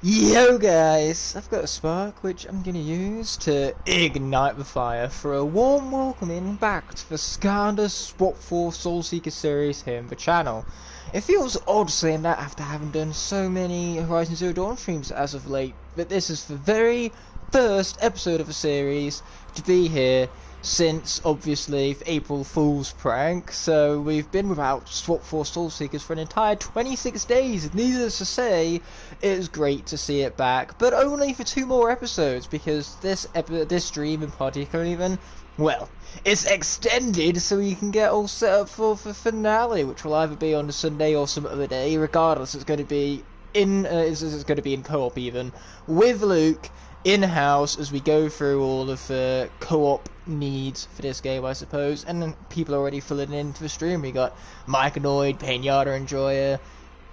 Yo guys, I've got a spark which I'm going to use to ignite the fire for a warm welcoming back to the Skylanders Swap Force Soul Seeker series here on the channel. It feels odd saying that after having done so many Horizon Zero Dawn streams as of late, but this is the very first episode of the series to be here since, obviously, April Fool's prank. So we've been without Swap Force Soul Seekers for an entire 26 days. Needless to say, it was great to see it back, but only for 2 more episodes, because this stream in particular even, well, it's extended so you can get all set up for the finale, which will either be on a Sunday or some other day. Regardless, it's going to be in it's going to be in co-op even with Luke in-house as we go through all of the co-op needs for this game, I suppose. And then people are already filling into the stream. We got Myconoid, Painata Enjoyer,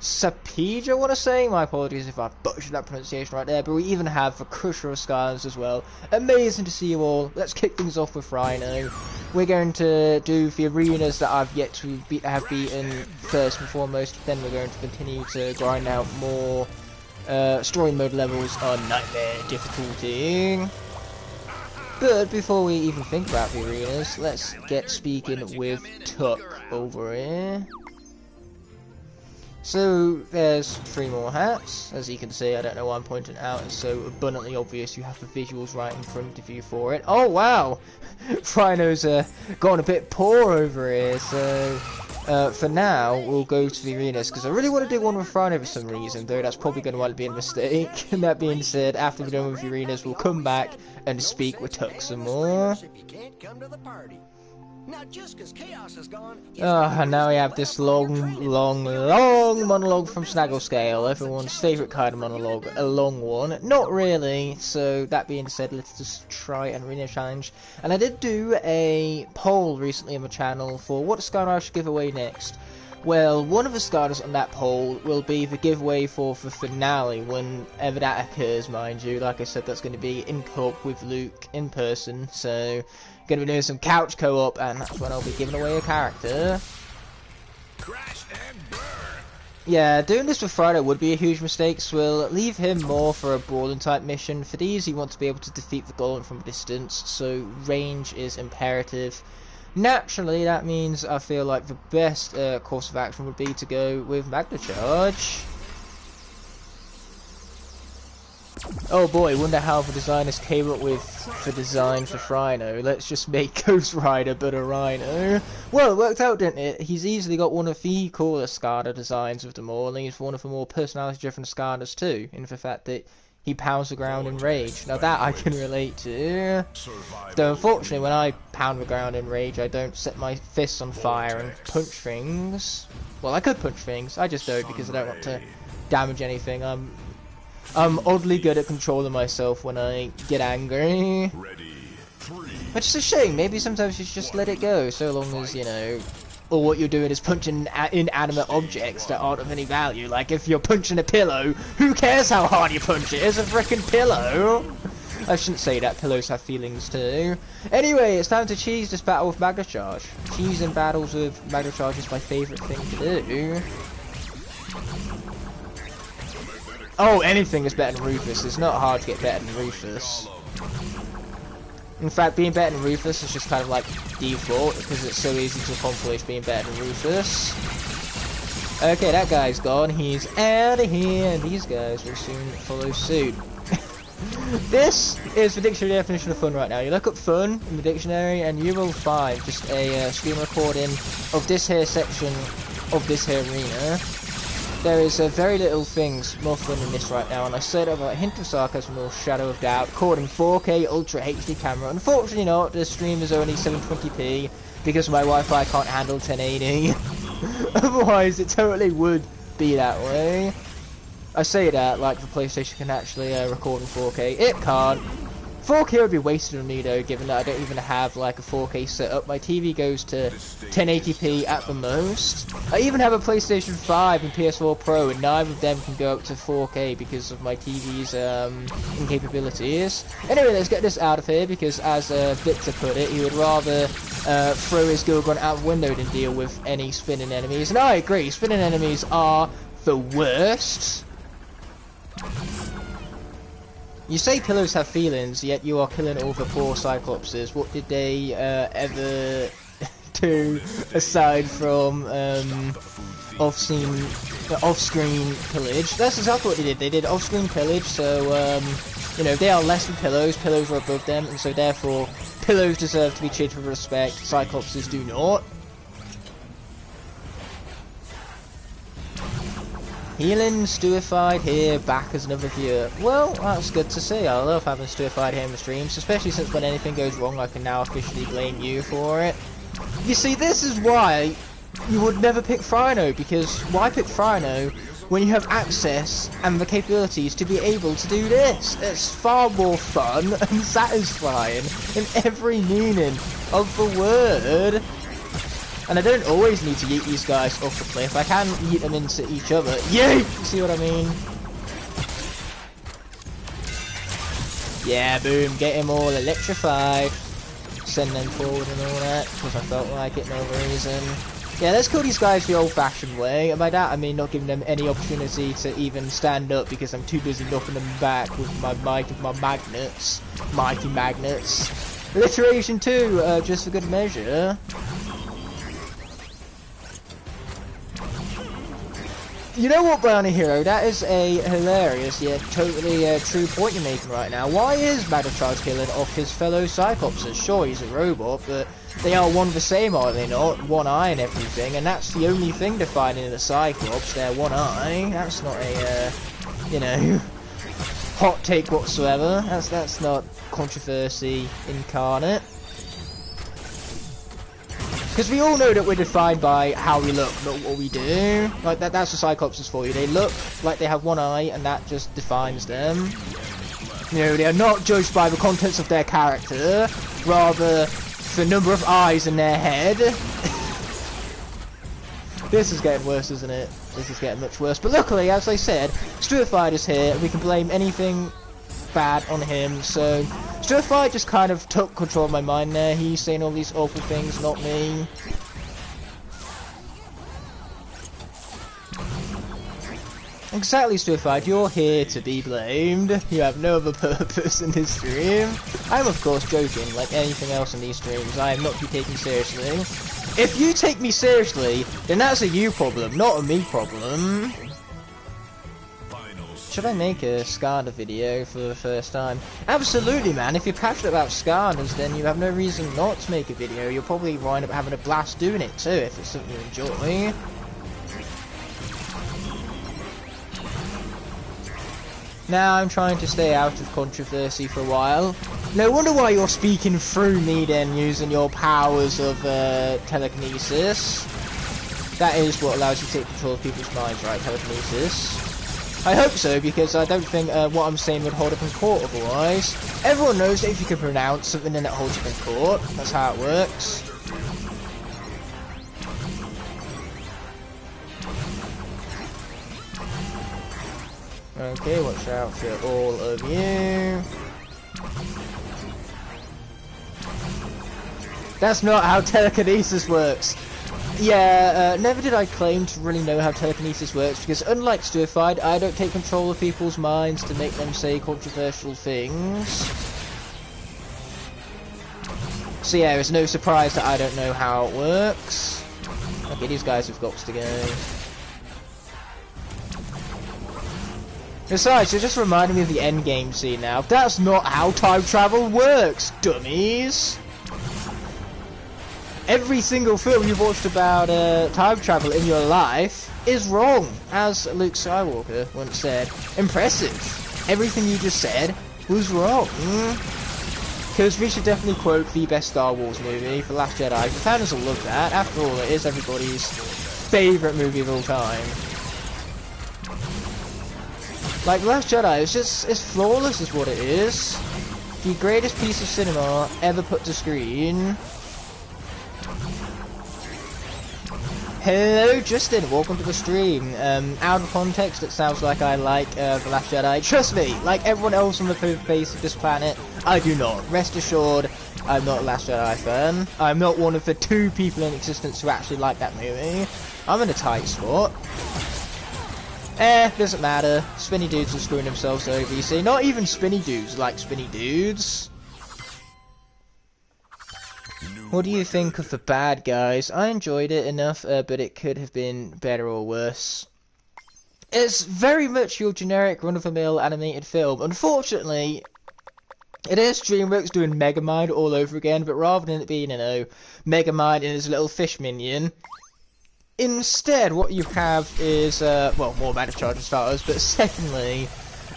Sapij, I want to say. My apologies if I butchered that pronunciation right there. But we even have the Crusher of Skylanders as well. Amazing to see you all. Let's kick things off with Rhino. We're going to do the arenas that I've yet to have beaten first and foremost. Then we're going to continue to grind out more story mode levels on Nightmare difficulty. But before we even think about the arenas, let's get speaking with Tuck over here. So there's 3 more hats. As you can see, I don't know why I'm pointing it out. It's so abundantly obvious. You have the visuals right in front of you for it. Oh wow, Rhino's gone a bit poor over here. So for now, we'll go to the arenas because I really want to do one with Rhino for some reason. Though that's probably going to be a mistake. And that being said, after we're done with the arenas, we'll come back and speak with Tuck some more. Now, just 'cause chaos is gone, and now we have this long monologue from Snagglescale, everyone's favourite kind of monologue, a long one. Not really, so that being said, let's just try an arena challenge. And I did do a poll recently on my channel for what Skylander I should give away next. Well, one of the Skylanders on that poll will be the giveaway for the finale, whenever that occurs, mind you. Like I said, that's going to be in co-op with Luke in person, so going to be doing some couch co-op, and that's when I'll be giving away a character. crash and burn. Yeah, doing this with Friday would be a huge mistake, so we'll leave him more for a brawling type mission. For these, you want to be able to defeat the golem from a distance, so range is imperative. Naturally, that means I feel like the best course of action would be to go with Magna Charge. Oh boy, wonder how the designers came up with the design for Rhino. Let's just make Ghost Rider but a Rhino. Well, it worked out, didn't it? He's easily got one of the coolest Skylander designs of them all, and he's one of the more personality-driven Skylanders too, in the fact that he pounds the ground in rage. Now that I can relate to. Though unfortunately when I pound the ground in rage, I don't set my fists on fire and punch things. Well, I could punch things, I just don't because I don't want to damage anything. I'm oddly good at controlling myself when I get angry. Which is a shame. Maybe sometimes you should just let it go, so long as, you know, or what you're doing is punching inanimate objects that aren't of any value. Like if you're punching a pillow, who cares how hard you punch it? It's a frickin' pillow. I shouldn't say that, pillows have feelings too. Anyway, it's time to cheese this battle with Magna Charge. Cheesing battles with Magna Charge is my favourite thing to do. Oh, anything is better than Rufus. It's not hard to get better than Rufus. In fact, being better than Rufus is just kind of like default, because it's so easy to accomplish being better than Rufus. Okay, that guy's gone. He's out of here, and these guys will soon follow suit. This is the dictionary definition of fun right now. You look up fun in the dictionary, and you will find just a screen recording of this here section of this here arena. There is very little things more fun than this right now, and I said about a hint of sarcasm or shadow of doubt, recording 4K Ultra HD camera. Unfortunately not, the stream is only 720p, because my Wi-Fi can't handle 1080. Otherwise, it totally would be that way. I say that like the PlayStation can actually record in 4K. It can't. 4K would be wasted on me though, given that I don't even have like a 4K setup. My TV goes to 1080p at the most. I even have a PlayStation 5 and PS4 Pro, and neither of them can go up to 4K because of my TV's incapabilities. Anyway, let's get this out of here, because as Victor put it, he would rather throw his Go Gun out the window than deal with any spinning enemies. And I agree, spinning enemies are the worst. You say pillows have feelings, yet you are killing all the poor Cyclopses. What did they ever do aside from off-screen pillage? That's exactly what they did. They did off-screen pillage, so you know, they are less than pillows. Pillows are above them, and so therefore pillows deserve to be treated with respect. Cyclopses do not. Healing Stuified here, back as another viewer. Well, that's good to see. I love having Stuified here in the streams, especially since when anything goes wrong I can now officially blame you for it. You see, this is why you would never pick Rhino, because why pick Rhino when you have access and the capabilities to be able to do this? It's far more fun and satisfying in every meaning of the word. And I don't always need to yeet these guys off the cliff. I can yeet them into each other. Yeet! You see what I mean? Yeah, boom. Get them all electrified. Send them forward and all that, because I felt like it, no reason. Yeah, let's kill these guys the old-fashioned way. And by that, I mean not giving them any opportunity to even stand up, because I'm too busy knocking them back with my magnets. Mighty magnets. Alliteration 2, just for good measure. You know what, Brownie Hero? That is a hilarious yet totally true point you're making right now. Why is Madachard killing off his fellow Cyclopses? Sure, he's a robot, but they are one the same, are they not? One eye and everything, and that's the only thing defining the Cyclops, their one eye. That's not a, you know, hot take whatsoever. That's not controversy incarnate. Because we all know that we're defined by how we look, not what we do. Like, that's the Cyclopses for you. They look like they have one eye, and that just defines them. You know, they are not judged by the contents of their character, rather the number of eyes in their head. This is getting worse, isn't it? This is getting much worse. But luckily, as I said, Stuified is here. We can blame anything bad on him, so Stuified just kind of took control of my mind there. He's saying all these awful things, not me. Exactly, Stuified, you're here to be blamed. You have no other purpose in this stream. I'm of course joking, like anything else in these streams. I am not to be taken seriously. If you take me seriously, then that's a you problem, not a me problem. Should I make a Skylander video for the first time? Absolutely, man. If you're passionate about Skylanders, then you have no reason not to make a video. You'll probably wind up having a blast doing it too, if it's something you enjoy. Now I'm trying to stay out of controversy for a while. No wonder why you're speaking through me then, using your powers of telekinesis. That is what allows you to take control of people's minds, right? Telekinesis. I hope so, because I don't think what I'm saying would hold up in court otherwise. Everyone knows that if you can pronounce something, then it holds up in court. That's how it works. Okay, watch out for all of you. That's not how telekinesis works. Yeah, never did I claim to really know how telekinesis works, because unlike Stuified, I don't take control of people's minds to make them say controversial things. So yeah, it's no surprise that I don't know how it works. Okay, these guys have got to go. Besides, you're just reminding me of the endgame scene now. That's not how time travel works, dummies! Every single film you've watched about time travel in your life is wrong, as Luke Skywalker once said. Impressive. Everything you just said was wrong. Because we should definitely quote the best Star Wars movie, The Last Jedi. The fans will love that. After all, it is everybody's favourite movie of all time. Like, The Last Jedi, it's flawless is what it is. The greatest piece of cinema ever put to screen. Hello Justin, welcome to the stream. Out of context, it sounds like I like The Last Jedi. Trust me, like everyone else on the face of this planet, I do not. Rest assured, I'm not a Last Jedi fan. I'm not one of the 2 people in existence who actually like that movie. I'm in a tight spot. Doesn't matter. Spinny dudes are screwing themselves over, you see. Not even spinny dudes like spinny dudes. What do you think of the bad guys? I enjoyed it enough, but it could have been better or worse. It's very much your generic run-of-the-mill animated film. Unfortunately, it is DreamWorks doing Megamind all over again, but rather than it being, you know, Megamind and his little fish minion, instead what you have is, well, more Magna Charger starters, but secondly,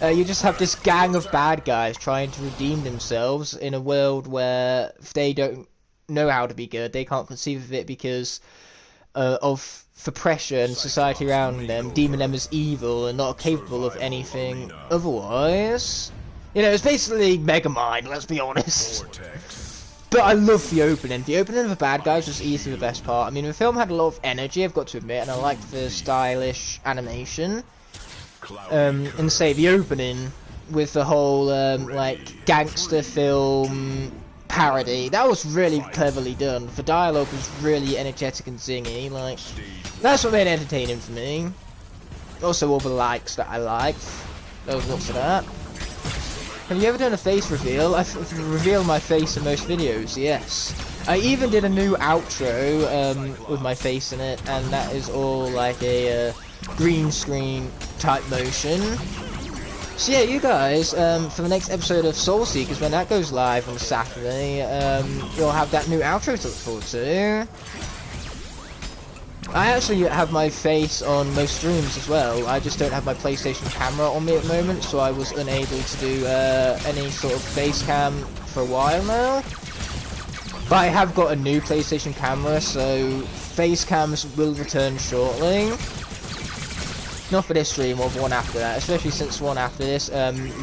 you just have this gang of bad guys trying to redeem themselves in a world where they don't know how to be good. They can't conceive of it because of the pressure and society around them, deeming them as evil and not capable of anything otherwise. You know, it's basically Megamind, let's be honest. But I love the opening. The opening of the bad guys was easily the best part. I mean, the film had a lot of energy, I've got to admit, and I liked the stylish animation. And say, the opening with the whole, like, gangster film parody, that was really cleverly done. The dialogue was really energetic and zingy, like, that's what made it entertaining for me. Also all the likes that I liked, there was lots of that. Have you ever done a face reveal? I've revealed my face in most videos, yes. I even did a new outro with my face in it, and that is all like a green screen type motion. So yeah, you guys, for the next episode of Soul Seekers, when that goes live on Saturday, you'll have that new outro to look forward to. I actually have my face on most streams as well. I just don't have my PlayStation camera on me at the moment, so I was unable to do any sort of face cam for a while now. But I have got a new PlayStation camera, so face cams will return shortly. Not for this stream, or one after that, especially since one after this,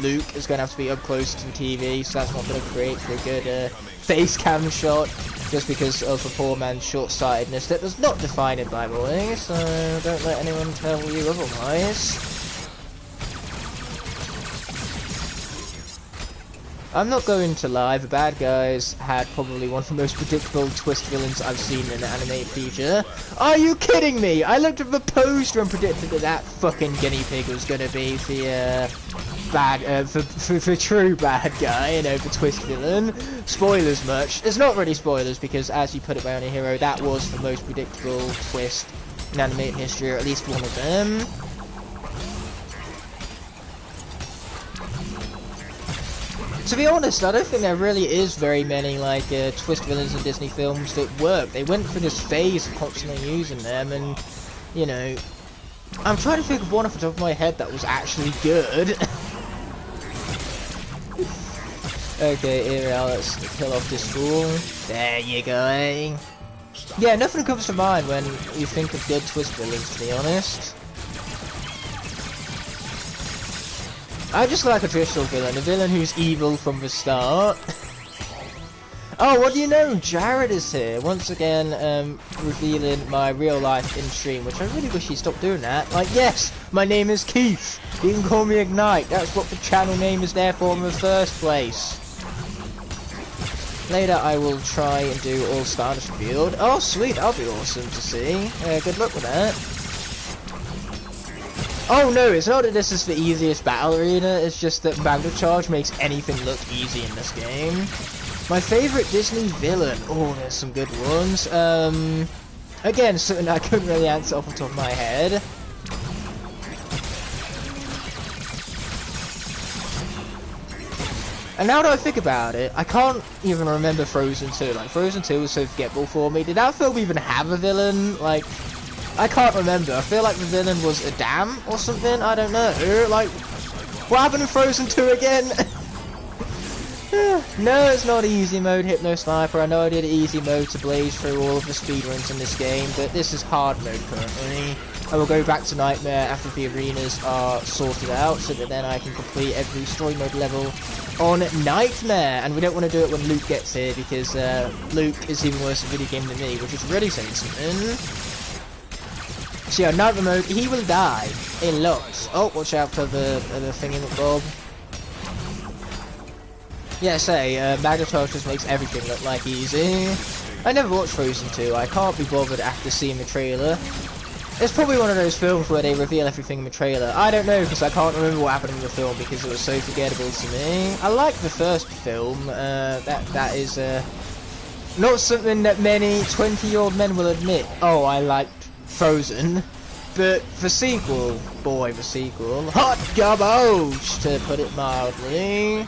Luke is going to have to be up close to the TV, so that's not going to create for a good face cam shot, just because of the poor man's short-sightedness that does not define it, by the way, so don't let anyone tell you otherwise. I'm not going to lie, the bad guys had probably one of the most predictable twist villains I've seen in an animated feature. Are you kidding me? I looked at the poster and predicted that that fucking guinea pig was going to be the the true bad guy, you know, the twist villain. Spoilers much. It's not really spoilers because, as you put it by Only Hero, that was the most predictable twist in animated history, or at least one of them. To be honest, I don't think there really is very many, like, twist villains in Disney films that work. They went through this phase of constantly using them, and, you know, I'm trying to think of one off the top of my head that was actually good. Okay, here we are, let's kill off this fool. There you go. Yeah, nothing comes to mind when you think of good twist villains, to be honest. I just like a traditional villain, a villain who's evil from the start. Oh, what do you know? Jared is here, once again, revealing my real life in stream, which I really wish he'd stop doing that. Like, yes, my name is Keith. You can call me Ignite. That's what the channel name is there for in the first place. Later, I will try and do all Stardust revealed. Oh, sweet, that'll be awesome to see. Good luck with that. Oh no, it's not that this is the easiest battle arena, it's just that Magna Charge makes anything look easy in this game. My favourite Disney villain, oh there's some good ones. Again, something I couldn't really answer off the top of my head. And now that I think about it, I can't even remember Frozen 2, like Frozen 2 was so forgettable for me. Did that film even have a villain? Like, I can't remember. I feel like the villain was a dam or something. I don't know. Like, what happened in Frozen 2 again? No, it's not easy mode, Hypno Sniper. I know I did easy mode to blaze through all of the speedruns in this game, but this is hard mode currently. I will go back to Nightmare after the arenas are sorted out, so that then I can complete every story mode level on Nightmare. And we don't want to do it when Luke gets here, because Luke is even worse at video game than me, which is really saying something. So yeah, Nightmare mode, he will die a lot. Oh, watch out for the thing in the bob. Yeah, say, Magna Charge just makes everything look like easy. I never watched Frozen 2, I can't be bothered after seeing the trailer. It's probably one of those films where they reveal everything in the trailer. I don't know, because I can't remember what happened in the film because it was so forgettable to me. I like the first film. That is not something that many 20-year-old men will admit. Oh, I liked Frozen. But the sequel, boy, the sequel, hot garbage, to put it mildly.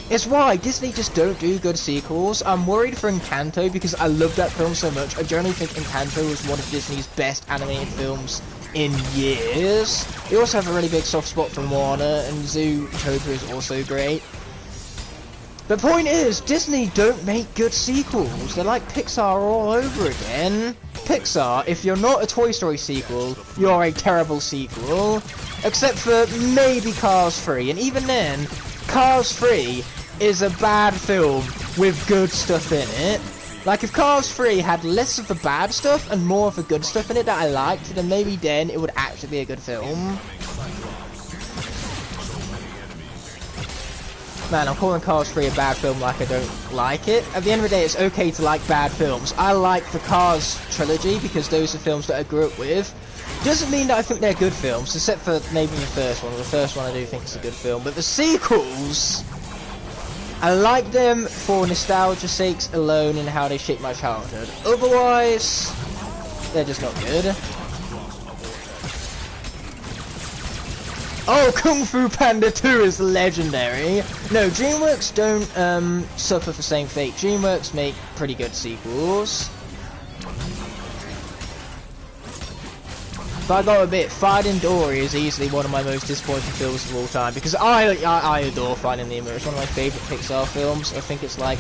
It's why Disney just don't do good sequels. I'm worried for Encanto because I love that film so much. I generally think Encanto was one of Disney's best animated films in years. They also have a really big soft spot for Moana, and Zootopia is also great. The point is, Disney don't make good sequels. They're like Pixar all over again. Pixar, if you're not a Toy Story sequel, you're a terrible sequel. Except for maybe Cars 3, and even then, Cars 3 is a bad film with good stuff in it. Like, if Cars 3 had less of the bad stuff and more of the good stuff in it that I liked, then maybe then it would actually be a good film. Man, I'm calling Cars 3 a bad film like I don't like it. At the end of the day, it's okay to like bad films. I like the Cars trilogy because those are films that I grew up with. Doesn't mean that I think they're good films, except for maybe the first one. The first one I do think is a good film, but the sequels, I like them for nostalgia's sakes alone and how they shaped my childhood. Otherwise, they're just not good. Oh, Kung Fu Panda 2 is legendary. No, DreamWorks don't suffer the same fate. DreamWorks make pretty good sequels. But I gotta admit, Finding Dory is easily one of my most disappointing films of all time because I adore Finding Nemo. It's one of my favourite Pixar films. I think it's like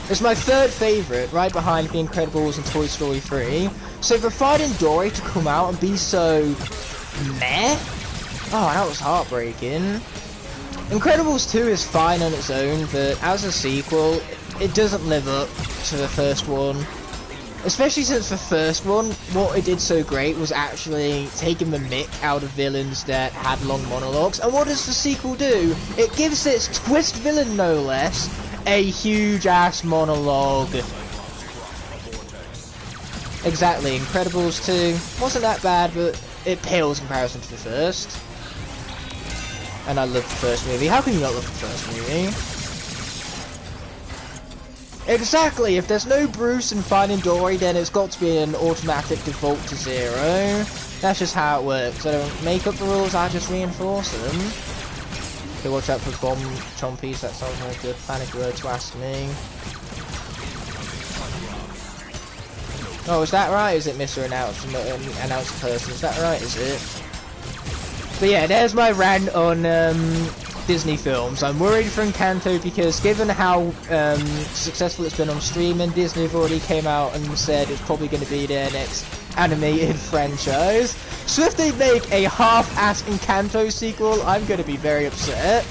it's my third favourite, right behind The Incredibles and Toy Story 3. So for Finding Dory to come out and be so meh, oh, that was heartbreaking. Incredibles 2 is fine on its own, but as a sequel, it doesn't live up to the first one. Especially since the first one, what it did so great was actually taking the mick out of villains that had long monologues. And what does the sequel do? It gives its twist villain, no less, a huge-ass monologue. Exactly, Incredibles 2 wasn't that bad, but it pales in comparison to the first. And I love the first movie. How can you not love the first movie? Exactly, if there's no Bruce in Finding Dory, then it's got to be an automatic default to 0. That's just how it works. I don't make up the rules, I just reinforce them. Okay, watch out for bomb chompies, that sounds like a good panic word to ask me. Oh, is that right? Is it Mr. Announcer Person? Is that right, is it? But yeah, there's my rant on Disney films. I'm worried for Encanto because given how successful it's been on streaming, Disney have already came out and said it's probably going to be their next animated franchise. So if they make a half-assed Encanto sequel, I'm going to be very upset.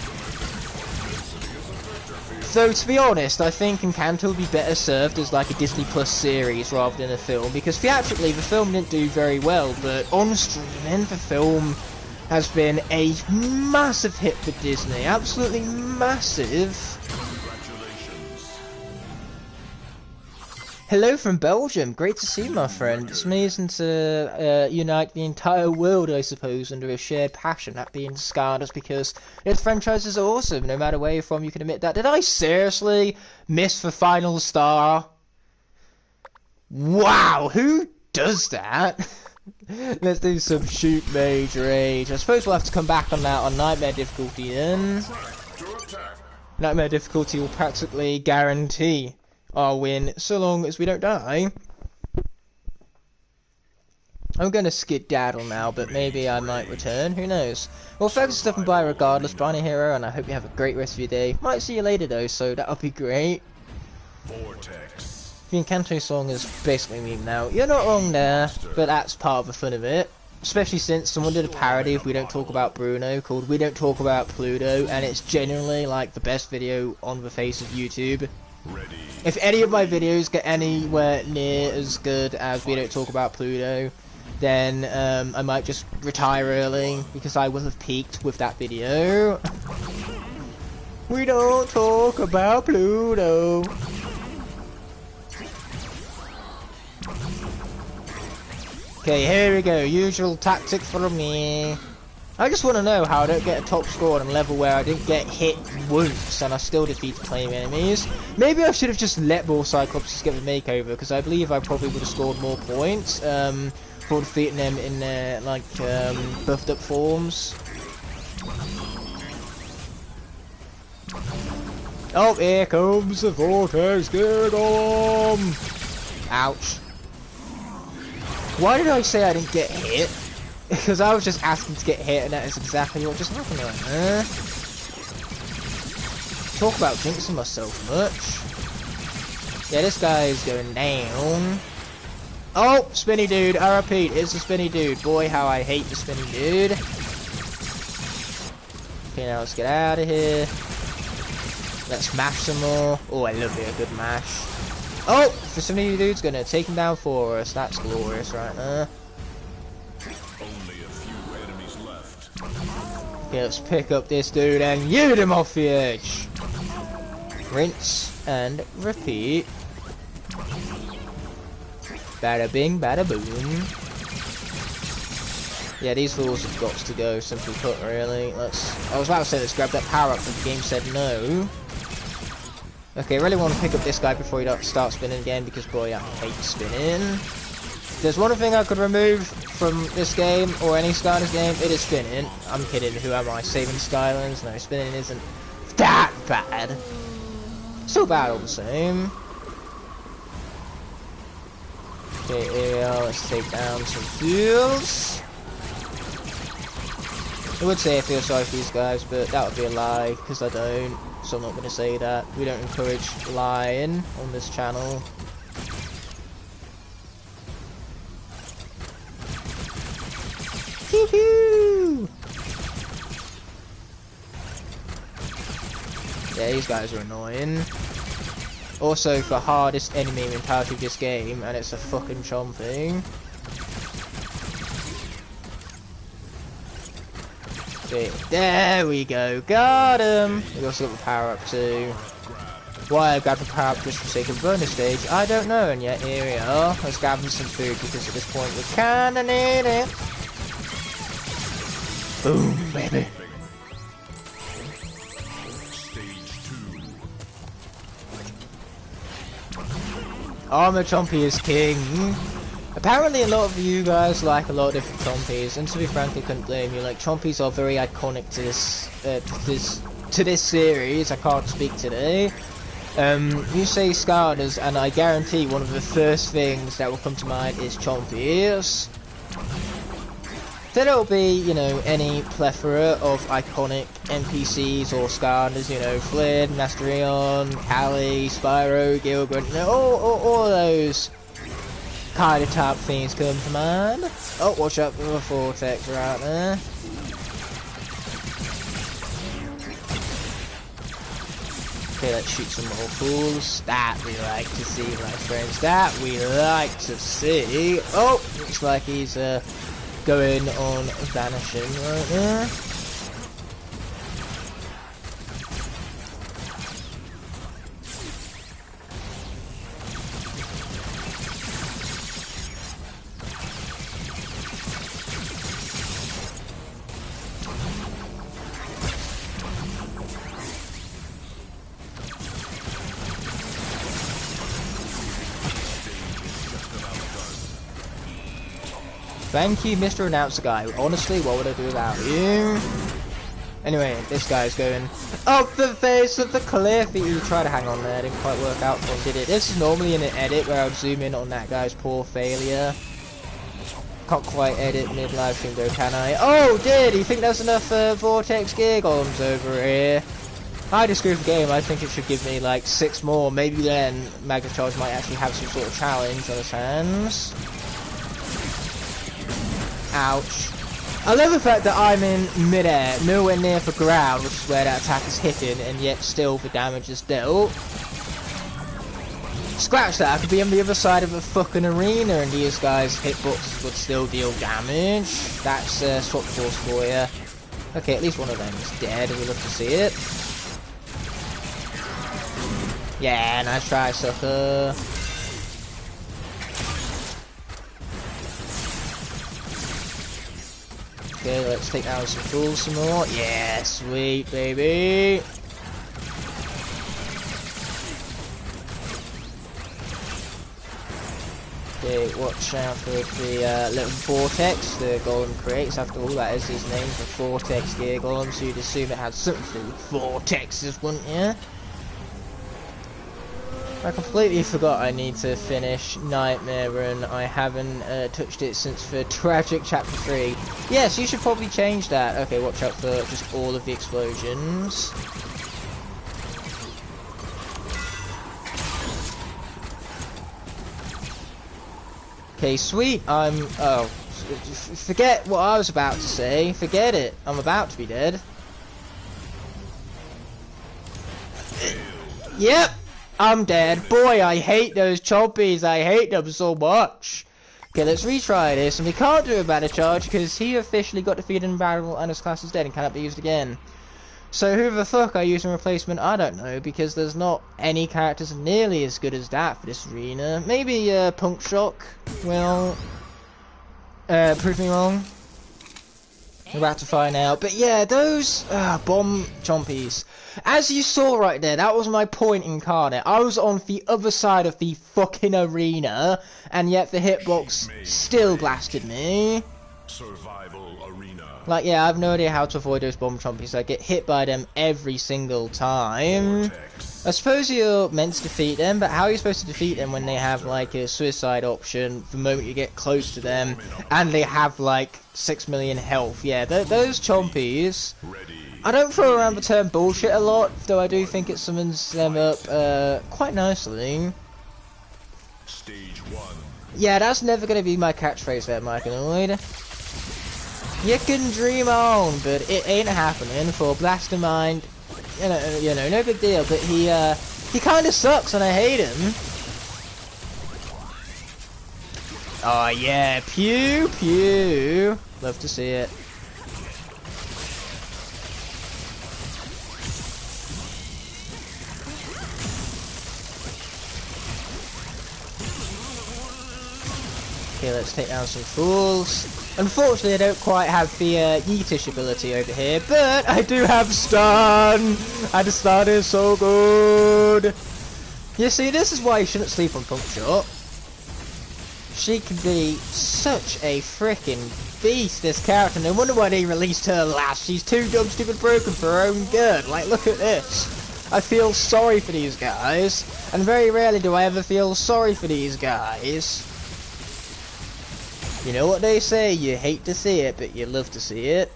Though, to be honest, I think Encanto would be better served as like a Disney Plus series rather than a film, because theatrically the film didn't do very well, but on streaming the film has been a massive hit for Disney, absolutely massive. Hello from Belgium, great to see you, my friend. It's amazing to unite the entire world, I suppose, under a shared passion, that being Skylanders, because its franchise is awesome, no matter where you're from, you can admit that. Did I seriously miss the final star? Wow, who does that? Let's do some shoot mage rage. I suppose we'll have to come back on that on nightmare difficulty then. Nightmare difficulty will practically guarantee our win so long as we don't die. I'm gonna skedaddle now, but maybe I might return, who knows. Well, thanks for stopping by regardless, Barney Hero, and I hope you have a great rest of your day. Might see you later though, so that'll be great. Vortex. The Encanto song is basically meme now. You're not wrong there, but that's part of the fun of it. Especially since someone did a parody of We Don't Talk About Bruno called We Don't Talk About Pluto, and it's genuinely like the best video on the face of YouTube. Ready. If any of my videos get anywhere near as good as We Don't Talk About Pluto, then I might just retire early, because I will have peaked with that video. We don't talk about Pluto. Okay, here we go. Usual tactic for me. I just want to know how I don't get a top score on a level where I didn't get hit once and I still defeated claim enemies. Maybe I should have just let more Cyclopses get the makeover, because I believe I probably would have scored more points for defeating them in their buffed up forms. Oh, here comes the Vortex Giggle! Ouch. Why did I say I didn't get hit? Because I was just asking to get hit, and that is exactly what just happened right there. Talk about jinxing myself much. Yeah, this guy is going down. Oh, spinny dude, I repeat, it's the spinny dude. Boy, how I hate the spinny dude. Okay, now let's get out of here. Let's mash some more. Oh, I love it, a good mash. Oh, the spinny dude's gonna take him down for us. That's glorious right there. Okay, let's pick up this dude and yeet him off the edge. Rinse and repeat. Bada bing, bada boom. Yeah, these fools have got to go, simply put, really. I was about to say let's grab that power up, but the game said no. Okay, I really want to pick up this guy before he starts spinning again, because boy, I hate spinning. If there's one thing I could remove from this game, or any Skylanders game, it is spinning. I'm kidding, who am I? Saving Skylanders? No, spinning isn't that bad. Still bad all the same. Okay, here we are, let's take down some fuels. I would say I feel sorry for these guys, but that would be a lie, because I don't. So I'm not going to say that. We don't encourage lying on this channel. Pew! Yeah, these guys are annoying. Also, the hardest enemy mentality of this game, and it's a fucking chomping. Okay, there we go, got him! We also got the power up too. Why I grabbed the power up just for sake of bonus stage, I don't know, and yet here we are. Let's grab him some food, because at this point we kinda need it. Boom, baby. Armor Chompy is king. Apparently a lot of you guys like a lot of different Chompies, and to be frank I couldn't blame you. Like, Chompies are very iconic to this series. I can't speak today. You say Skylanders, and I guarantee one of the first things that will come to mind is Chompies. Then it'll be, you know, any plethora of iconic NPCs or Skylanders, you know, Flynn, Masterion, Callie, Spyro, Gilbert, you know, all those kind of type things come to mind. Oh, watch out for the Vortex right there. Okay, let's shoot some more fools. That we like to see, my friends. That we like to see. Oh, looks like he's going on vanishing right there. Thank you, Mr. Announcer Guy. Honestly, what would I do without you? Anyway, this guy's going up the face of the cliff. He tried to hang on there, didn't quite work out for him, did it? This is normally in an edit where I would zoom in on that guy's poor failure. Can't quite edit mid-live stream though, can I? Oh, did you think there's enough Vortex Giggles over here? I disagree with the game. I think it should give me like 6 more. Maybe then Magacharge might actually have some sort of challenge on his hands. Ouch. I love the fact that I'm in mid-air, nowhere near the ground, which is where that attack is hitting, and yet still the damage is dealt. Scratch that, I could be on the other side of a fucking arena and these guys' hitboxes would still deal damage. That's Swap Force for you. Okay, at least one of them is dead, and we love to see it. Yeah, nice try, sucker. Okay, let's take down some fools some more. Yeah, sweet, baby. Okay, watch out for the little vortex the golem creates. After all, that is his name, the vortex gear golem, so you'd assume it had something to do with vortexes, wouldn't you? I completely forgot I need to finish Nightmare Run. I haven't touched it since the Tragic Chapter 3. Yes, you should probably change that. Okay, watch out for just all of the explosions. Okay, sweet. Oh, forget what I was about to say. Forget it. I'm about to be dead. Yep. I'm dead. Boy, I hate those chompies. I hate them so much. Okay, let's retry this. And we can't do a banner charge because he officially got defeated in battle and his class is dead and cannot be used again. So who the fuck I use in replacement? I don't know, because there's not any characters nearly as good as that for this arena. Maybe Punk Shock will prove me wrong. We're about to find out. But yeah, those bomb chompies. As you saw right there, that was my point incarnate. I was on the other side of the fucking arena, and yet the hitbox still blasted me. Survival arena. Like, yeah, I have no idea how to avoid those bomb chompies. I get hit by them every single time. Vortex. I suppose you're meant to defeat them, but how are you supposed to defeat them when they have, like, a suicide option the moment you get close to them, and they have, like, 6 million health? Yeah, those chompies... Ready. I don't throw around the term bullshit a lot, though I do think it summons them up quite nicely. Stage 1. Yeah, that's never going to be my catchphrase there, Micanoid. You can dream on, but it ain't happening for Blastermind. You know, no big deal. But he kind of sucks, and I hate him. Oh yeah, pew pew. Love to see it. Okay, let's take down some fools. Unfortunately, I don't quite have the yeetish ability over here, but I do have stun, and stun is so good. You see, this is why you shouldn't sleep on Punk Shot. She can be such a freaking beast, this character. No wonder why they released her last. She's too dumb, stupid, broken for her own good. Like, look at this. I feel sorry for these guys, and very rarely do I ever feel sorry for these guys. You know what they say, you hate to see it, but you love to see it.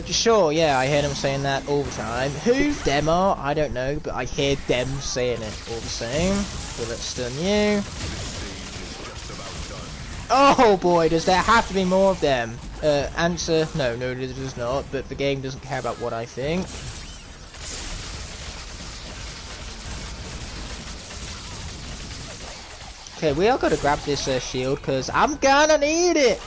Sure, yeah, I hear them saying that all the time. Who them are, I don't know, but I hear them saying it all the same. So let's stun you. Oh boy, does there have to be more of them? Answer, no, there does not, but the game doesn't care about what I think. Okay, we all gotta grab this shield, because I'm gonna need it!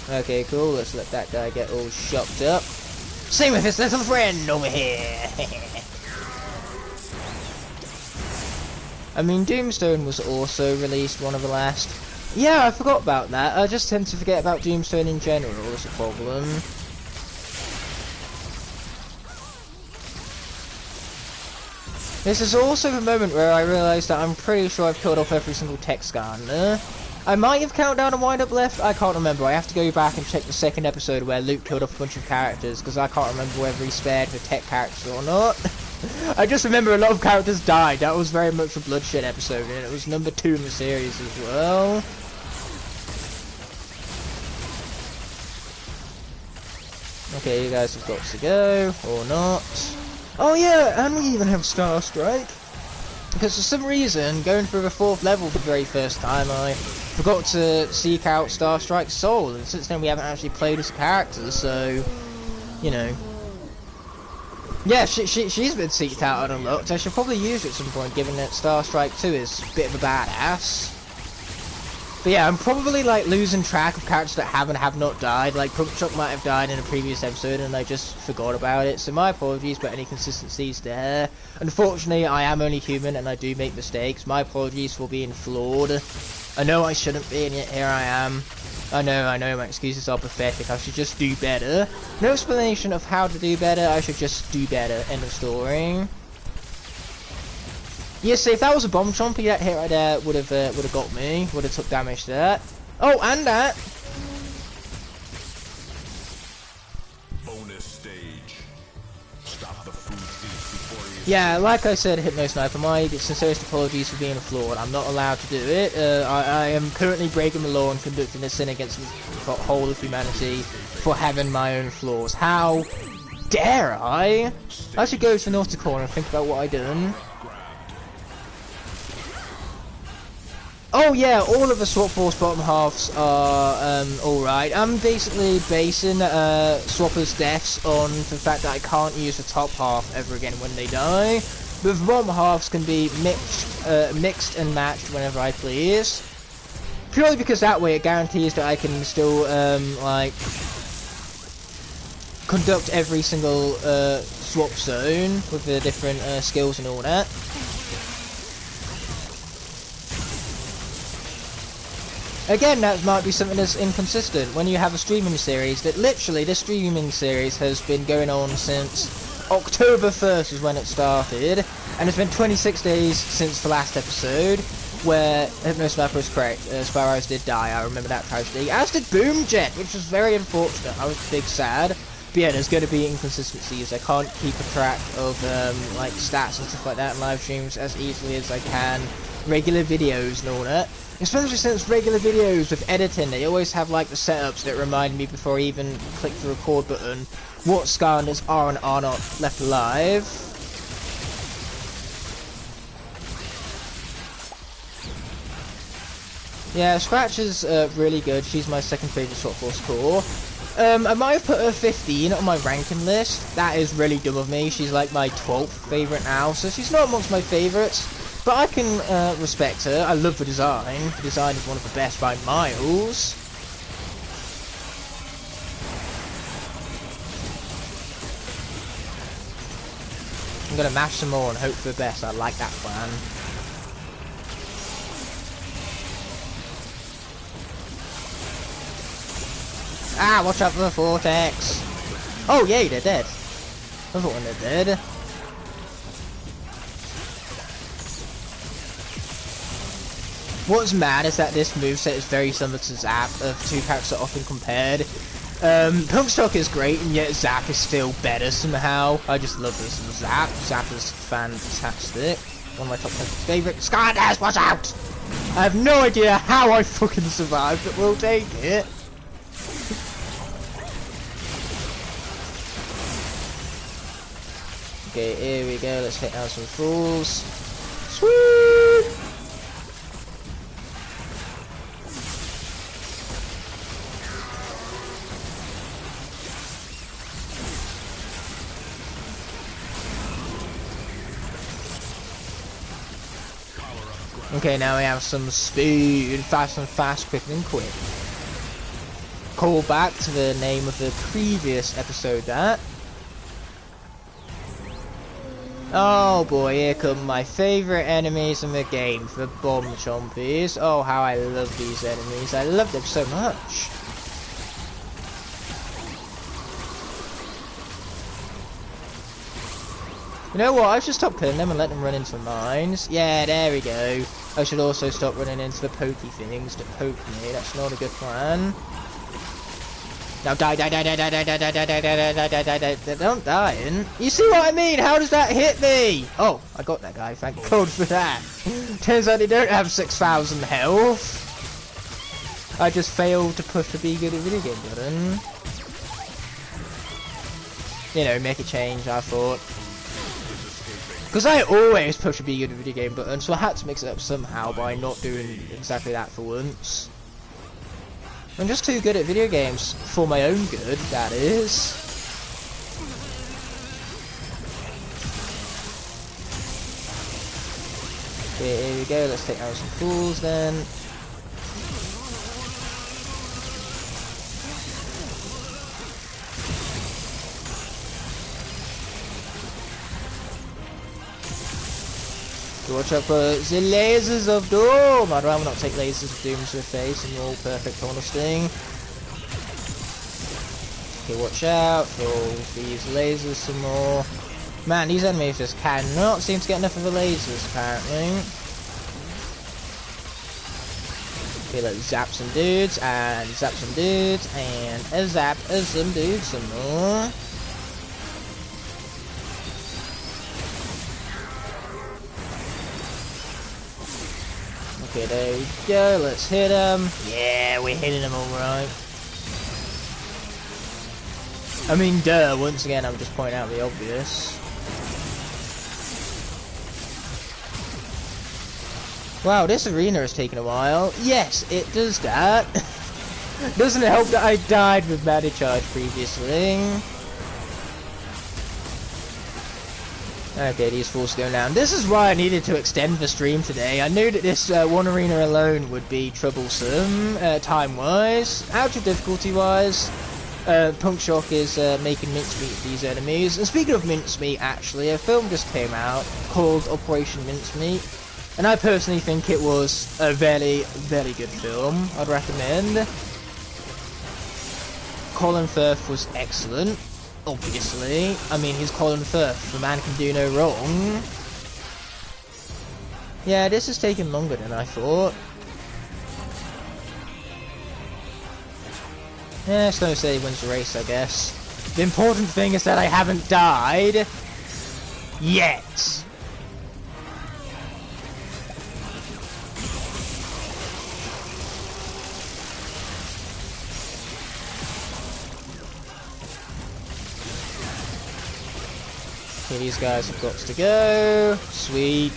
Okay, cool, let's let that guy get all shocked up. Same with his little friend over here! I mean, Doomstone was also released one of the last. Yeah, I forgot about that. I just tend to forget about Doomstone in general, that's a problem. This is also the moment where I realised that I'm pretty sure I've killed off every single tech scanner. I might have countdown and wind up left, I can't remember. I have to go back and check the second episode where Luke killed off a bunch of characters, because I can't remember whether he spared the tech characters or not. I just remember a lot of characters died. That was very much a bloodshed episode, and it was number 2 in the series as well. Okay, you guys have got to go, or not. Oh yeah, and we even have Star Strike. Because for some reason, going through the 4th level for the very first time, I forgot to seek out Star Strike's soul, and since then we haven't actually played as a character, so, you know. Yeah, she's been seeked out and unlocked. I should probably use it at some point, given that Star Strike 2 is a bit of a badass. But yeah, I'm probably like losing track of characters that have and have not died. Like Punk Shock might have died in a previous episode and I just forgot about it. So my apologies for any consistencies there. Unfortunately, I am only human and I do make mistakes. My apologies for being flawed. I know I shouldn't be, and yet here I am. I know, my excuses are pathetic. I should just do better. No explanation of how to do better. I should just do better. End of story. Yeah, see, if that was a bomb chompy, that hit right there would have got me. Would have took damage to that. Oh, and that. Bonus stage. Stop the food thief before he... Yeah, like I said, Hypno Sniper, my sincerest apologies for being a flawed. I'm not allowed to do it. I am currently breaking the law and conducting a sin against the whole of humanity for having my own flaws. How dare I? I should go to the Naughty Corner and think about what I done. Oh yeah, all of the Swap Force bottom halves are alright. I'm basically basing Swapper's deaths on the fact that I can't use the top half ever again when they die. But the bottom halves can be mixed and matched whenever I please. Purely because that way it guarantees that I can still like conduct every single swap zone with the different skills and all that. Again, that might be something that's inconsistent when you have a streaming series that literally, this streaming series has been going on since October 1st is when it started, and it's been 26 days since the last episode, where Hypno Sniper was correct, Sparrows did die, I remember that tragedy, as did Boomjet, which was very unfortunate. I was big sad. But yeah, there's going to be inconsistencies. I can't keep a track of like stats and stuff like that in live streams as easily as I can regular videos and all that. Especially since regular videos with editing, they always have like the setups that remind me before I even click the record button what Skylanders are and are not left alive. Yeah, Scratch is really good. She's my second favourite Swap Force core. I might have put her 15 on my ranking list. That is really dumb of me. She's like my 12th favourite now, so she's not amongst my favourites. But I can respect her. I love the design. The design is one of the best by miles. I'm gonna mash some more and hope for the best. I like that plan. Ah, watch out for the vortex. Oh yay, they're dead. I thought when they're dead. What's mad is that this moveset is very similar to Zap, of two characters are often compared. Punkstock is great, and yet Zap is still better somehow. I just love this Zap. Zap is fantastic. One of my top 10 favourites. Skylanders, watch out! I have no idea how I fucking survived, but we'll take it. Okay, here we go. Let's take out some fools. Sweet! Okay, now we have some speed, fast and fast, quick and quick. Call back to the name of the previous episode that. Oh boy, here come my favourite enemies in the game, the bomb chompies. Oh, how I love these enemies. I love them so much. You know what, I should stop killing them and let them run into mines. Yeah, there we go. I should also stop running into the pokey things that poke me. That's not a good plan. Now die, die, die, die, die, die, die, die, die, die, die, die, die, die, die. They don't die. You see what I mean? How does that hit me? Oh, I got that guy. Thank God for that. Turns out they don't have 6,000 health. I just failed to push the Be Good at Video Game button. You know, make a change, I thought. Because I always push a Be Good at Video Game button, so I had to mix it up somehow by not doing exactly that for once. I'm just too good at video games, for my own good, that is. Okay, here we go, let's take out some fools then. Watch out for the lasers of doom. I'd rather not take lasers of doom to the face in all perfect honesty. Okay, watch out for these lasers some more. Man, these enemies just cannot seem to get enough of the lasers, apparently. Okay, let's zap some dudes, and zap some dudes, and a zap of some dudes some more. Okay, there we go, let's hit them. Yeah, we're hitting them alright. I mean, duh, once again, I'm just pointing out the obvious. Wow, this arena has taken a while. Yes, it does that. Doesn't it help that I died with Mana Charge previously? Okay, these fools go down. This is why I needed to extend the stream today. I knew that this one arena alone would be troublesome, time-wise. Actual difficulty-wise, Punk Shock is making mincemeat of these enemies. And speaking of mincemeat, actually, a film just came out called Operation Mincemeat. And I personally think it was a very, very good film. I'd recommend. Colin Firth was excellent, obviously. I mean, he's Colin Firth. The man can do no wrong. Yeah, this has taken longer than I thought. Yeah, it's going to say he wins the race, I guess. The important thing is that I haven't died yet. Okay, these guys have got to go. Sweet.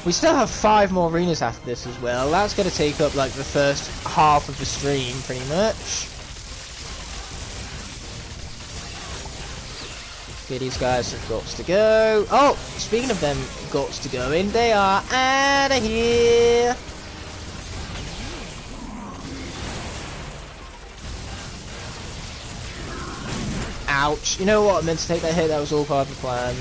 We still have 5 more arenas after this as well. That's going to take up like the first half of the stream, pretty much. Okay, these guys have got to go. Oh, speaking of them got to go in, they are out of here. Ouch. You know what? I meant to take that hit. That was all part of the plan.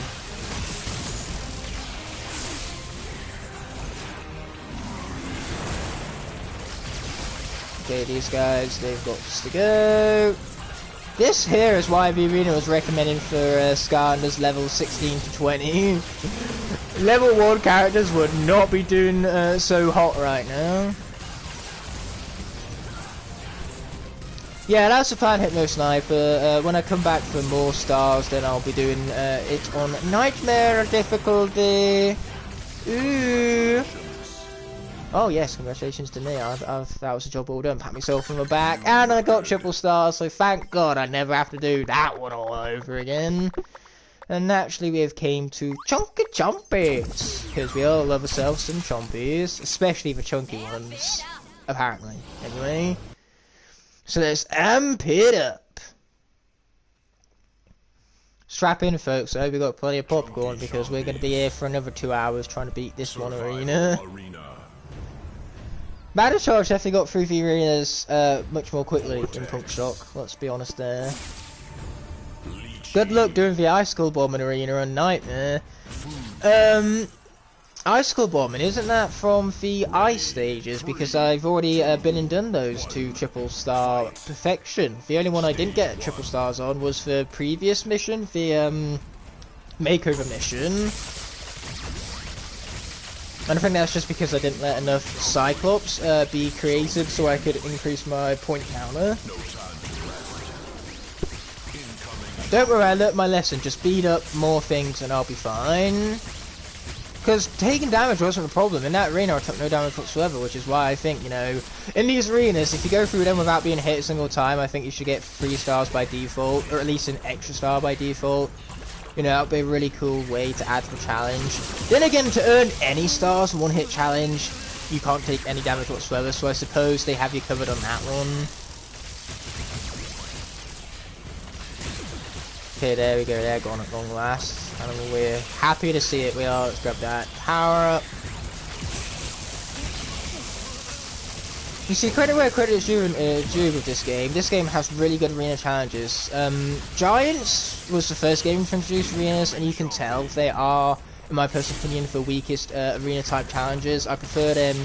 Okay, these guys, they've got to go. This here is why the arena was recommending for Skylanders level 16 to 20. Level 1 characters would not be doing so hot right now. Yeah, that's the plan, Hypno Sniper. When I come back for more stars, then I'll be doing it on Nightmare difficulty. Ooh. Oh yes, congratulations to me. That was a job well done. Pat myself on the back, and I got triple stars. So thank God I never have to do that one all over again. And naturally, we have came to Chunky Chompies, because we all love ourselves some chompies, especially the chunky ones. Apparently, anyway. So let's amp it up. Strap in, folks. I hope we got plenty of popcorn because we're going to be here for another 2 hours trying to beat this one arena. Mana Charge definitely got through the arenas much more quickly than Punk Shock. Let's be honest there. Good luck doing the Icicle Bombing arena on Nightmare. Icicle Bombing, isn't that from the ice stages? Because I've already been and done those 2 triple star perfection. The only one I didn't get triple stars on was the previous mission, the makeover mission. And I think that's just because I didn't let enough Cyclops be created so I could increase my point counter. Don't worry, I learnt my lesson. Just beat up more things and I'll be fine. Because taking damage wasn't a problem. In that arena I took no damage whatsoever, which is why I think, you know, in these arenas, if you go through them without being hit a single time, I think you should get 3 stars by default, or at least an extra star by default. You know, that would be a really cool way to add to the challenge. Then again, to earn any stars, 1-hit challenge, you can't take any damage whatsoever, so I suppose they have you covered on that one. Okay, there we go, they're gone at long last. And we're happy to see it, we are. Let's grab that power up. You see, credit where credit is due with this game. This game has really good arena challenges. Giants was the first game to introduce arenas, and you can tell they are in my personal opinion, for weakest arena type challenges. I prefer them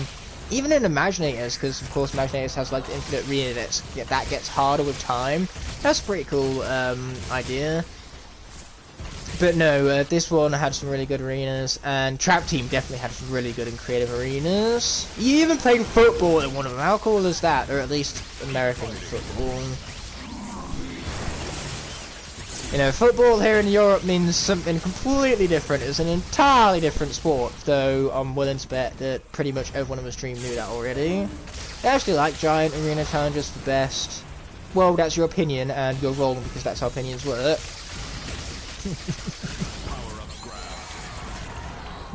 even in Imaginators, because of course Imaginators has like the infinite arena that gets harder with time. That's a pretty cool idea. But no, this one had some really good arenas, and Trap Team definitely had some really good and creative arenas. You even played football in one of them. How cool is that? Or at least American football. You know, football here in Europe means something completely different. It's an entirely different sport, though I'm willing to bet that pretty much everyone on the stream knew that already. I actually like giant arena challenges the best. Well, that's your opinion, and you're wrong because that's how opinions work.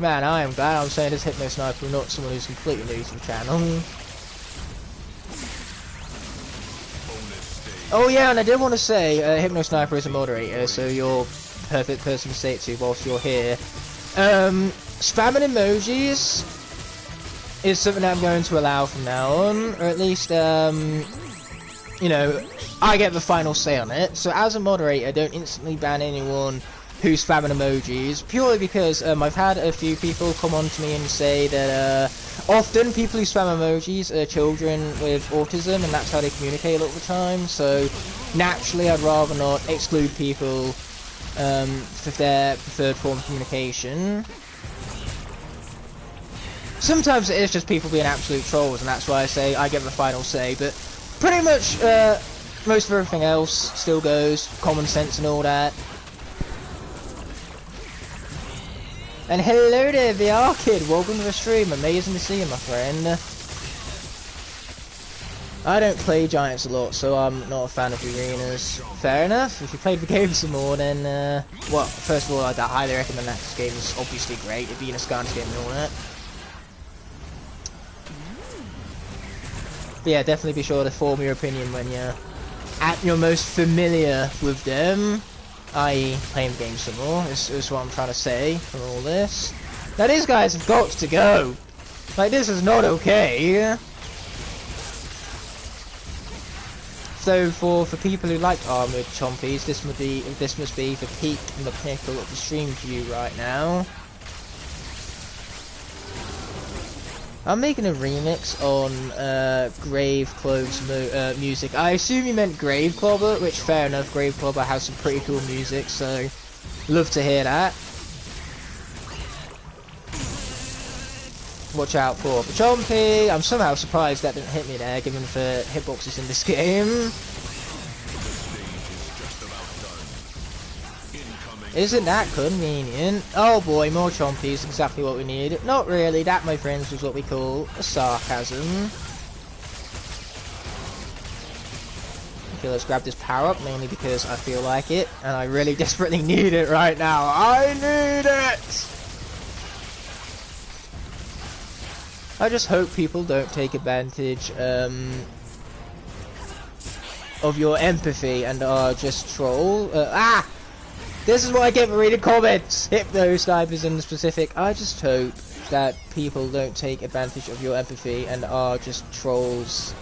Man, I am glad I'm saying this Hypno Sniper, not someone who's completely new to the channel. Oh yeah, and I did want to say, Hypno Sniper is a moderator, so you're the perfect person to say it to whilst you're here. Spamming emojis is something that I'm going to allow from now on, or at least, you know, I get the final say on it. So as a moderator, don't instantly ban anyone who's spamming emojis, purely because I've had a few people come on to me and say that often people who spam emojis are children with autism, and that's how they communicate a lot of the time. So naturally I'd rather not exclude people for their preferred form of communication. Sometimes it is just people being absolute trolls, and that's why I say I get the final say, but pretty much most of everything else still goes, common sense and all that. And hello there, VR Kid, welcome to the stream, amazing to see you, my friend. I don't play Giants a lot, so I'm not a fan of the arenas. Fair enough, if you played the game some more, then, well, first of all, I'd highly recommend that. This game is obviously great, it being a Skylanders game and all that. But yeah, definitely be sure to form your opinion when you're at your most familiar with them, i.e. playing the game some more, is what I'm trying to say from all this. Now these guys have got to go! Like, this is not okay! So for people who like armoured chompies, this must be the peak and the pinnacle of the stream view right now. I'm making a remix on Grave Clove's music. I assume you meant Grave Clobber, which fair enough, Grave Clobber has some pretty cool music, so love to hear that. Watch out for the Chompy. I'm somehow surprised that didn't hit me there, given the hitboxes in this game. Isn't that convenient? Oh boy, more Chompies, exactly what we need. Not really, that my friends was what we call a sarcasm. Okay, let's grab this power up, mainly because I feel like it, and I really desperately need it right now. I need it! I just hope people don't take advantage of your empathy and are just troll. This is what I get for reading comments! Hypno Snipers in specific. I just hope that people don't take advantage of your empathy and are just trolls.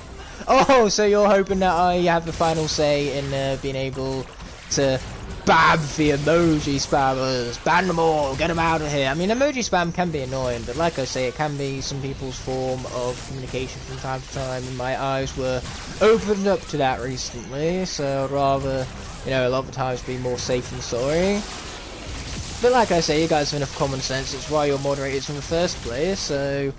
Oh, so you're hoping that I have the final say in being able to ban the emoji spammers. Ban them all, get them out of here. I mean, emoji spam can be annoying, but like I say, it can be some people's form of communication from time to time, and my eyes were opened up to that recently, so I'd rather, you know, a lot of the times be more safe than sorry. But like I say, you guys have enough common sense, it's why you're moderators in the first place, so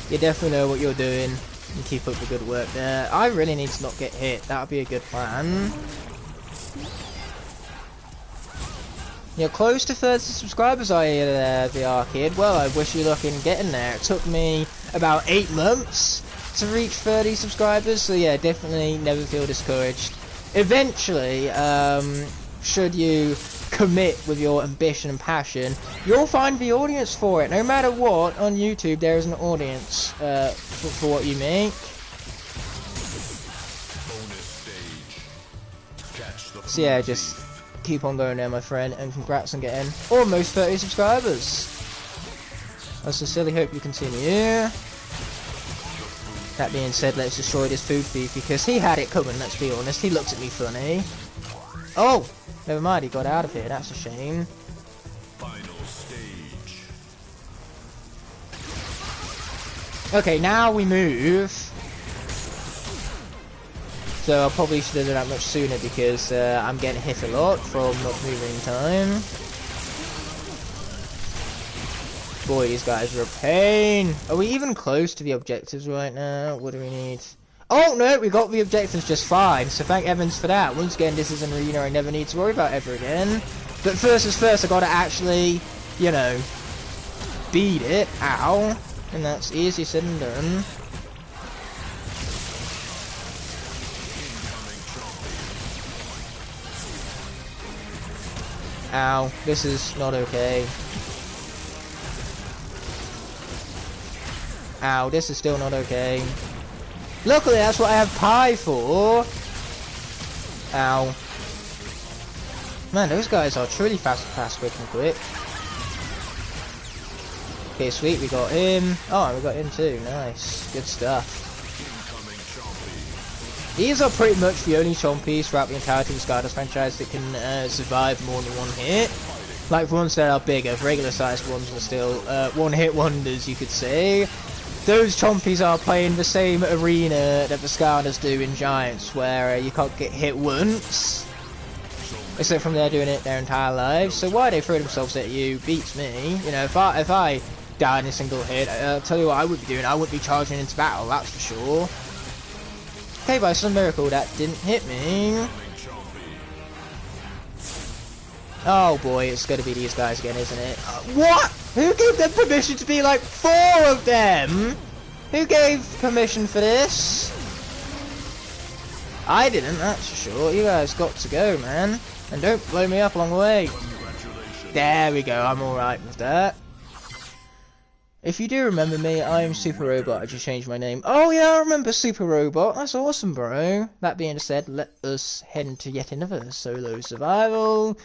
you definitely know what you're doing, and keep up the good work there. I really need to not get hit, that would be a good plan. You're close to 30 subscribers, are you there, VR Kid? Well, I wish you luck in getting there. It took me about 8 months to reach 30 subscribers, so yeah, definitely never feel discouraged. Eventually, should you commit with your ambition and passion, you'll find the audience for it. No matter what, on YouTube there is an audience for what you make. So yeah, just keep on going there, my friend, and congrats on getting almost 30 subscribers. I sincerely hope you continue. That being said, let's destroy this food thief, because he had it coming, let's be honest. He looked at me funny. Oh! Never mind, he got out of here, that's a shame. Final stage. Okay, now we move. So I probably should have done that much sooner because I'm getting hit a lot from not moving in time. Boy, these guys are a pain. Are we even close to the objectives right now? What do we need? Oh no, we got the objectives just fine. So thank heavens for that. Once again, this is an arena I never need to worry about ever again. But first as first, I gotta actually, you know, beat it. Ow. And that's easier said than done. Ow, this is not okay. Ow, this is still not okay. Luckily, that's what I have pie for. Ow. Man, those guys are truly fast, quick and quick. Okay, sweet, we got him. Oh, we got him too. Nice. Good stuff. These are pretty much the only chompies throughout the entirety of the Skylanders franchise that can survive more than one hit. Like the ones that are bigger, the regular sized ones are still one-hit wonders, you could say. Those chompies are playing the same arena that the Skylanders do in Giants, where you can't get hit once. Except from they're doing it their entire lives. So why they throw themselves at you beats me. You know, if I died in a single hit, I'll tell you what I would be doing. I wouldn't be charging into battle, that's for sure. Okay, by some miracle that didn't hit me. Oh boy, it's gonna be these guys again, isn't it? What? Who gave them permission to be like 4 of them? Who gave permission for this? I didn't, that's for sure. You guys got to go, man. And don't blow me up along the way. There we go, I'm alright with that. If you do remember me, I'm Super Robot. I just changed my name. Oh yeah, I remember Super Robot. That's awesome, bro. That being said, let us head into yet another solo survival.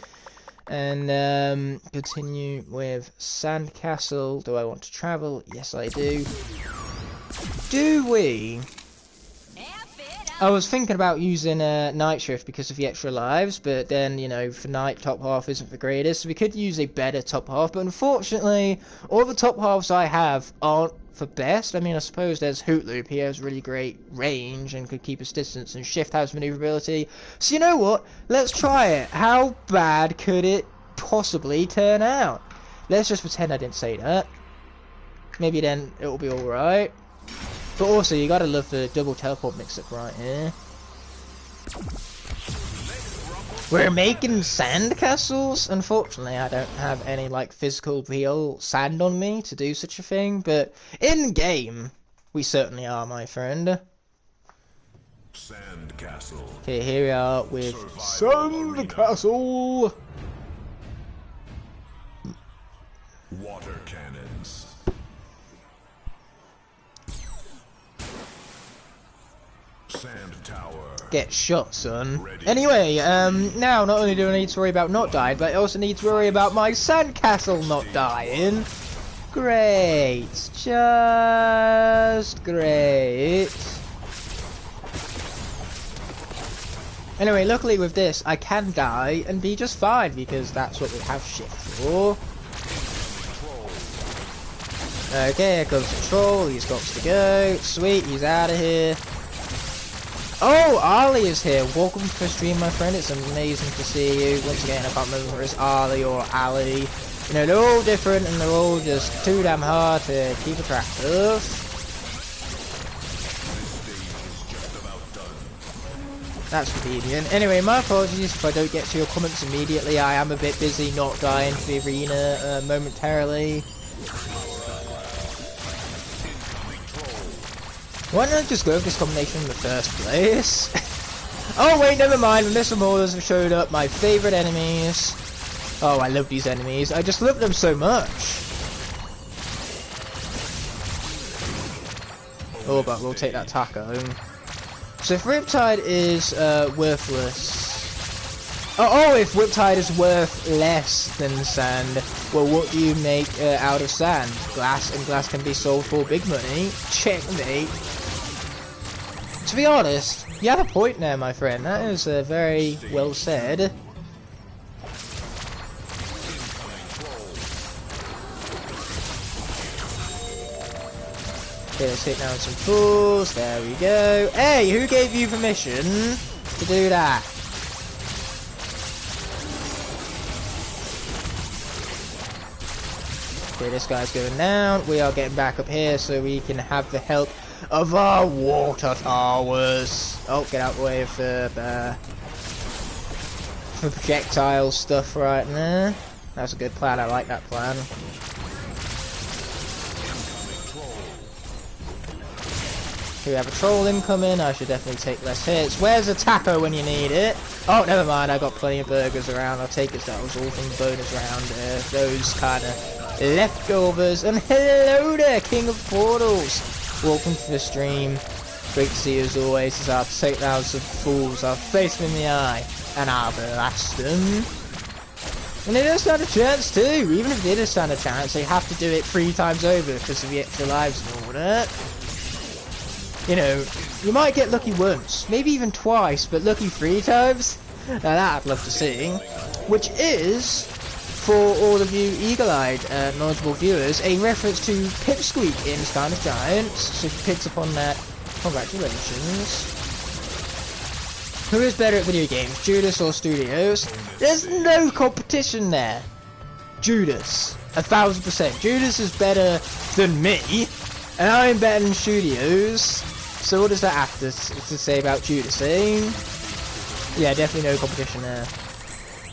And continue with Sandcastle. Do I want to travel? Yes, I do. Do we? I was thinking about using Night Shift because of the extra lives, but then, you know, for night, top half isn't the greatest, so we could use a better top half, but unfortunately, all the top halves I have aren't the best. I mean, I suppose there's Hoot Loop, he has really great range and could keep his distance, and Shift has maneuverability, so you know what, let's try it. How bad could it possibly turn out? Let's just pretend I didn't say that. Maybe then it'll be alright. But also, you gotta love the double teleport mix-up right here. We're making sandcastles. Unfortunately, I don't have any like physical real sand on me to do such a thing, but in game, we certainly are, my friend. Sandcastle. Okay, here we are with Sandcastle. Water cannons. Sand tower. Get shot, son. Anyway, now not only do I need to worry about not dying, but I also need to worry about my sandcastle not dying. Great. Just great. Anyway, luckily with this, I can die and be just fine, because that's what we have Shift for. Okay, here comes the troll. He's got to go. Sweet, he's out of here. Oh, Ali is here. Welcome to the stream, my friend. It's amazing to see you. Once again, I can't remember if it's Ali or Ali. You know, they're all different and they're all just too damn hard to keep a track of. That's convenient. Anyway, my apologies if I don't get to your comments immediately. I am a bit busy not dying to the arena momentarily. Why don't I just go with this combination in the first place? Oh wait, never mind, the missile mortars have showed up, my favourite enemies. Oh, I love these enemies, I just love them so much. Oh, but we'll take that taco home. So if Riptide is worthless... Oh, if Riptide is worth less than sand, well, what do you make out of sand? Glass, and glass can be sold for big money. Checkmate. To be honest, you have a point there, my friend. That is very well said. Okay, let's hit down some fools. There we go. Hey, who gave you permission to do that? Okay, this guy's going down. We are getting back up here so we can have the help of our water towers. Oh, get out of the way of the projectile stuff right there. That's a good plan. I like that plan. We have a troll incoming. I should definitely take less hits. Where's a taco when you need it? Oh, never mind. I got plenty of burgers around. I'll take it. That was all from the bonus round. Those kind of leftovers. And hello there, King of Portals. Welcome to the stream. Great to see you as always. As I'll take down some fools. I'll face them in the eye and I'll blast them. And they don't stand a chance too. Even if they did stand a chance, they have to do it 3 times over because of the extra lives and all that. You know, you might get lucky once, maybe even twice, but lucky 3 times? Now that I'd love to see. Which is, for all of you eagle-eyed, knowledgeable viewers, a reference to Pipsqueak in Skylanders Giants. So if you picked up on that, congratulations. Who is better at video games, Judas or Studios? There's no competition there. Judas, 1000%. Judas is better than me, and I'm better than Studios. So what does that have to say about Judas, eh? Yeah, definitely no competition there.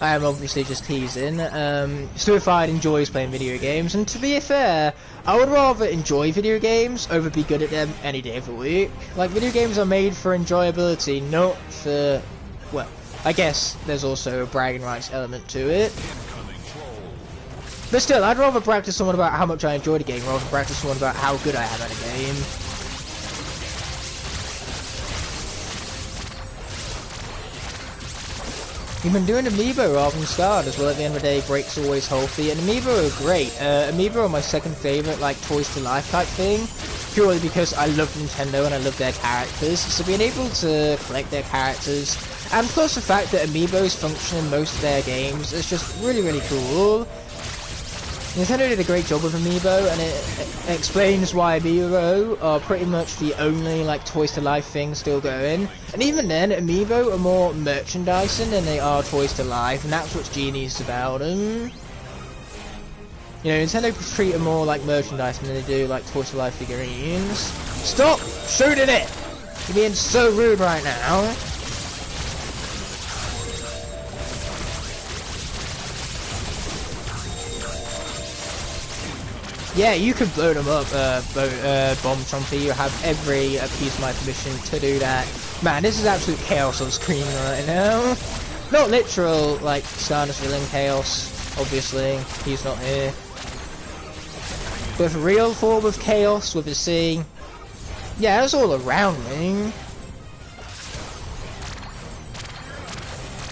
I am obviously just teasing. Stupefied enjoys playing video games, and to be fair, I would rather enjoy video games over be good at them any day of the week. Like, video games are made for enjoyability, not for... well, I guess there's also a bragging rights element to it. But still, I'd rather brag to someone about how much I enjoy the game rather than brag to someone about how good I am at a game. You've been doing Amiibo rather than Scarred as well. At the end of the day, breaks always healthy, and Amiibo are great. Amiibo are my second favourite, like, Toys to Life type thing, purely because I love Nintendo and I love their characters, so being able to collect their characters, and plus the fact that Amiibos function in most of their games, is just really, really cool. Nintendo did a great job with Amiibo, and it explains why Amiibo are pretty much the only, like, Toys to Life thing still going. And even then, Amiibo are more merchandising than they are Toys to Life, and that's what's genius about them. You know, Nintendo treat them more like merchandising than they do like Toys to Life figurines. Stop shooting it! You're being so rude right now. Yeah, you can blow them up, Bomb Trumpy. You have every piece of my permission to do that. Man, this is absolute chaos on screen right now. Not literal, like, Skylanders villain chaos, obviously. He's not here. But real form of chaos with a C. Yeah, it's all around me.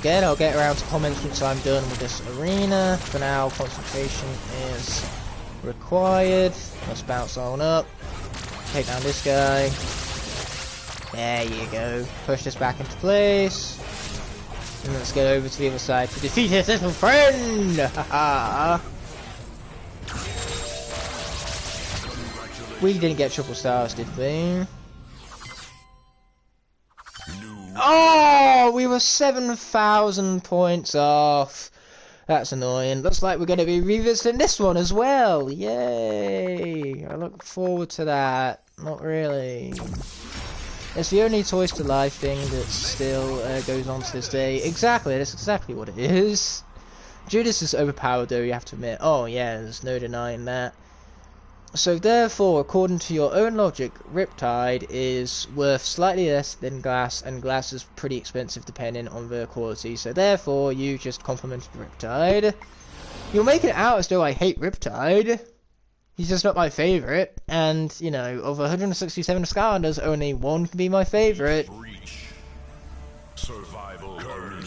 Again, I'll get around to comments once I'm done with this arena. For now, concentration is required. Let's bounce on up. Take down this guy. There you go. Push this back into place. And let's get over to the other side to defeat his little friend! Haha! We didn't get triple stars, did we? Oh! We were 7,000 points off! That's annoying. Looks like we're going to be revisiting this one as well. Yay! I look forward to that. Not really. It's the only Toys to Life thing that still goes on to this day. Exactly, that's exactly what it is. Judas is overpowered though, you have to admit. Oh yeah, there's no denying that. So therefore, according to your own logic, Riptide is worth slightly less than Glass, and Glass is pretty expensive depending on the quality. So therefore, you just complimented Riptide. You're making it out as though I hate Riptide. He's just not my favourite. And, you know, of 167 Skylanders, only one can be my favourite.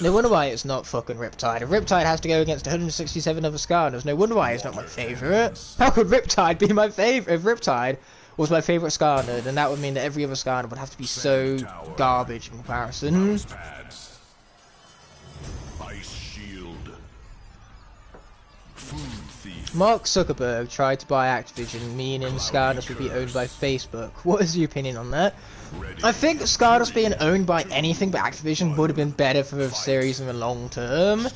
No wonder why it's not fucking Riptide. If Riptide has to go against 167 other Skylanders, no wonder why it's not my favourite. How could Riptide be my favourite? If Riptide was my favourite Skylander, then that would mean that every other Skylander would have to be so garbage in comparison. Ice shield. Food thief. Mark Zuckerberg tried to buy Activision, meaning Skylanders would be owned by Facebook. What is your opinion on that? I think Skylanders being owned by anything but Activision would have been better for the series in the long term.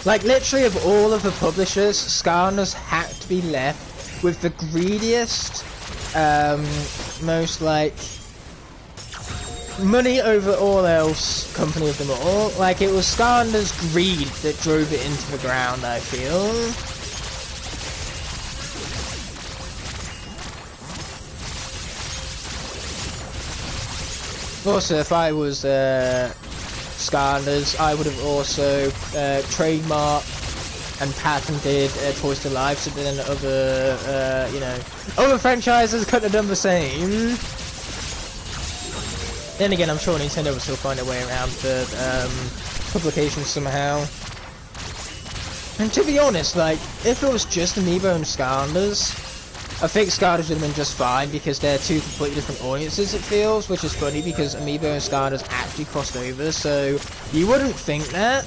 Like, literally, of all of the publishers, Skylanders had to be left with the greediest, most, like, money over all else company of them all. Like, it was Skylanders' greed that drove it into the ground, I feel. Also, if I was Skylanders, I would have also trademarked and patented Toys to Life, so then other, you know, other franchises couldn't have done the same. Then again, I'm sure Nintendo will still find a way around the publication somehow. And to be honest, like, if it was just Amiibo and Skylanders, I think Skylanders would have been just fine, because they're two completely different audiences, it feels, which is funny because Amiibo and Skylanders actually crossed over, so you wouldn't think that.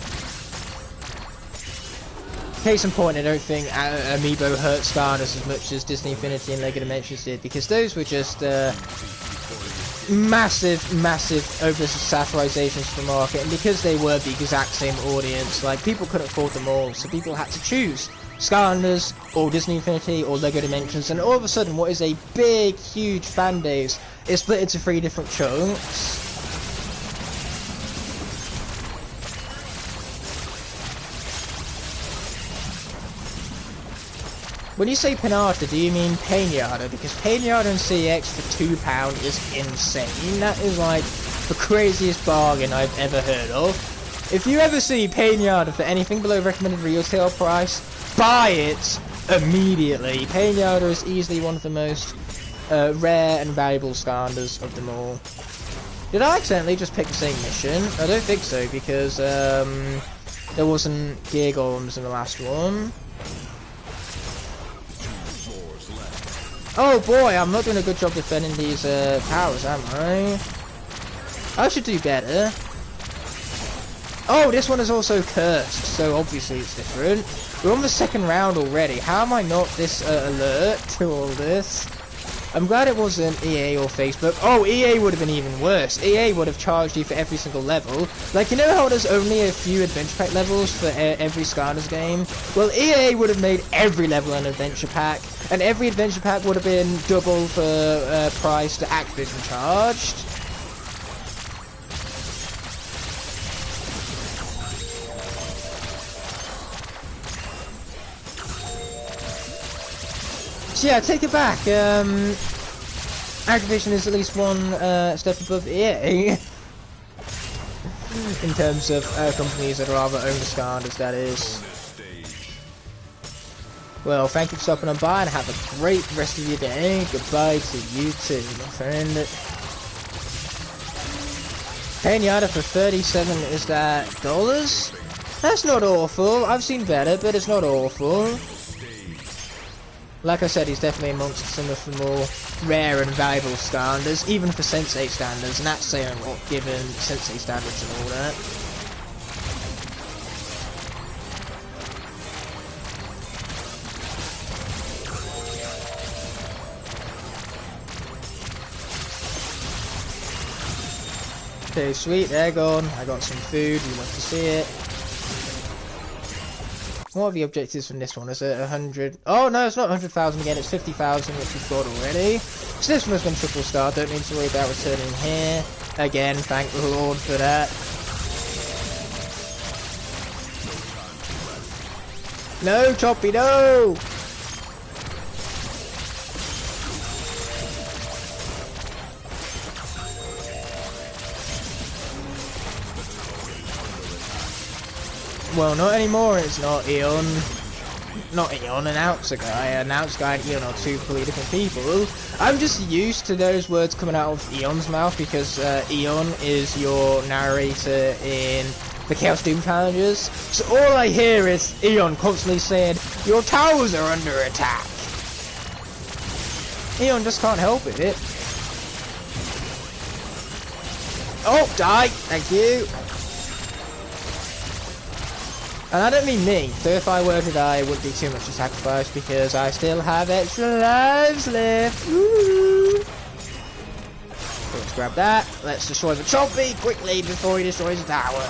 Case in point, I don't think Amiibo hurt Skylanders as much as Disney Infinity and LEGO Dimensions did, because those were just massive over-satirizations of the market, and because they were the exact same audience, like, people couldn't afford them all, so people had to choose Skylanders or Disney Infinity or LEGO Dimensions, and all of a sudden what is a big, huge fan base is split into 3 different chunks. When you say Pinata, do you mean Pinata? Because Pinata and CX for £2 is insane. That is like the craziest bargain I've ever heard of. If you ever see Pinata for anything below recommended retail price, buy it immediately. Pinata is easily one of the most rare and valuable Skylanders of them all. Did I accidentally just pick the same mission? I don't think so, because there wasn't gear golems in the last one. Oh boy, I'm not doing a good job defending these towers, am I? I should do better. Oh, this one is also cursed, so obviously it's different. We're on the second round already. How am I not this alert to all this? I'm glad it wasn't EA or Facebook. Oh, EA would have been even worse. EA would have charged you for every single level. Like, you know how there's only a few adventure pack levels for every Skylanders game? Well, EA would have made every level an adventure pack, and every adventure pack would have been double the price that Activision charged. So yeah, take it back. Activision is at least one step above EA in terms of companies that rather own the Skylanders, that is. Well, thank you for stopping on by and have a great rest of your day. Goodbye to you too, my friend. Pinata for 37, is that dollars? That's not awful. I've seen better, but it's not awful. Like I said, he's definitely amongst some of the more rare and valuable Skylanders, even for Sensei standards, and that's saying what, given Sensei standards and all that. Okay, sweet, they're gone. I got some food, you love to see it. What are the objectives from this one? Is it 100? Oh no, it's not 100,000 again, it's 50,000, which we've got already. So this one's been triple star, don't need to worry about returning here. Again, thank the Lord for that. No, Choppy, no! Well, not anymore, it's not Eon. Not Eon, announcer guy. Announcer guy and Eon are two completely different people. I'm just used to those words coming out of Eon's mouth because Eon is your narrator in the Chaos Doom challenges. So all I hear is Eon constantly saying, "Your towers are under attack." Eon just can't help it. Oh, die! Thank you. And I don't mean me, so if I were to die, it wouldn't be too much to sacrifice because I still have extra lives left. Woo! Let's grab that. Let's destroy the trophy quickly before he destroys the tower.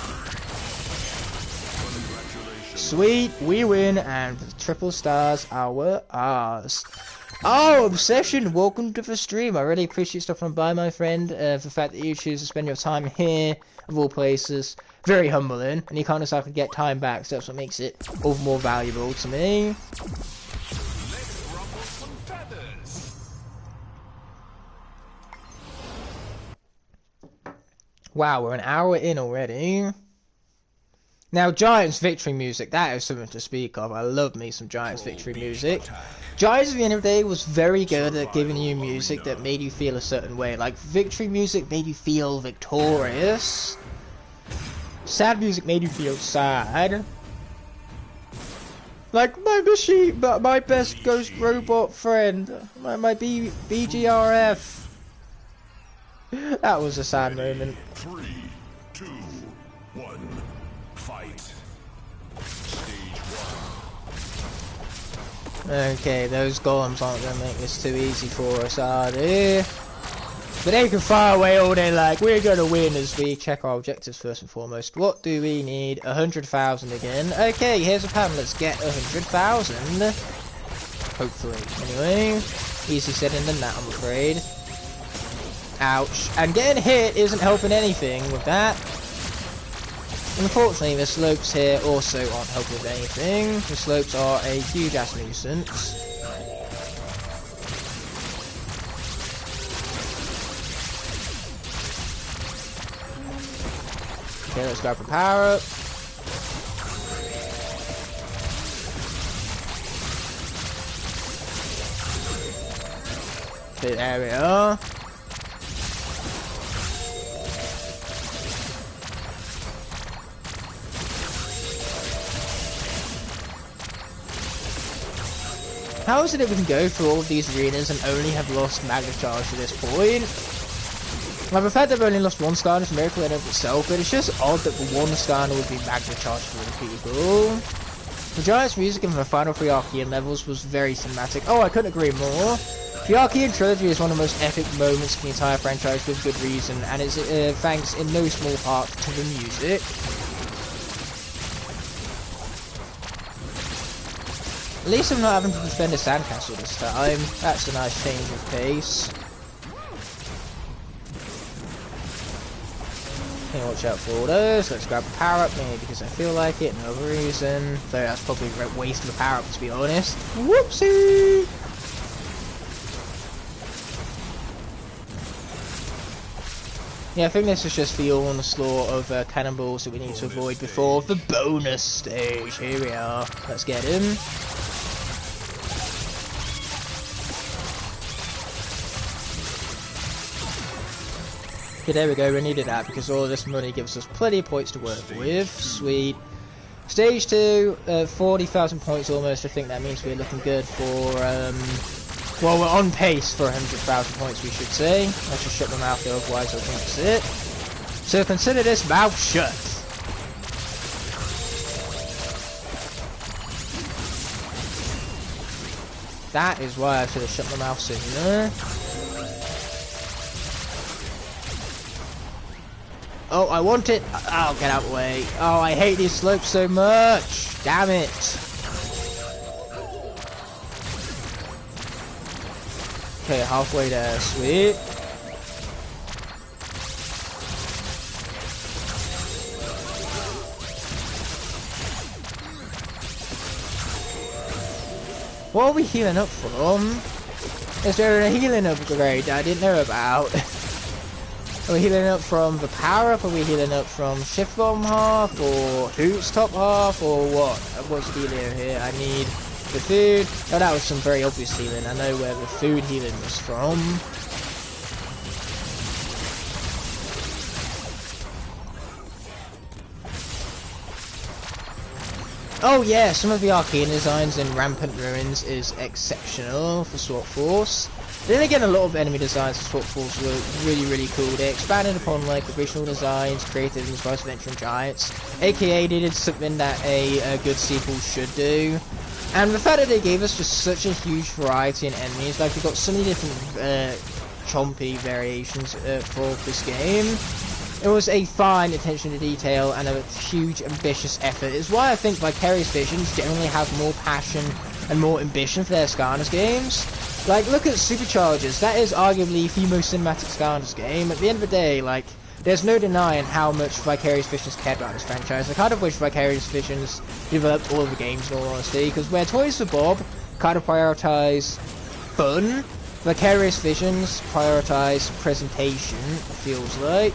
Sweet, we win, and the triple stars are ours. Oh, Obsession, welcome to the stream. I really appreciate stopping by, my friend. The fact that you choose to spend your time here, of all places, very humbling. And you can't decide to get time back, so that's what makes it all the more valuable to me. Wow, we're an hour in already. Now, Giants victory music, that is something to speak of. I love me some Giants victory music. Giants at the end of the day was very good at giving you music that made you feel a certain way. Like, victory music made you feel victorious. Sad music made you feel sad. Like, my best ghost robot friend. My BGRF. That was a sad moment. 3, 2, 1, fight. Stage 1. Okay, those golems aren't gonna make this too easy for us, are they? But they can fire away all day like, we're gonna win as we check our objectives first and foremost. What do we need? 100,000 again. Okay, here's a plan. Let's get 100,000. Hopefully. Anyway, easy said than that, I'm afraid. Ouch. And getting hit isn't helping anything with that. Unfortunately, the slopes here also aren't helping with anything. The slopes are a huge ass nuisance. Okay, let's grab a power up. Okay, there we are. How is it that we can go through all of these arenas and only have lost Magna Charge to this point? Like, the fact that we've only lost one Skylander is a miracle in and of itself, but it's just odd that the one Skylander would be Magna Charge for the people. The Giants' music in the final 3 Archean levels was very cinematic. Oh, I couldn't agree more. The Archean trilogy is one of the most epic moments in the entire franchise with good reason, and it's thanks in no small part to the music. At least I'm not having to defend a sandcastle this time. That's a nice change of pace. Okay, watch out for all those. Let's grab a power up maybe because I feel like it, no other reason. Though that's probably a waste of a power up to be honest. Whoopsie! Yeah, I think this is just the onslaught of cannonballs that we need to avoid before the bonus stage. Here we are. Let's get him. Okay, there we go, we needed that because all of this money gives us plenty of points to work with. Sweet. Stage 2, 40,000 points almost. I think that means we're looking good for, well, we're on pace for 100,000 points, we should say. Let's just shut my mouth though, otherwise I'll jinx it. So consider this mouth shut. That is why I should have shut my mouth sooner. Oh, I want it! Oh, get out of the way. Oh, I hate these slopes so much! Damn it! Okay, halfway there, sweet. What are we healing up from? Is there a healing upgrade I didn't know about? Are we healing up from the power up? Are we healing up from shift bomb half or hoots top half or what? What's the dealio here? I need the food. Oh, that was some very obvious healing. I know where the food healing was from. Oh yeah, some of the arcane designs in Rampant Ruins is exceptional for Sword Force. Then again, a lot of enemy designs for Swap Force were really cool. They expanded upon like original designs created in Spice Adventure and Giants, aka they did something that a good sequel should do. And the fact that they gave us just such a huge variety in enemies, like we've got so many different chompy variations for this game. It was a fine attention to detail and a huge ambitious effort. It's why I think Vicarious Visions generally have more passion and more ambition for their Skylanders games. Like, look at Superchargers. That is arguably the most cinematic Skylanders game. At the end of the day, like, there's no denying how much Vicarious Visions cared about this franchise. I kind of wish Vicarious Visions developed all of the games, in all honesty, because where Toys for Bob kind of prioritize fun, Vicarious Visions prioritize presentation, it feels like.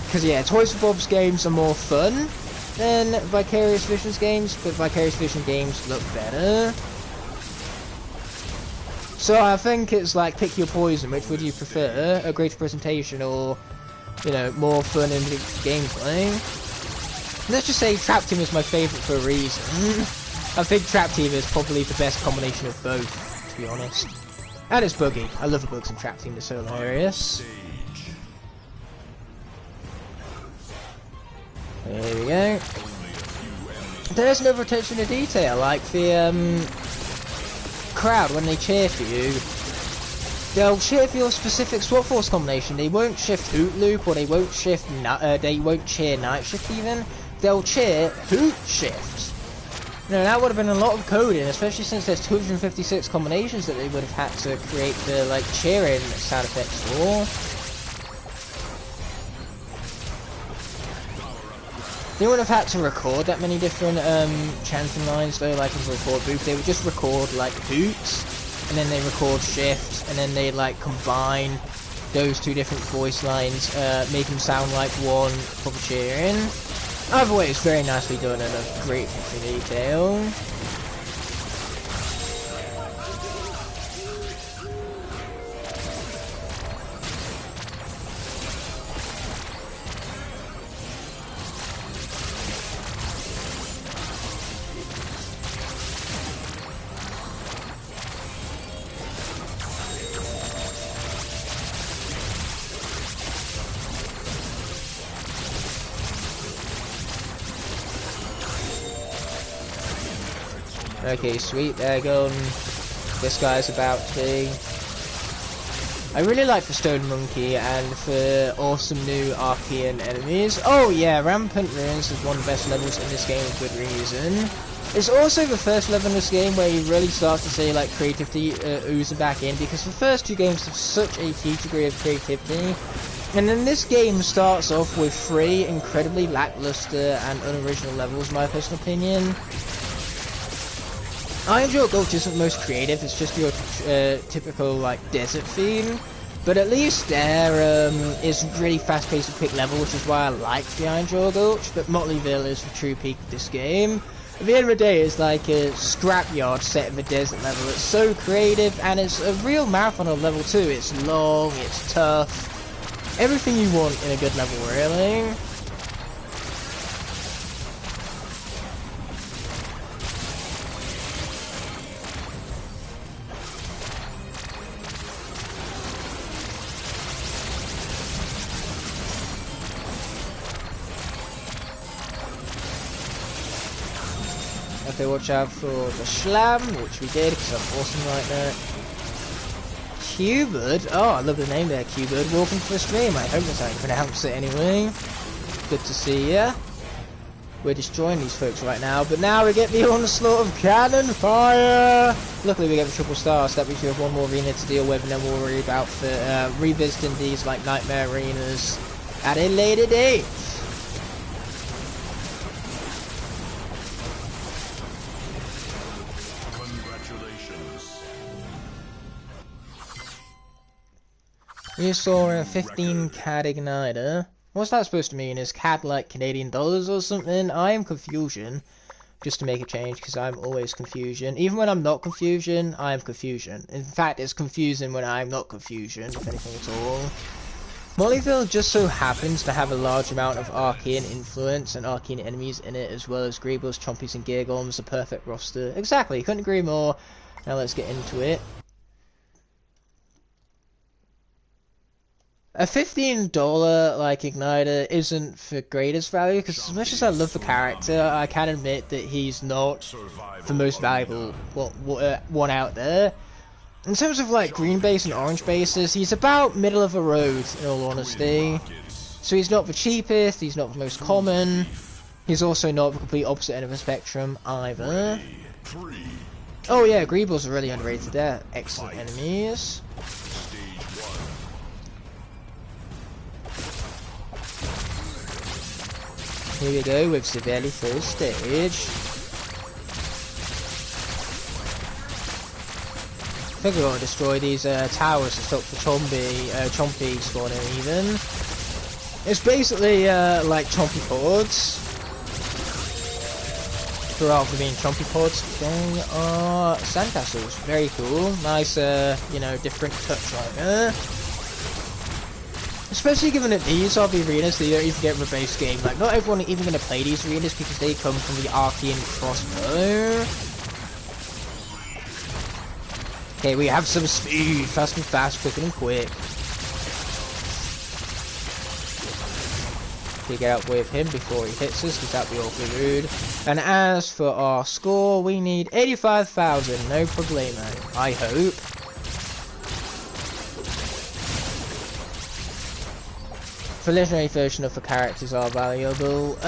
Because yeah, Toys for Bob's games are more fun than Vicarious Visions games, but Vicarious Vision games look better. So I think it's like, pick your poison. Which would you prefer? A greater presentation or, you know, more fun and gameplay? Let's just say Trap Team is my favourite for a reason. I think Trap Team is probably the best combination of both, to be honest. And it's buggy. I love the bugs in Trap Team, they're so hilarious. There we go. There's no attention to detail, like the crowd when they cheer for you. They'll cheer for your specific Swap Force combination. They won't shift Hoot Loop, or they won't shift. They won't cheer Night Shift even. They'll cheer Hoot Shift. You know, that would have been a lot of coding, especially since there's 256 combinations that they would have had to create the like cheering sound effects for. They wouldn't have had to record that many different chanting lines though, like in the record booth. They would just record like hoots, and then they record shift, and then they like combine those two different voice lines, make them sound like one proper cheering. Either way, it's very nicely done and a great attention to detail. Okay, sweet, there you go. This guy's about to be. I really like the Stone Monkey and the awesome new Archean enemies. Oh yeah, Rampant Ruins is one of the best levels in this game for good reason. It's also the first level in this game where you really start to see like creativity oozing back in, because the first two games have such a huge degree of creativity. And then this game starts off with 3 incredibly lackluster and unoriginal levels, in my personal opinion. Iron Jaw Gulch isn't most creative, it's just your typical like desert theme, but at least there is really fast-paced and quick level, which is why I like the Iron Jaw Gulch. But Motleyville is the true peak of this game. At the end of the day, it's like a scrapyard set in the desert level. It's so creative, and it's a real marathon of level 2. It's long, it's tough, everything you want in a good level, really. Okay, watch out for the Schlam, which we did, because I'm awesome right now. Cubid? Oh, I love the name there, Cubid. Welcome to the stream. I hope that's how you pronounce it anyway. Good to see ya. We're destroying these folks right now, but now we get the onslaught of cannon fire! Luckily we get the triple star, so that means we have one more arena to deal with, and then we'll worry about revisiting these like nightmare arenas at a later date. We saw a 15 CAD igniter. What's that supposed to mean? Is CAD like Canadian dollars or something? I am confusion. Just to make a change, because I'm always confusion. Even when I'm not confusion, I am confusion. In fact, it's confusing when I'm not confusion, if anything at all. Motleyville just so happens to have a large amount of Archean influence and Archean enemies in it, as well as Greebles, Chompies, and Geargoms. A perfect roster. Exactly, couldn't agree more. Now let's get into it. A $15 like igniter isn't the greatest value, because as much as I love the character, I can admit that he's not the most valuable one out there. In terms of like green base and orange bases, he's about middle of the road in all honesty. So he's not the cheapest, he's not the most common, he's also not the complete opposite end of the spectrum either. Oh yeah, Greebles are really underrated, they're excellent enemies. Here we go with the very first stage. I think we're going to destroy these towers to stop the chompy spawning even. It's basically like chompy pods. Rather than being chompy pods, they are sandcastles. Very cool. Nice, you know, different touch right there. Especially given that these are the arenas that you don't even get in the base game. Like, not everyone is even going to play these arenas because they come from the Archean crossbow. Okay, we have some speed. Fast and fast, quick and quick. We get up with him before he hits us, because that'd be awfully rude. And as for our score, we need 85,000, no problemo, I hope. The legendary version of the characters are valuable.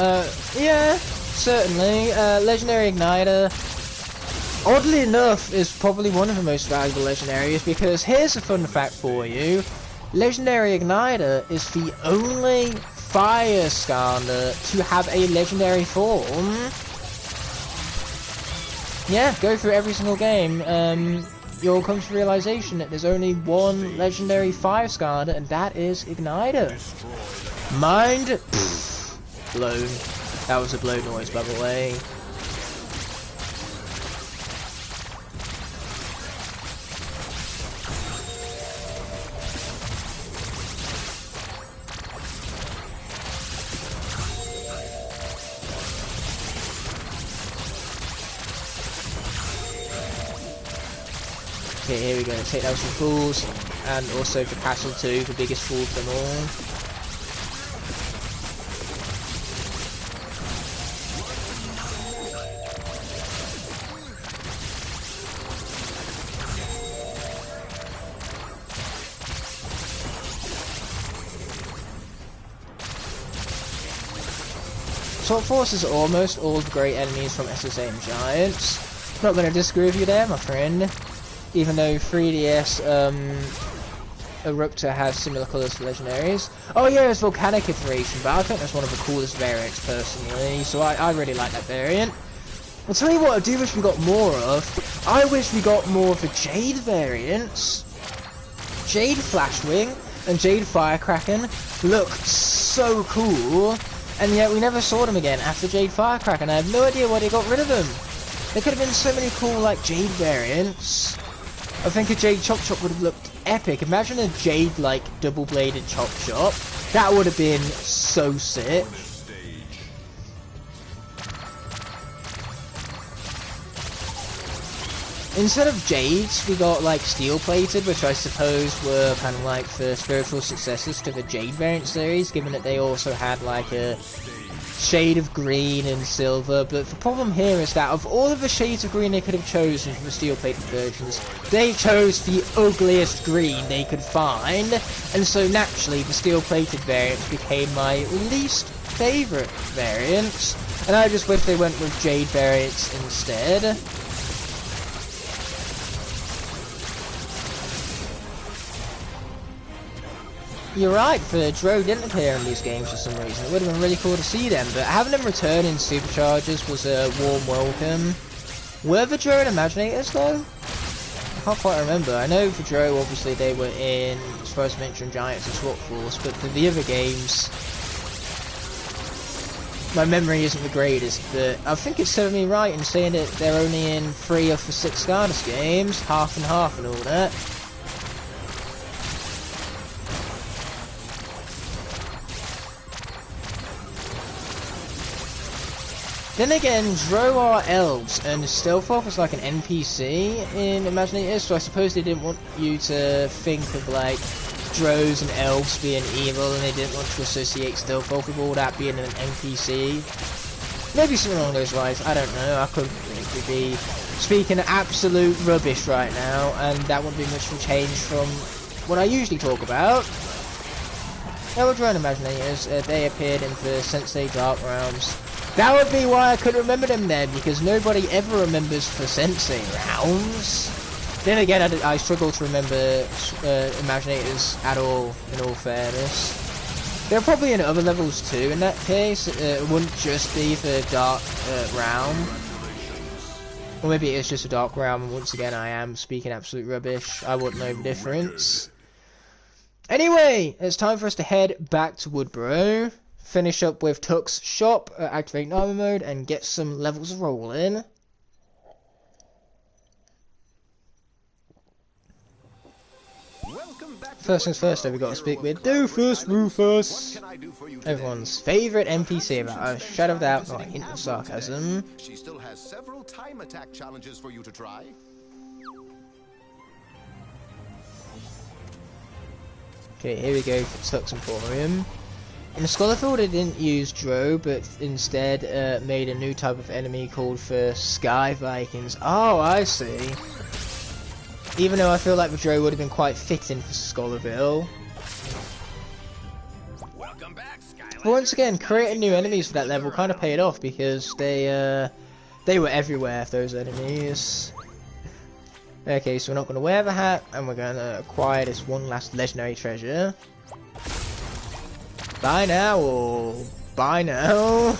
Yeah, certainly. Legendary Igniter, oddly enough, is probably one of the most valuable legendaries, because here's a fun fact for you. Legendary Igniter is the only fire Skylander to have a legendary form. Yeah, go through every single game. You'll come to the realization that there's only one legendary fire Skylander, and that is Igknightr. Mind blown. That was a blow noise, by the way. Okay, here we go, take out some fools, and also the castle too, the biggest fool of them all. Swap Force is almost all the great enemies from SSM Giants. Not going to disagree with you there, my friend. Even though 3DS Eruptor has similar colours to legendaries. Oh yeah, it's Volcanic Iteration, but I think that's one of the coolest variants personally, so I really like that variant. I'll tell you what I do wish we got more of. I wish we got more of the Jade variants. Jade Flashwing and Jade Firecracken look so cool, and yet we never saw them again after Jade Firecracken. I have no idea why they got rid of them. There could have been so many cool like Jade variants. I think a Jade Chop Chop would have looked epic. Imagine a Jade like double-bladed Chop Chop. That would have been so sick. Instead of Jades, we got like Steel Plated, which I suppose were kind of like the spiritual successors to the Jade variant series, given that they also had like a shade of green and silver. But the problem here is that of all of the shades of green they could have chosen from the steel plated versions, they chose the ugliest green they could find, and so naturally the steel plated variants became my least favourite variants, and I just wish they went with Jade variants instead. You're right, the Dro didn't appear in these games for some reason. It would have been really cool to see them, but having them return in Superchargers was a warm welcome. Were the Dro in Imaginators though? I can't quite remember. I know for Dro, obviously, they were in, as far as mentioned, Giants and Swap Force, but for the other games, my memory isn't the greatest, but I think it's serving me right in saying that they're only in 3 of the 6 Skylanders games, half and half and all that. Then again, Dro are elves, and Stealthwolf is like an NPC in Imaginators, so I suppose they didn't want you to think of like drows and elves being evil, and they didn't want to associate Stealth with all that being an NPC. Maybe something along those lines, I don't know. I could be speaking absolute rubbish right now, and that wouldn't be much of a change from what I usually talk about. Now, Rhino Imaginators, they appeared in the Sensei Dark Realms. That would be why I couldn't remember them then, because nobody ever remembers the Sensei Realms. Then again, I struggle to remember Imaginators at all, in all fairness. They're probably in other levels too, in that case. It wouldn't just be the Dark Realm. Or maybe it is just a Dark Realm, and once again I am speaking absolute rubbish. I wouldn't know the difference. Anyway, it's time for us to head back to Woodborough, finish up with Tuck's shop, activate Nightmare mode, and get some levels rolling. First things first, though, we got to speak with Doofus Rufus, everyone's favourite NPC, about a shadow of doubt, not a hint of sarcasm. She still has several time attack challenges for you to try. Okay, here we go for Tuck's Emporium. In Scholarfield, they didn't use Drow, but instead made a new type of enemy called the Sky Vikings. Oh, I see. Even though I feel like the Drow would have been quite fitting for Scholarville. Welcome back, Skylanders. But once again, creating new enemies for that level kind of paid off, because they were everywhere, those enemies. Okay, so we're not going to wear the hat, and we're going to acquire this one last legendary treasure. Buy now, or buy now?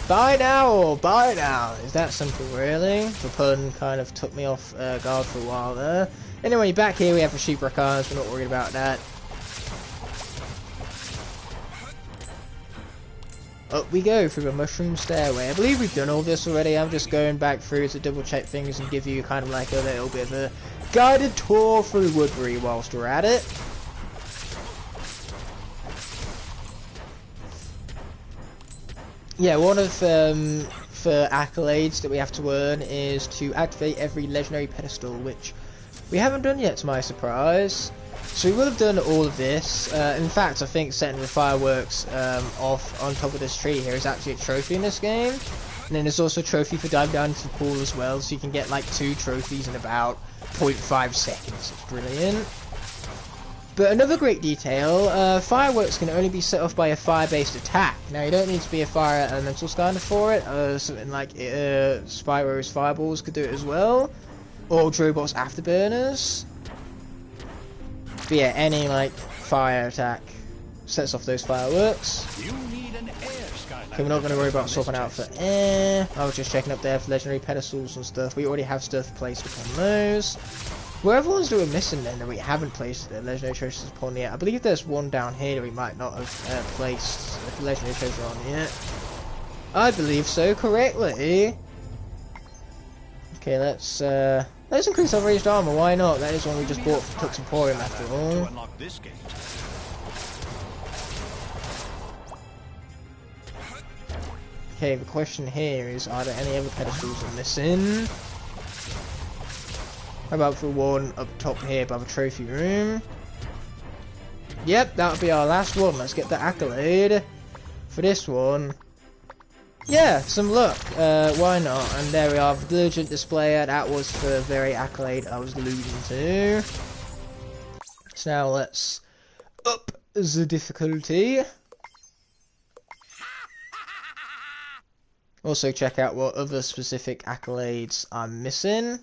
Buy now, or buy now? Is that simple, really? The pun kind of took me off guard for a while there. Anyway, back here we have the sheep arcanas, we're not worried about that. Up we go through the mushroom stairway. I believe we've done all this already. I'm just going back through to double check things and give you kind of like a little bit of a guided tour through Woodbury whilst we're at it. Yeah, one of the accolades that we have to earn is to activate every Legendary Pedestal, which we haven't done yet to my surprise. So we will have done all of this. In fact, I think setting the fireworks off on top of this tree here is actually a trophy in this game. And then there's also a trophy for diving down into the pool as well, so you can get like 2 trophies in about 0.5 seconds. It's brilliant. But another great detail, fireworks can only be set off by a fire-based attack. Now, you don't need to be a fire elemental Skylander for it. Something like Spyro's fireballs could do it as well. Or Drobot's afterburners. But yeah, any like fire attack sets off those fireworks. You need an air Skylander. Okay, we're not going to worry about swapping out for air. I was just checking up there for legendary pedestals and stuff. We already have stuff placed upon those. Wherever ones that we're missing then that we haven't placed the legendary treasures upon yet. I believe there's one down here that we might not have placed the legendary treasure on yet. I believe so correctly. Okay, let's increase our ranged armor. Why not? That is one we just bought from Tuck's Emporium after all. To unlock this gate. Okay, the question here is, are there any other pedestals we're missing? How about for one up top here by the trophy room? Yep, that'll be our last one. Let's get the accolade for this one. Yeah, some luck. Why not? And there we are, the diligent displayer. That was the very accolade I was alluding to. So now let's up the difficulty. Also check out what other specific accolades I'm missing.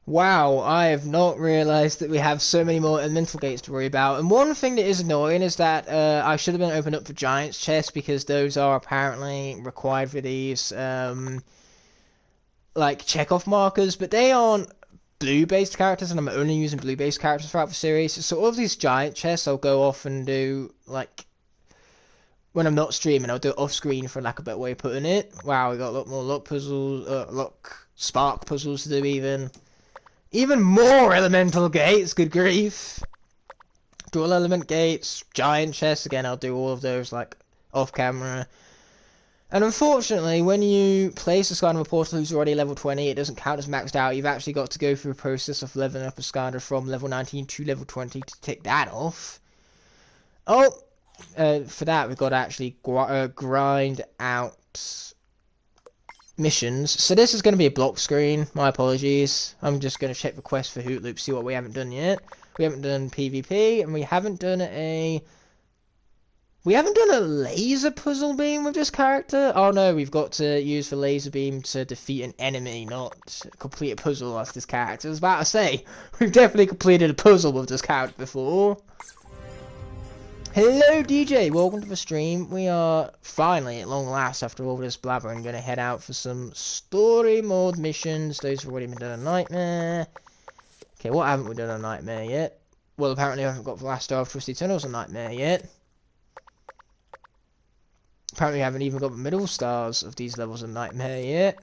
Wow, I have not realised that we have so many more elemental gates to worry about. And one thing that is annoying is that I should have been opened up for Giant's chests, because those are apparently required for these like checkoff markers, but they aren't blue-based characters, and I'm only using blue-based characters throughout the series. So all of these giant chests I'll go off and do, like, when I'm not streaming, I'll do it off-screen, for lack of a better way of putting it. Wow, we got a lot more luck puzzles, spark puzzles to do even. Even more elemental gates, good grief. Dual element gates, giant chests, again I'll do all of those like off camera. And unfortunately, when you place a Skylander portal who's already level 20, it doesn't count as maxed out. You've actually got to go through a process of leveling up a Skylander from level 19 to level 20 to tick that off. Oh, for that we've got to actually grind out missions. So this is going to be a block screen. My apologies. I'm just going to check the quest for Hoot Loop, see what we haven't done yet. We haven't done PvP, and we haven't done a laser puzzle beam with this character. Oh no, we've got to use the laser beam to defeat an enemy, not complete a puzzle with this character. I was about to say, we've definitely completed a puzzle with this character before. Hello DJ, welcome to the stream. We are finally, at long last, after all this blabbering, going to head out for some story mode missions. Those have already been done a nightmare. Okay, what haven't we done a nightmare yet? Well, apparently I haven't got the last Star of Twisted Tunnels a nightmare yet. Apparently I haven't even got the middle stars of these levels a nightmare yet.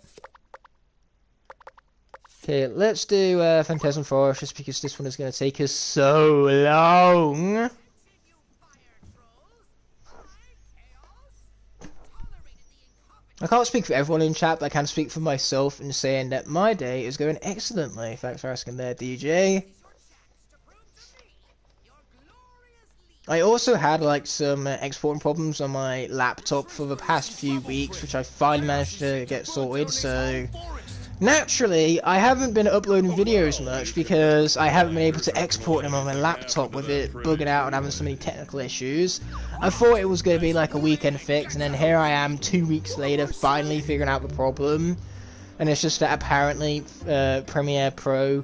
Okay, let's do Phantasm Forest, just because this one is going to take us so long. I can't speak for everyone in chat, but I can speak for myself in saying that my day is going excellently. Thanks for asking there, DJ. I also had like some exporting problems on my laptop for the past few weeks, which I finally managed to get sorted, so naturally I haven't been uploading videos much because I haven't been able to export them on my laptop with it bugging out and having so many technical issues. I thought it was going to be like a weekend fix, and then here I am 2 weeks later finally figuring out the problem, and it's just that apparently Premiere Pro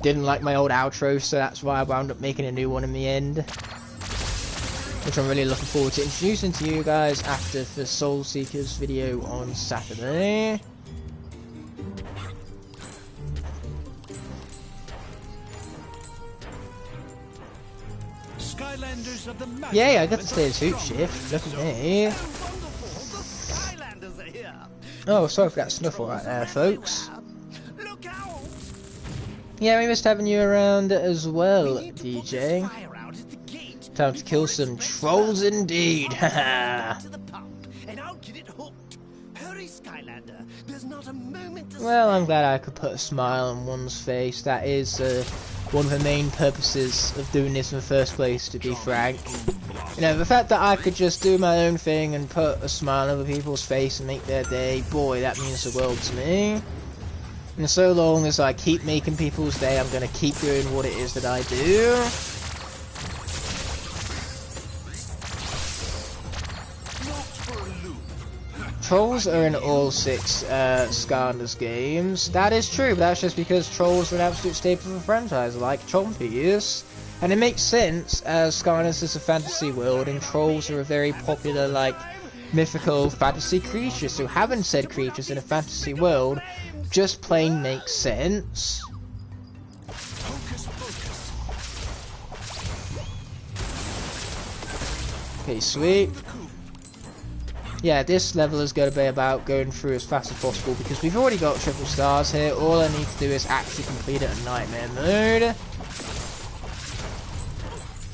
didn't like my old outro, so that's why I wound up making a new one in the end, which I'm really looking forward to introducing to you guys after the Soul Seekers video on Saturday. Skylanders of the Yay, I got to stay as Hoot Shift. Look at me. Oh, sorry for that snuffle right there, folks. Yeah, we missed having you around as well, DJ. Time to kill some trolls indeed. Well, I'm glad I could put a smile on one's face. That is one of the main purposes of doing this in the first place, to be frank. You know, the fact that I could just do my own thing and put a smile on other people's face and make their day, boy, that means the world to me. And so long as I keep making people's day, I'm going to keep doing what it is that I do. Trolls are in all 6 Skylanders games. That is true, but that's just because trolls are an absolute staple of the franchise, like Chompies. And it makes sense, as Skylanders is a fantasy world, and trolls are a very popular, like, mythical fantasy creature. So having said creatures in a fantasy world just plain makes sense. Okay, sweet. Yeah, this level is going to be about going through as fast as possible because we've already got triple stars here. All I need to do is actually complete it in nightmare mode.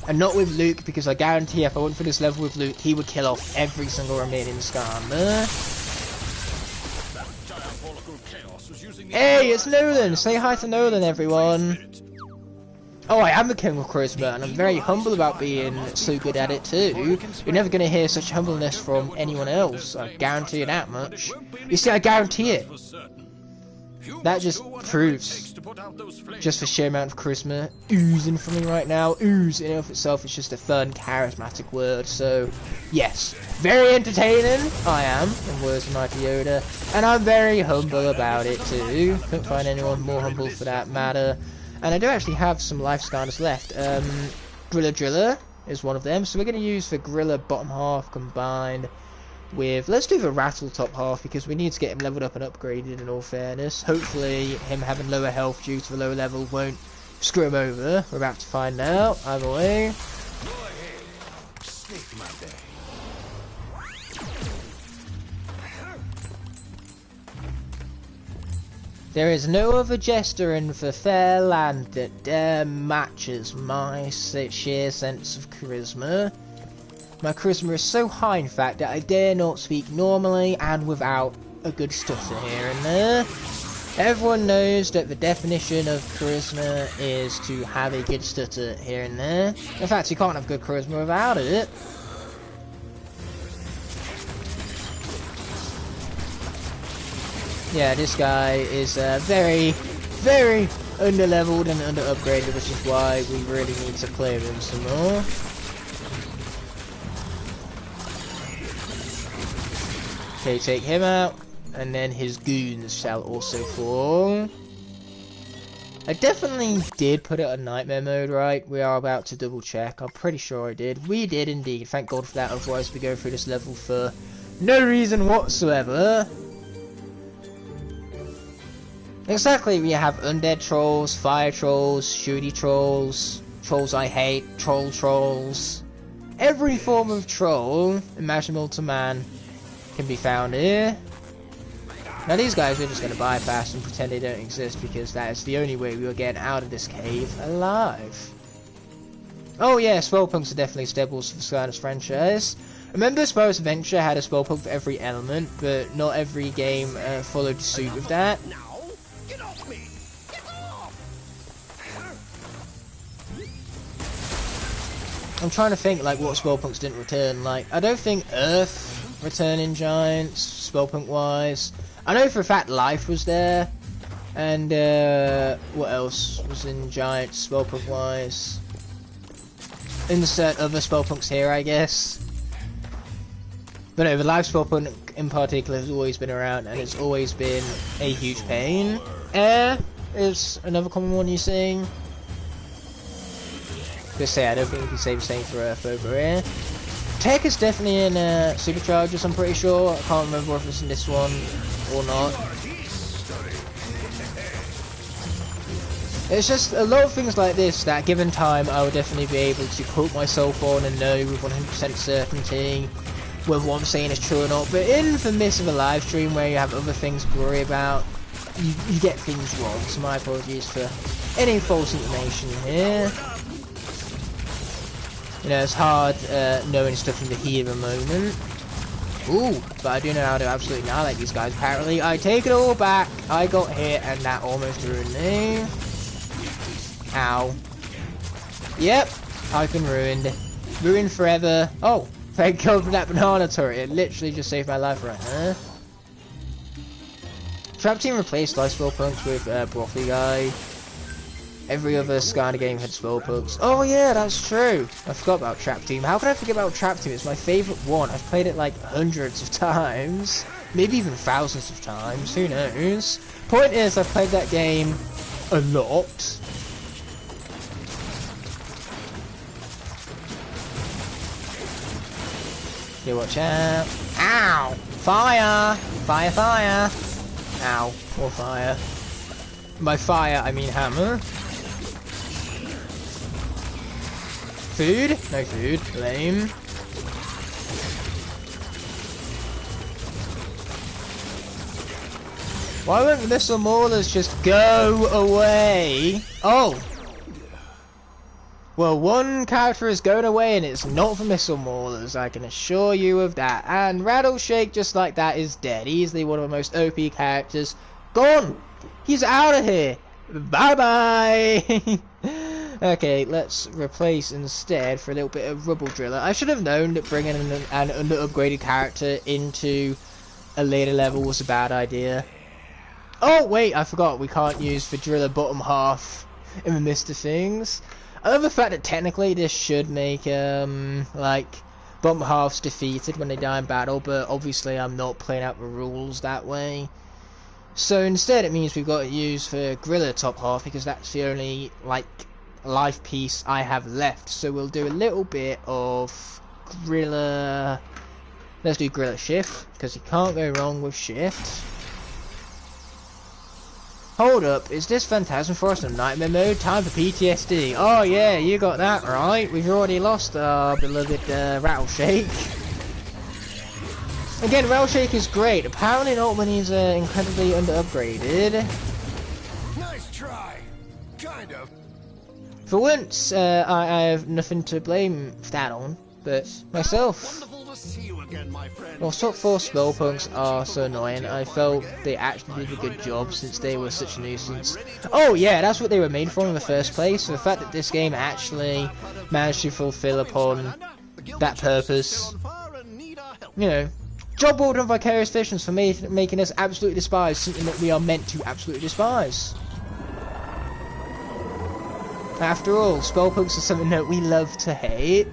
And not with Luke, because I guarantee if I went for this level with Luke, he would kill off every single remaining Skylander. Hey, it's Nolan! Say hi to Nolan, everyone! Oh, I am the king of charisma, and I'm very humble about being so good at it too. You're never going to hear such humbleness from anyone else, I guarantee you that much. You see, I guarantee it. That just proves just the sheer amount of charisma oozing from me right now. Ooze in and of itself is just a fun, charismatic word, so yes. Very entertaining, I am, in words of Mighty Yoda, and I'm very humble about it too. Couldn't find anyone more humble for that matter. And I do actually have some life Skylanders left. Driller is one of them, so we're going to use the Gorilla bottom half combined with, let's do the Rattle top half, because we need to get him leveled up and upgraded in all fairness. Hopefully him having lower health due to the lower level won't screw him over. We're about to find out, either way. There is no other jester in the fair land that dare matches my sheer sense of charisma. My charisma is so high, in fact, that I dare not speak normally and without a good stutter here and there. Everyone knows that the definition of charisma is to have a good stutter here and there. In fact, you can't have good charisma without it. Yeah, this guy is very, very under-leveled and under-upgraded, which is why we really need to play with him some more. Okay, take him out, and then his goons shall also fall. I definitely did put it on nightmare mode, right? We are about to double check. I'm pretty sure I did. We did indeed. Thank God for that, otherwise we go through this level for no reason whatsoever. Exactly, we have undead trolls, fire trolls, shooty trolls, trolls I hate, trolls. Every form of troll imaginable to man can be found here. Now these guys we're just going to bypass and pretend they don't exist, because that is the only way we will get out of this cave alive. Oh yeah, Spellpunks are definitely staples for the Skylanders franchise. Remember, Spyro's Adventure had a Spellpunk for every element, but not every game followed suit with that. I'm trying to think like what Spellpunks didn't return. Like, I don't think Earth returned in Giants, Spellpunk wise. I know for a fact Life was there, and what else was in Giants Spellpunk wise? Insert other Spellpunks here, I guess. But no, the Life Spellpunk in particular has always been around, and it's always been a huge pain. Air is another common one you see. Just say, I don't think you can say the same for Earth over here. Tech is definitely in Superchargers, I'm pretty sure. I can't remember if it's in this one or not. It's just a lot of things like this that, given time, I would definitely be able to quote myself on and know with 100% certainty whether what I'm saying is true or not. But in the midst of a live stream where you have other things to worry about, you get things wrong. So my apologies for any false information here. You know, it's hard knowing stuff in the heat of a moment. Ooh, but I do know how to absolutely annihilate these guys, apparently. I take it all back. I got hit, and that almost ruined me. Ow. Yep, I've been ruined. Ruined forever. Oh, thank God for that banana turret. It literally just saved my life right there. Trap Team replaced Life Spellpunks with Broccoli Guy. Every other Skylander game had Spellpunks. Oh yeah, that's true. I forgot about Trap Team. How can I forget about Trap Team? It's my favourite one. I've played it like hundreds of times. Maybe even thousands of times. Who knows? Point is, I've played that game a lot. Okay, watch out. Ow! Fire! Fire, fire! Ow. Or fire. By fire, I mean hammer. Food? No food. Lame. Why won't the missile maulers just go away? Oh! Well, one character is going away and it's not the missile maulers, I can assure you of that. And Rattleshake, just like that, is dead. Easily one of the most OP characters. Gone! He's out of here! Bye-bye! Okay, let's replace instead for a little bit of Rubble Driller. I should have known that bringing an under-upgraded character into a later level was a bad idea. Oh, wait, I forgot. We can't use the Driller bottom half in the midst of things. I love the fact that technically this should make, like, bottom halves defeated when they die in battle, but obviously I'm not playing out the rules that way. So instead it means we've got to use the Gorilla top half, because that's the only, like, life piece I have left. So we'll do a little bit of Gorilla. Let's do Gorilla Shift, because you can't go wrong with Shift. Hold up, is this Phantasm Forest in Nightmare mode? Time for PTSD. Oh yeah, you got that right. We've already lost our beloved Rattleshake. Again, Rattleshake is great. Apparently not when he's incredibly under-upgraded. Nice try. Kind of. For once, I have nothing to blame that on. but myself. Wonderful to see you again, my friend. Well, top 4 spellpunks are so annoying. I felt they actually did a good job since they were such a nuisance. Oh yeah, that's what they were made for in the first place. So the fact that this game actually managed to fulfill upon that purpose, you know, job well done, Vicarious Visions, for making us absolutely despise something that we are meant to absolutely despise. After all, spellpunks are something that we love to hate.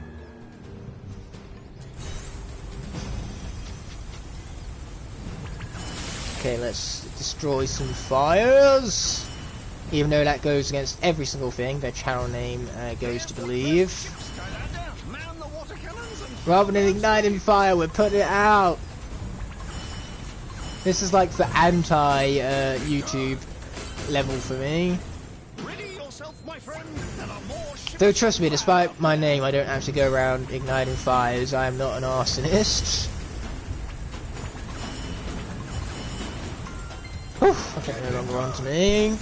Okay, let's destroy some fires. Even though that goes against every single thing their channel name goes to believe. Rather than igniting fire, we're putting it out. This is like the anti-YouTube level for me. Though trust me, despite my name, I don't actually go around igniting fires. I am not an arsonist. Oof, I think they're no longer on to me.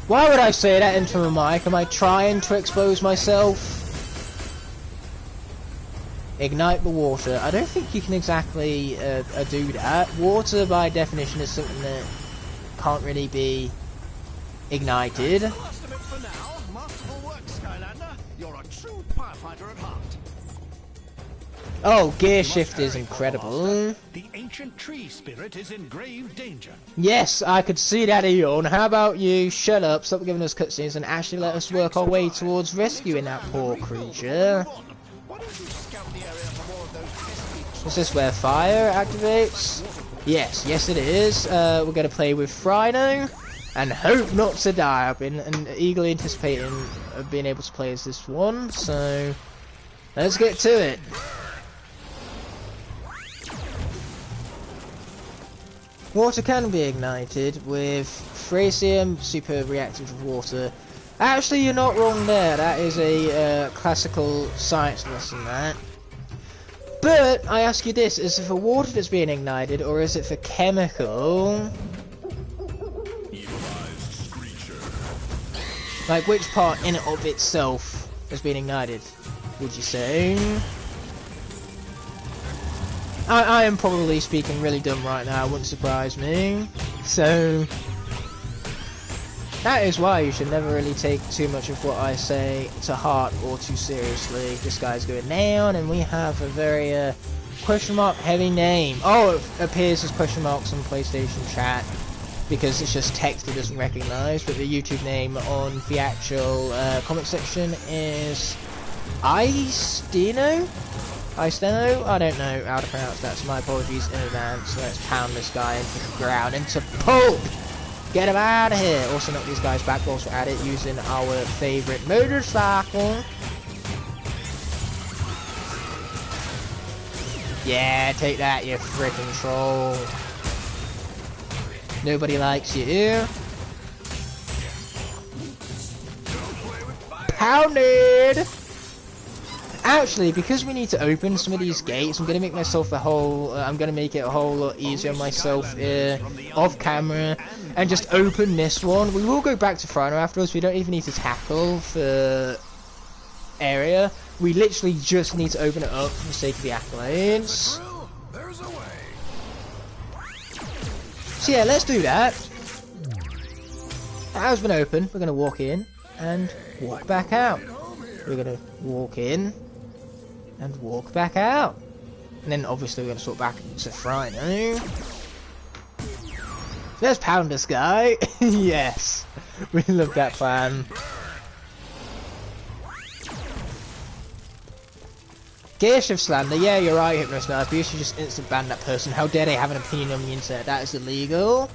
Why would I say that into the mic? Am I trying to expose myself? Ignite the water. I don't think you can exactly do that. Water, by definition, is something that can't really be ignited. Oh, gear shift is incredible. The ancient tree spirit is in grave danger. Yes, I could see that yawn. How about you shut up, stop giving us cutscenes, and actually let us work our way towards rescuing that poor creature. Is this where fire activates? Yes, yes it is. We're going to play with Rhino and hope not to die. I've been eagerly anticipating of being able to play as this one, so let's get to it. Water can be ignited with Frasium, super reactive with water. Actually, you're not wrong there. That is a classical science lesson, that. But I ask you this: is it for water that's being ignited, or is it for chemical? Like, which part in and of itself has been ignited, would you say? I am probably speaking really dumb right now, it wouldn't surprise me. So, that is why you should never really take too much of what I say to heart or too seriously. This guy's going down, and we have a very question mark heavy name. Oh, it appears as question marks on PlayStation chat because it's just text it doesn't recognise, but the YouTube name on the actual comment section is Isteno? I don't know how to pronounce that, so my apologies in advance. Let's pound this guy into the ground, into pulp! Get him out of here! Also knock these guys back whilst we're at it, using our favourite motorcycle. Yeah, take that, you frickin' troll. Nobody likes you. Pounded! Actually, because we need to open some of these gates, I'm gonna make myself a whole. I'm gonna make it a whole lot easier on myself off camera, and just open this one. We will go back to Rhino afterwards. We don't even need to tackle the area. We literally just need to open it up for the sake of the accolades. So yeah, let's do that. That has been open. We're gonna walk in and walk back out. We're gonna walk in and walk back out, and then obviously we're going to sort back to Rhino. Let's pound this guy. Yes, we love that plan. Gear shift slander. Yeah, you're right, Hypno Sniper. You should just instant ban that person. How dare they have an opinion on the internet? That is illegal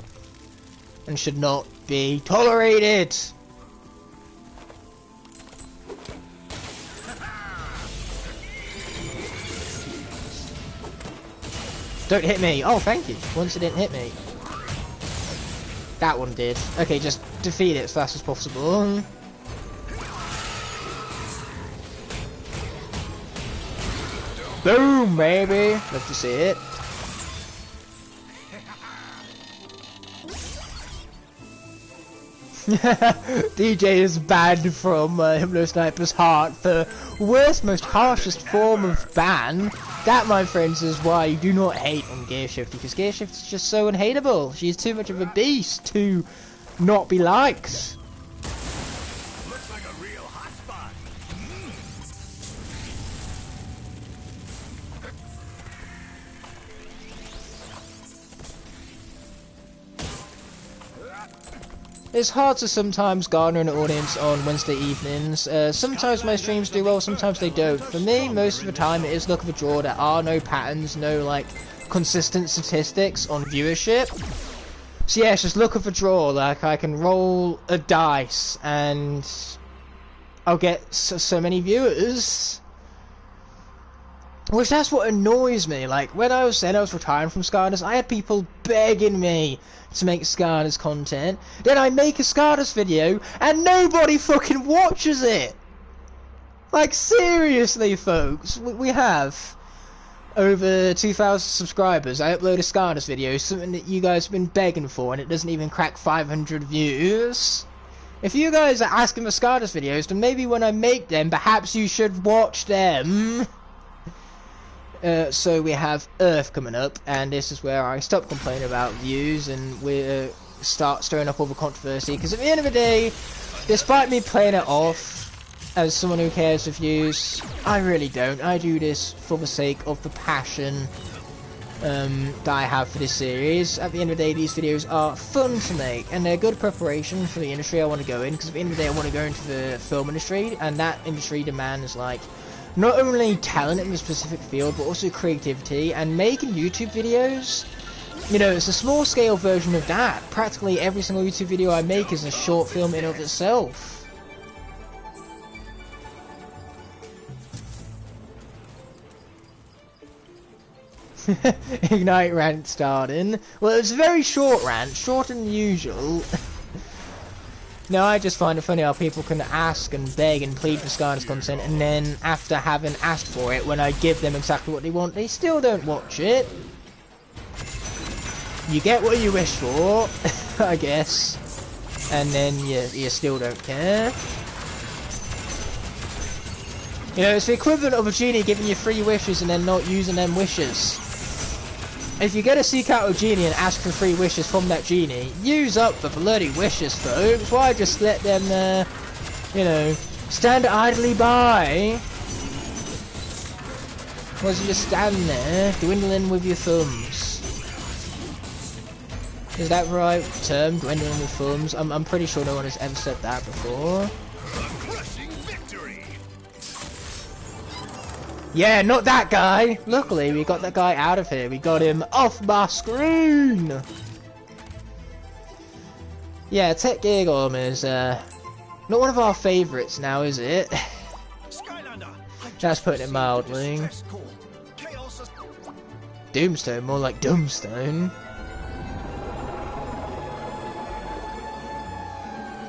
and should not be tolerated. Don't hit me! Oh, thank you! Once it didn't hit me. That one did. Okay, just defeat it as fast as possible. Boom, baby! Love to see it. DJ is banned from Hypno Sniper's heart for worst, most harshest form of ban. That, my friends, is why you do not hate on Gearshift, because Gearshift is just so unhateable. She's too much of a beast to not be liked. Looks like a real hot spot. It's hard to sometimes garner an audience on Wednesday evenings. Sometimes my streams do well, sometimes they don't. For me, most of the time it is luck of a draw. There are no patterns, no like consistent statistics on viewership. So yeah, it's just luck of a draw. Like I can roll a dice and I'll get so many viewers. Which that's what annoys me. Like when I was saying I was retiring from Skylanders, I had people begging me to make Skylanders content. Then I make a Skylanders video and nobody fucking watches it. Like seriously, folks, we have over 2,000 subscribers. I upload a Skylanders video, something that you guys have been begging for, and it doesn't even crack 500 views. If you guys are asking for Skylanders videos, then maybe when I make them, perhaps you should watch them. So we have Earth coming up, and this is where I stop complaining about views and we start stirring up all the controversy, because at the end of the day, despite me playing it off as someone who cares for views, I really don't. I do this for the sake of the passion that I have for this series. At the end of the day, these videos are fun to make, and they're good preparation for the industry I want to go in, because at the end of the day I want to go into the film industry, and that industry demands like not only talent in a specific field, but also creativity, and making YouTube videos, you know, it's a small scale version of that. Practically every single YouTube video I make is a short film in of itself. Ignite rant starting. Well, it's a very short rant, shorter than usual. No, I just find it funny how people can ask and beg and plead for Skylanders content, and then after having asked for it, when I give them exactly what they want, they still don't watch it. You get what you wish for, I guess, and then you still don't care. You know, it's the equivalent of a genie giving you 3 wishes and then not using them wishes. If you're gonna seek out a genie and ask for 3 wishes from that genie, use up the bloody wishes, folks. Why just let them, you know, stand idly by? Or you just stand there, dwindling with your thumbs? Is that the right term, dwindling with thumbs? I'm pretty sure no one has ever said that before. Yeah, not that guy! Luckily, we got that guy out of here. We got him off my screen! Yeah, Tech Giggum is, not one of our favourites now, is it? That's putting it mildly. Doomstone, more like Dumbstone.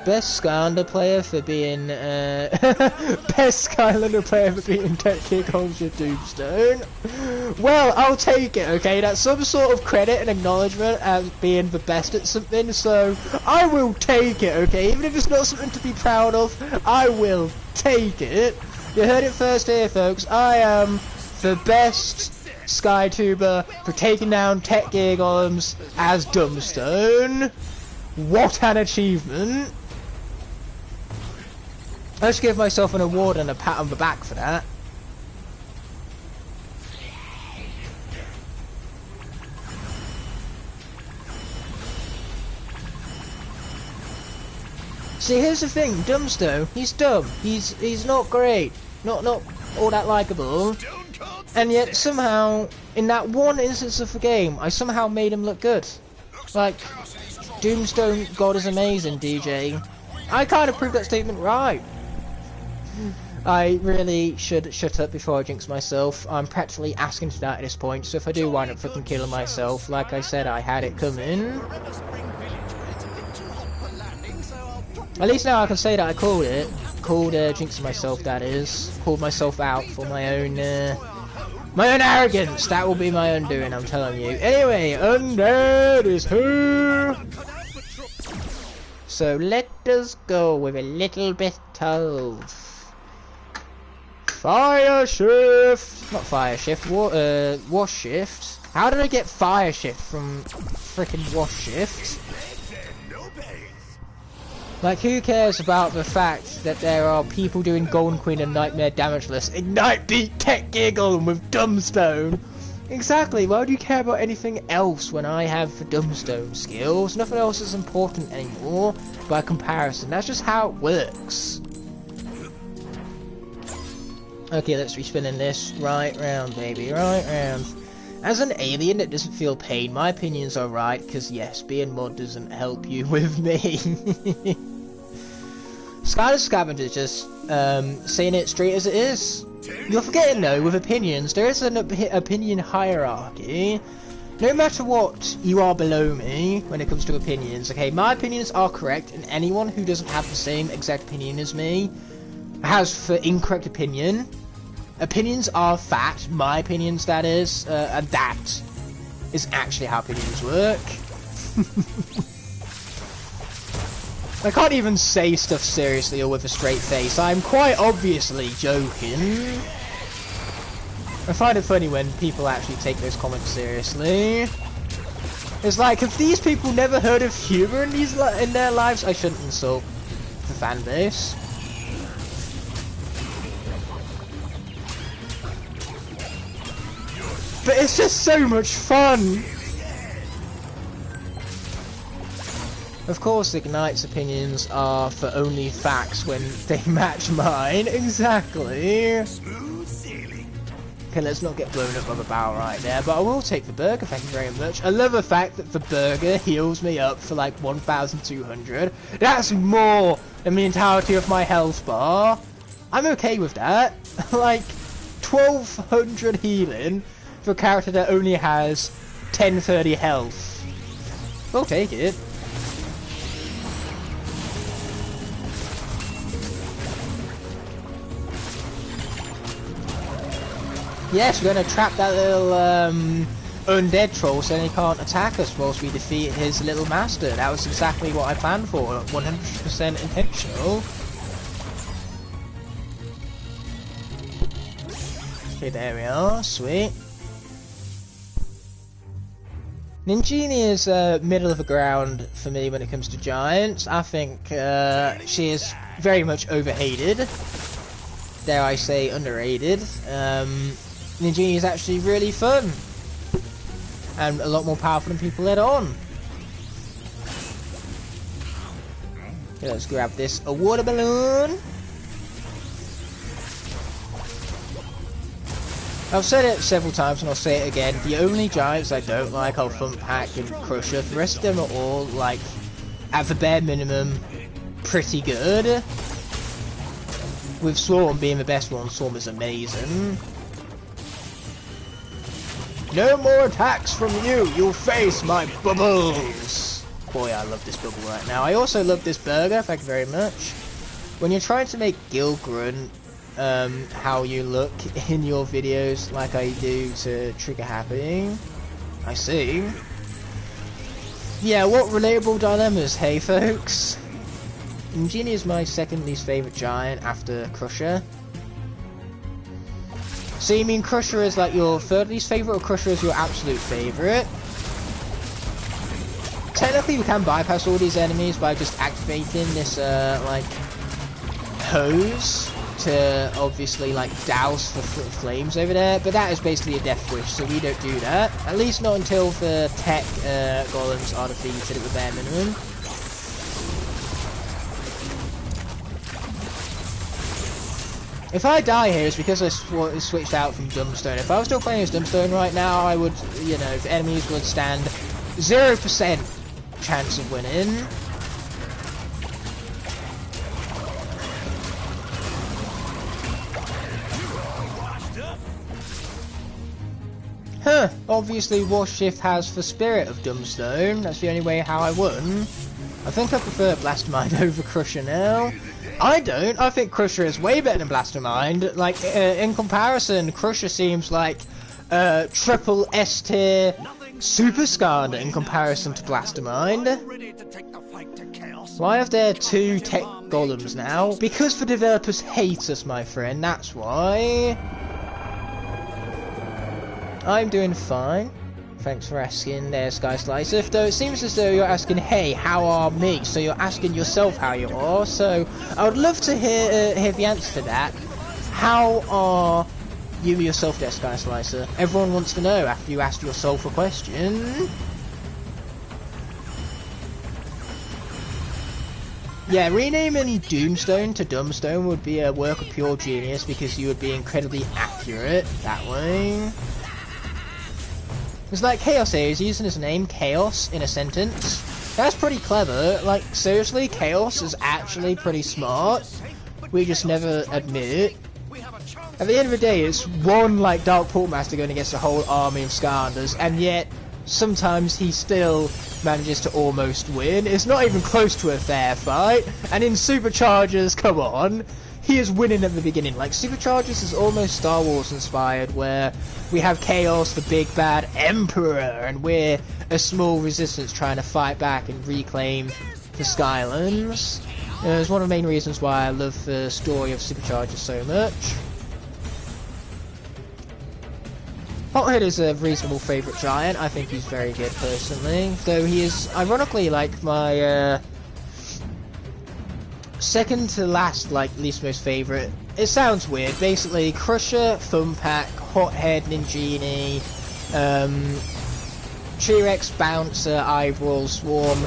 Best Skylander player for being, best Skylander player for being Tech Giggum's your Doomstone. Well, I'll take it, okay? That's some sort of credit and acknowledgement as being the best at something, so I will take it, okay? Even if it's not something to be proud of, I will take it. You heard it first here, folks. I am the best SkyTuber for taking down Tech Giggums as Dumbstone. What an achievement! I should give myself an award and a pat on the back for that. See, here's the thing, Dumbstone, he's dumb. He's not great. Not all that likable. And yet somehow, in that one instance of the game, I somehow made him look good. Like, Doomstone God is amazing, DJ. I kind of proved that statement right. I really should shut up before I jinx myself. I'm practically asking for that at this point, so if I do wind up fucking killing myself, like I said, I had it coming. At least now I can say that I called it. Called jinxing myself, that is. Called myself out for my own arrogance. That will be my undoing, I'm telling you. Anyway, Undead is here. So let us go with a little bit of fire shift. Not fire shift. Wash shift. How did I get fire shift from frickin' wash shift? Like, who cares about the fact that there are people doing Golden Queen and Nightmare Damageless? Ignite, beat, tech, giggle, and with Dumbstone. Exactly, why do you care about anything else when I have the Dumbstone skills? Nothing else is important anymore by comparison. That's just how it works. Okay, let's respinning this right round, baby, right round. As an alien that doesn't feel pain, my opinions are right, because yes, being mod doesn't help you with me. Skylanders Scavengers just saying it straight as it is. You're forgetting though, with opinions, there is an opinion hierarchy. No matter what, you are below me when it comes to opinions, okay? My opinions are correct, and anyone who doesn't have the same exact opinion as me has the incorrect opinion. Opinions are fact, my opinions that is, and that is actually how opinions work. I can't even say stuff seriously or with a straight face. I'm quite obviously joking. I find it funny when people actually take those comments seriously. It's like, have these people never heard of humor in their lives? I shouldn't insult the fan base. But it's just so much fun! Of course, Ignite's opinions are for only facts when they match mine. Exactly. Okay, let's not get blown up by the barrel right there, but I will take the burger, thank you very much. I love the fact that the burger heals me up for like 1,200. That's more than the entirety of my health bar. I'm okay with that. Like, 1,200 healing for a character that only has 1030 health. We'll take it. Yes, we're going to trap that little undead troll so he can't attack us whilst we defeat his little master. That was exactly what I planned for, 100% intentional. Okay, there we are, sweet. Ninjini is middle of the ground for me when it comes to giants. I think she is very much overhated. Dare I say underrated. Ninjini is actually really fun. And a lot more powerful than people let on. Okay, let's grab this. A water balloon. I've said it several times and I'll say it again. The only giants I don't like are Thumpack and Crusher. The rest of them are all, like, at the bare minimum, pretty good. With Swarm being the best one, Swarm is amazing. No more attacks from you! You'll face my bubbles! Boy, I love this bubble right now. I also love this burger, thank you very much. When you're trying to make Gil grunt how you look in your videos like I do to Trigger Happy, I see. Yeah, what relatable dilemmas, hey folks? Ninjini is my second least favourite giant after Crusher. So you mean Crusher is like your third least favourite, or Crusher is your absolute favourite? Technically we can bypass all these enemies by just activating this like hose to obviously like douse the flames over there, but that is basically a death wish, so we don't do that. At least not until the tech golems are defeated at the bare minimum. If I die here, it's because I switched out from Dumbstone. If I was still playing as Dumbstone right now, I would, you know, the enemies would stand 0% chance of winning. Huh, obviously War Shift has the spirit of Dumbstone. That's the only way how I won. I think I prefer Blastmind over Crusher now. I don't. I think Crusher is way better than Blastmind. Like, in comparison, Crusher seems like triple S tier Super Scarlet in comparison to Blastmind. Why have there two tech golems now? Because the developers hate us, my friend, that's why. I'm doing fine. Thanks for asking there, Sky Slicer. Though it seems as though you're asking, hey, how are me? So you're asking yourself how you are. So I would love to hear the answer to that. How are you yourself there, Sky Slicer? Everyone wants to know after you ask yourself a question. Yeah, renaming Doomstone to Dumbstone would be a work of pure genius because you would be incredibly accurate that way. It's like Chaos here, he's using his name, Chaos, in a sentence. That's pretty clever. Like, seriously, Chaos is actually pretty smart. We just never admit it. At the end of the day, it's one, like, Dark Portmaster going against a whole army of Skylanders, and yet, sometimes he still manages to almost win. It's not even close to a fair fight. And in Superchargers, come on, he is winning at the beginning. Like, Superchargers is almost Star Wars inspired, where we have Chaos, the big bad Emperor, and we're a small resistance trying to fight back and reclaim the Skylands. It's one of the main reasons why I love the story of Superchargers so much. Hothead is a reasonable favourite giant. I think he's very good personally, though he is ironically like my second to last, like, least most favourite. It sounds weird. Basically, Crusher, Thumpack, Hothead, Ninjini, T-Rex, Bouncer, Eyeball, Swarm.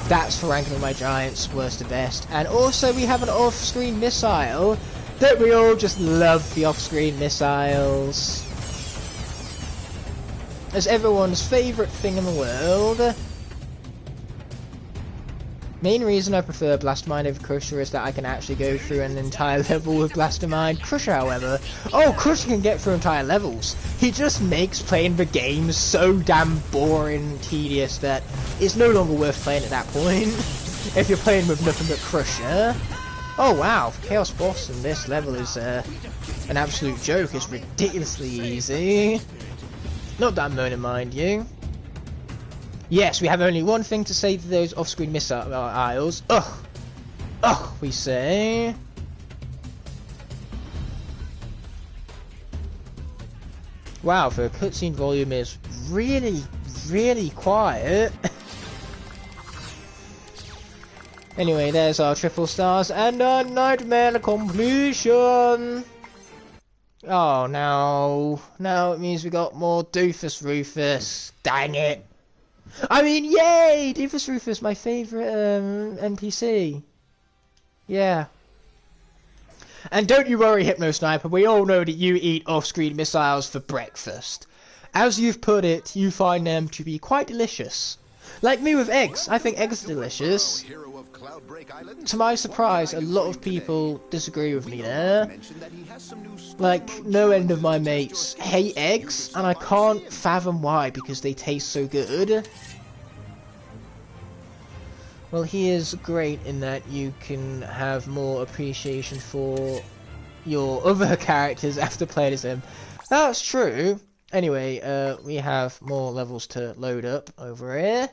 That's for ranking my giants, worst to best. And also we have an off-screen missile. Don't we all just love the off-screen missiles? As everyone's favourite thing in the world. Main reason I prefer Blastermind over Crusher is that I can actually go through an entire level with Blastermind. Crusher, however, Crusher can get through entire levels. He just makes playing the game so damn boring and tedious that it's no longer worth playing at that point. If you're playing with nothing but Crusher. Oh wow, Chaos Boss in this level is an absolute joke. It's ridiculously easy. Not that I'm moaning, mind you. Yes, we have only one thing to say to those off-screen missiles. Ugh, we say. Wow, the cutscene volume is really, really quiet. Anyway, there's our triple stars and a nightmare completion. Oh no, now it means we got more Doofus Rufus. Dang it. I mean, yay! Doofus Rufus, my favourite NPC. Yeah. And don't you worry, Hypno Sniper, we all know that you eat off-screen missiles for breakfast. As you've put it, you find them to be quite delicious. Like me with eggs, I think eggs are delicious. To my surprise, a lot of people disagree with me there. Like, no end of my mates hate eggs, and I can't fathom why, because they taste so good. Well, he is great in that you can have more appreciation for your other characters after playing as him. That's true. Anyway, we have more levels to load up over here.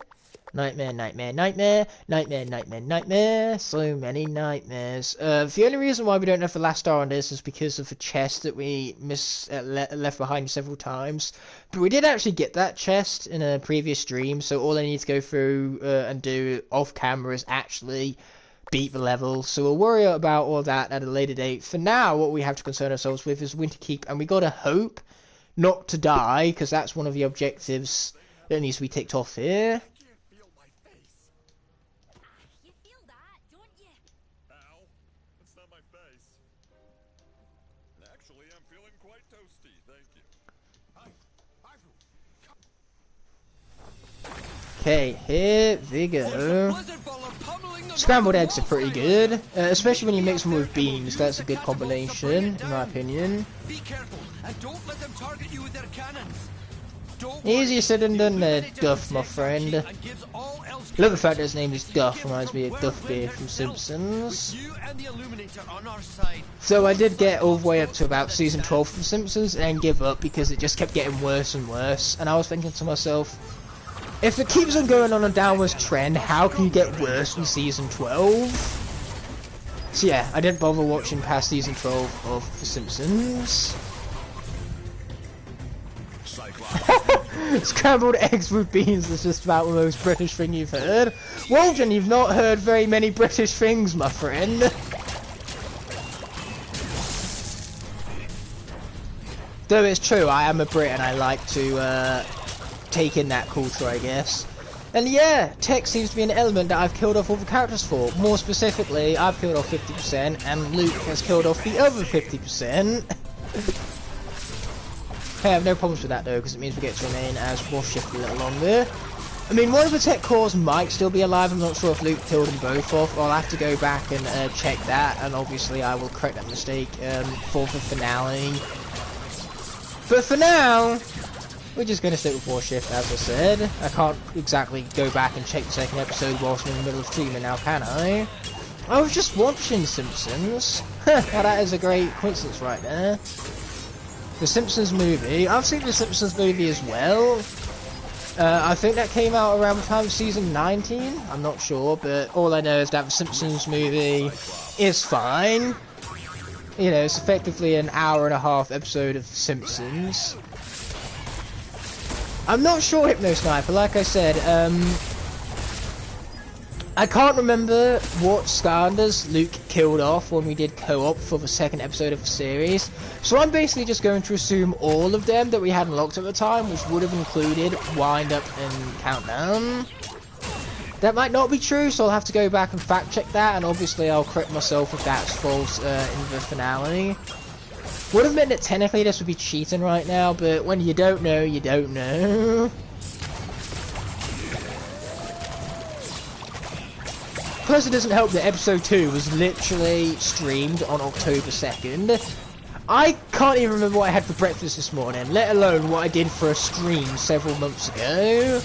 Nightmare, nightmare, nightmare, nightmare, nightmare, nightmare. So many nightmares. The only reason why we don't have the last star on this is because of the chest that we left behind several times. But we did actually get that chest in a previous stream, so all I need to go through and do off camera is actually beat the level. So we'll worry about all that at a later date. For now, what we have to concern ourselves with is Winter Keep, and we gotta hope not to die, because that's one of the objectives that needs to be ticked off here. Okay, here we go. Scrambled eggs are pretty good, especially when you mix them with beans. That's a good combination, in my opinion. Easier said than done there, Duff, my friend. Love the fact that his name is Duff, reminds me of Duffbeard from Simpsons. So I did get all the way up to about season 12 from Simpsons and give up because it just kept getting worse and worse. And I was thinking to myself, If it keeps on going on a downwards trend, how can you get worse than Season 12? So yeah, I didn't bother watching past Season 12 of The Simpsons. Scrambled eggs with beans is just about the most British thing you've heard. Walden, you've not heard very many British things, my friend. Though it's true, I am a Brit and I like to take in that culture, I guess. And yeah, tech seems to be an element that I've killed off all the characters for. More specifically, I've killed off 50% and Luke has killed off the other 50%. Hey, I have no problems with that though, because it means we get to remain as Wolf Shift a little longer. I mean, one of the tech cores might still be alive. I'm not sure if Luke killed them both off. I'll have to go back and check that, and obviously I will correct that mistake for the finale. But for now, we're just going to stick with War Shift, as I said. I can't exactly go back and check the second episode whilst I'm in the middle of streaming now, can I? I was just watching Simpsons. Now that is a great coincidence right there. The Simpsons movie. I've seen the Simpsons movie as well. I think that came out around the time of season 19. I'm not sure, but all I know is that the Simpsons movie is fine. You know, it's effectively an hour-and-a-half episode of Simpsons. I'm not sure, Hypno Sniper, like I said, I can't remember what Skylanders Luke killed off when we did co-op for the second episode of the series. So I'm basically just going to assume all of them that we had unlocked at the time, which would have included Wind Up and Countdown. That might not be true, so I'll have to go back and fact check that, and obviously I'll correct myself if that's false in the finale. Would have meant that technically this would be cheating right now, but when you don't know, you don't know. Plus it doesn't help that episode 2 was literally streamed on October 2nd. I can't even remember what I had for breakfast this morning, let alone what I did for a stream several months ago.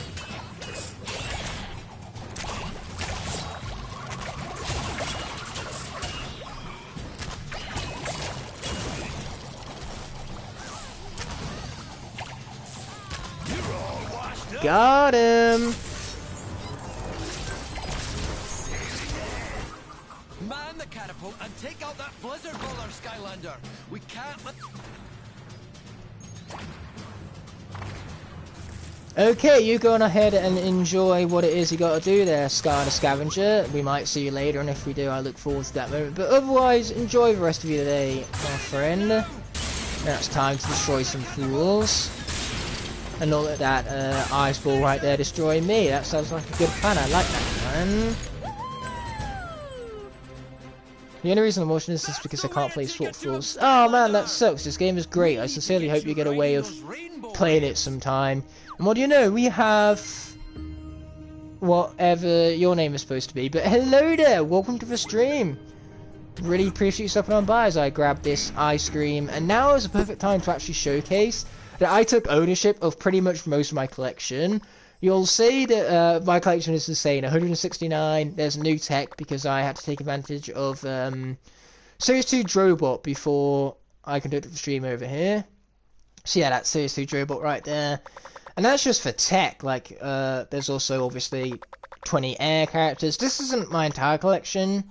Got him! Man the catapult and take out that blizzard roller, Skylander. We can't let... Okay, you go on ahead and enjoy what it is you gotta do there, Scar the Scavenger. We might see you later, and if we do, I look forward to that moment. But otherwise, enjoy the rest of your day, my friend. Now it's time to destroy some fools. And not let that ice ball right there destroy me. That sounds like a good plan. I like that plan. The only reason I'm watching this is because I can't play Swap Force. Oh man, that sucks. This game is great. I sincerely hope you get a way of playing it sometime. And what do you know? We have whatever your name is supposed to be. But hello there. Welcome to the stream. Really appreciate you stopping on by as I grab this ice cream. And now is a perfect time to actually showcase that I took ownership of pretty much most of my collection. You'll see that my collection is insane. 169. There's new tech because I had to take advantage of Series 2 Drobot before I conducted the stream over here. So yeah, that's Series 2 Drobot right there. And that's just for tech. Like, there's also obviously 20 air characters. This isn't my entire collection,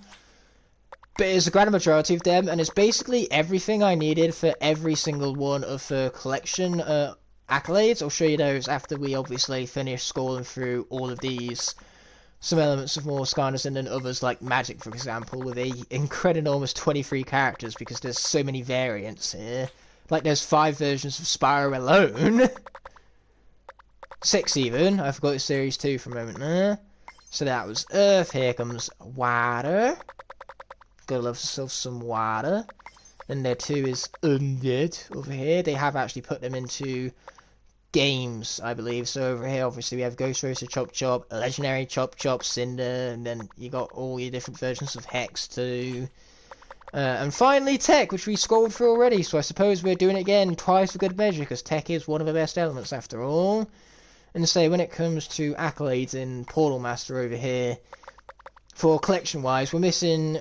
but it's a grand majority of them, and it's basically everything I needed for every single one of the collection accolades. I'll show you those after we obviously finish scrolling through all of these. Some elements of more Skylanders and then others, like Magic, for example, with a incredible almost 23 characters, because there's so many variants here. Like, there's 5 versions of Spyro alone. 6 even. I forgot it's Series 2 for a moment there. So that was Earth. Here comes Water. Gotta love yourself some water. And there too is Undead over here. They have actually put them into games, I believe. So over here, obviously, we have Ghost Racer, Chop Chop, Legendary Chop Chop, Cinder, and then you got all your different versions of Hex too. And finally, Tech, which we scrolled through already. So I suppose we're doing it again twice for good measure, because Tech is one of the best elements after all. And say, when it comes to accolades in Portal Master over here, for collection-wise, we're missing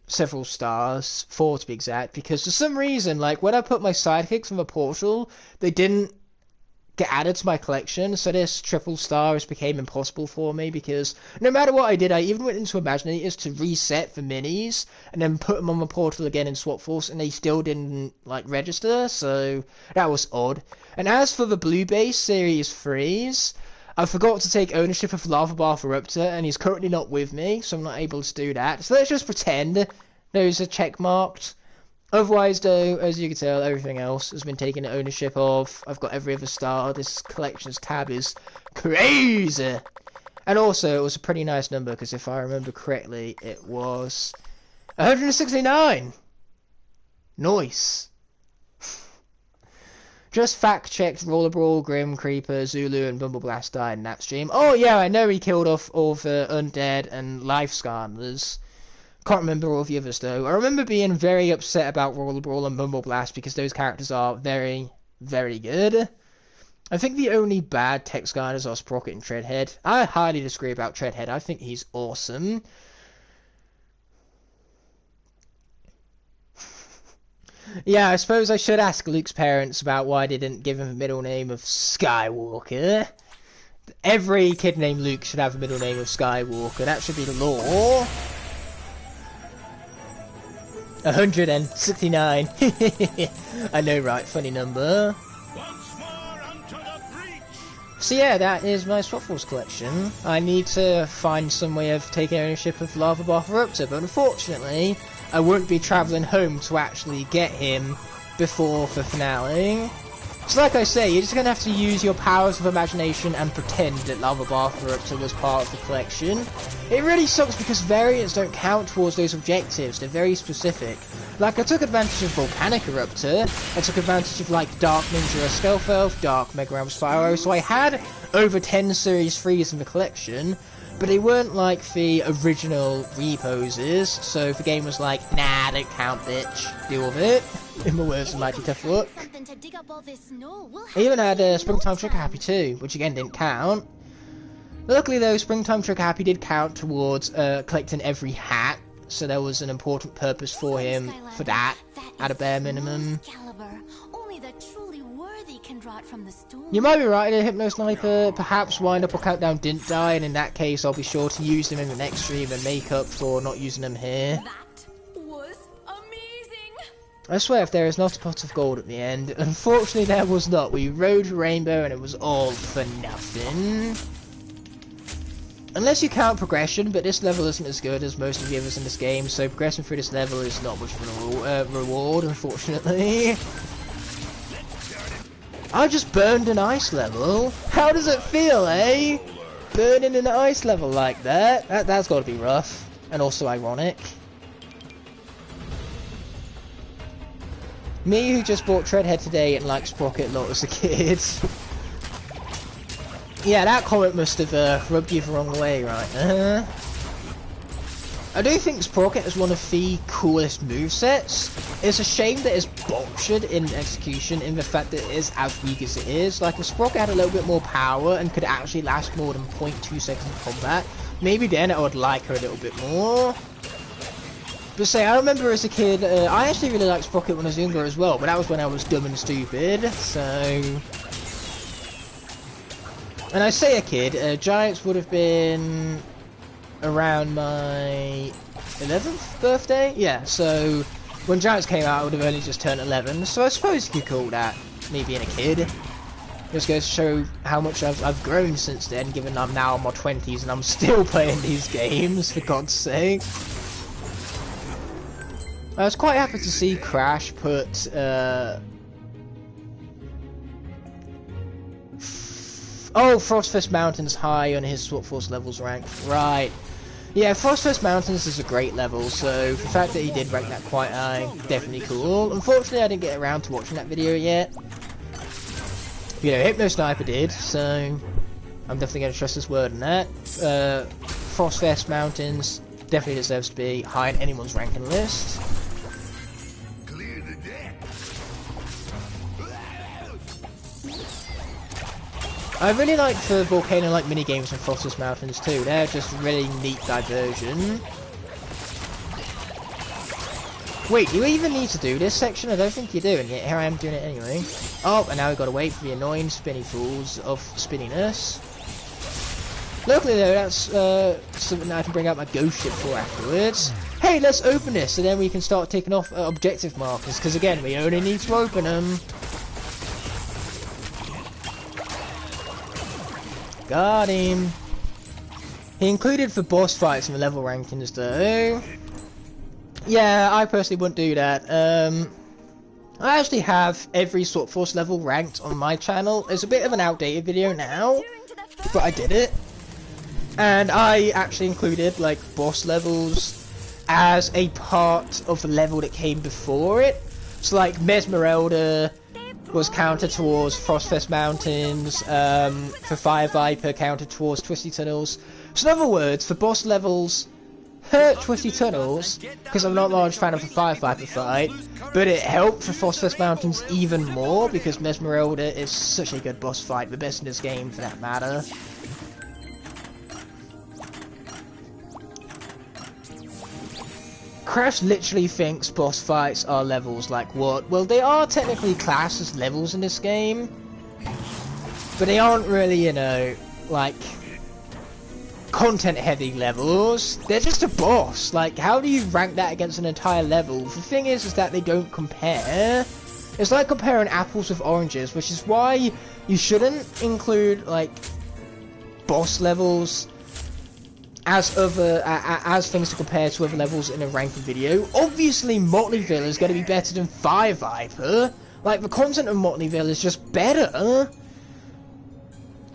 several stars, 4 to be exact, because for some reason, like, when I put my sidekicks on the portal, they didn't get added to my collection, so this triple stars became impossible for me because no matter what I did, I even went into Imaginators to reset the minis and then put them on the portal again in Swap Force, and they still didn't like register, so that was odd. And as for the Blue Base Series 3s, I forgot to take ownership of Lava Bartharuptor, and he's currently not with me, so I'm not able to do that. So let's just pretend those are check marked. Otherwise, though, as you can tell, everything else has been taken ownership of. I've got every other star. This collections tab is crazy. And also, it was a pretty nice number, because if I remember correctly, it was 169. Nice. Just fact-checked Roller Brawl, Grim, Creeper, Zulu, and Bumbleblast died in that stream. Oh yeah, I know he killed off all the Undead and Life Scarmers. Can't remember all the others though. I remember being very upset about Roller Brawl and Bumbleblast because those characters are very, very good. I think the only bad tech Skylanders are Sprocket and Treadhead. I highly disagree about Treadhead. I think he's awesome. Yeah, I suppose I should ask Luke's parents about why they didn't give him a middle name of Skywalker. Every kid named Luke should have a middle name of Skywalker. That should be the law. 169. I know, right? Funny number. So yeah, that is my Swap Force collection. I need to find some way of taking ownership of Lava Bartharuptor, but unfortunately, I won't be travelling home to actually get him before the finale. So like I say, you're just going to have to use your powers of imagination and pretend that Lava Bartharuptor was part of the collection. It really sucks because variants don't count towards those objectives, they're very specific. Like, I took advantage of Volcanic Eruptor, I took advantage of, like, Dark Ninja Stealth Elf, Dark Mega Ram Spyro, so I had over 10 Series 3s in the collection, but they weren't like the original reposes, so the game was like, nah, don't count, bitch, deal with it, in the words of Mighty Tough Luck. I even had Springtime Trick Happy too, which again didn't count. Luckily though, Springtime Trick Happy did count towards collecting every hat, so there was an important purpose for him for that, at a bare minimum. You might be right, a Hypno Sniper, perhaps Wind Up or Countdown didn't die, and in that case I'll be sure to use them in the next stream and make up for not using them here. That was amazing. I swear if there is not a pot of gold at the end, unfortunately there was not. We rode the rainbow and it was all for nothing. Unless you count progression, but this level isn't as good as most of the others in this game, so progressing through this level is not much of a reward, unfortunately. I just burned an ice level. How does it feel, eh? Burning an ice level like that? That's got to be rough. And also ironic. Me who just bought Treadhead today and liked Sprocket a lot as a kid. Yeah, that comment must have rubbed you the wrong way, right? I do think Sprocket is one of the coolest movesets. It's a shame that it's botched in execution in the fact that it is as weak as it is. Like, if Sprocket had a little bit more power and could actually last more than 0.2 seconds of combat, maybe then I would like her a little bit more. But say, I remember as a kid, I actually really liked Sprocket when I was younger as well, but that was when I was dumb and stupid, so... And I say a kid, Giants would have been around my 11th birthday? Yeah, so when Giants came out I would have only just turned 11, so I suppose you could call that me being a kid. Just goes to show how much I've grown since then, given I'm now in my 20s and I'm still playing these games, for God's sake. I was quite happy to see Crash put oh, Frostfest Mountains high on his Swap Force levels rank. Right. Yeah, Frostfest Mountains is a great level, so the fact that he did rank that quite high, definitely cool. Unfortunately, I didn't get around to watching that video yet. You know, Hypno Sniper did, so I'm definitely going to trust his word on that. Frostfest Mountains definitely deserves to be high on anyone's ranking list. I really like the volcano-like mini-games in Frostfest Mountains too. They're just really neat diversion. Wait, do you even need to do this section? I don't think you do, and yet here I am doing it anyway. Oh, and now we've got to wait for the annoying spinny fools of spinniness. Luckily though, that's something that I can bring out my ghost ship for afterwards. Hey, let's open this, and then we can start taking off objective markers, because again, we only need to open them. Got him. He included for boss fights and the level rankings though. Yeah, I personally wouldn't do that. I actually have every Swap Force level ranked on my channel. It's a bit of an outdated video now, but I did it. And I actually included like boss levels as a part of the level that came before it. So like Mesmerelda was counted towards Frostfest Mountains, for Fire Viper counted towards Twisty Tunnels. So in other words, for boss levels, hurt Twisty Tunnels, because I'm not a large fan of the Fire Viper fight, but it helped for Frostfest Mountains even more, because Mesmerelda is such a good boss fight, the best in this game for that matter. Crash literally thinks boss fights are levels. Like what? Well, they are technically classed as levels in this game, but they aren't really, you know, like content heavy levels. They're just a boss. Like, how do you rank that against an entire level? The thing is that they don't compare. It's like comparing apples with oranges, which is why you shouldn't include like boss levels as other as things to compare to other levels in a ranking video. Obviously, Motleyville is going to be better than Fire Viper. Like, the content of Motleyville is just better.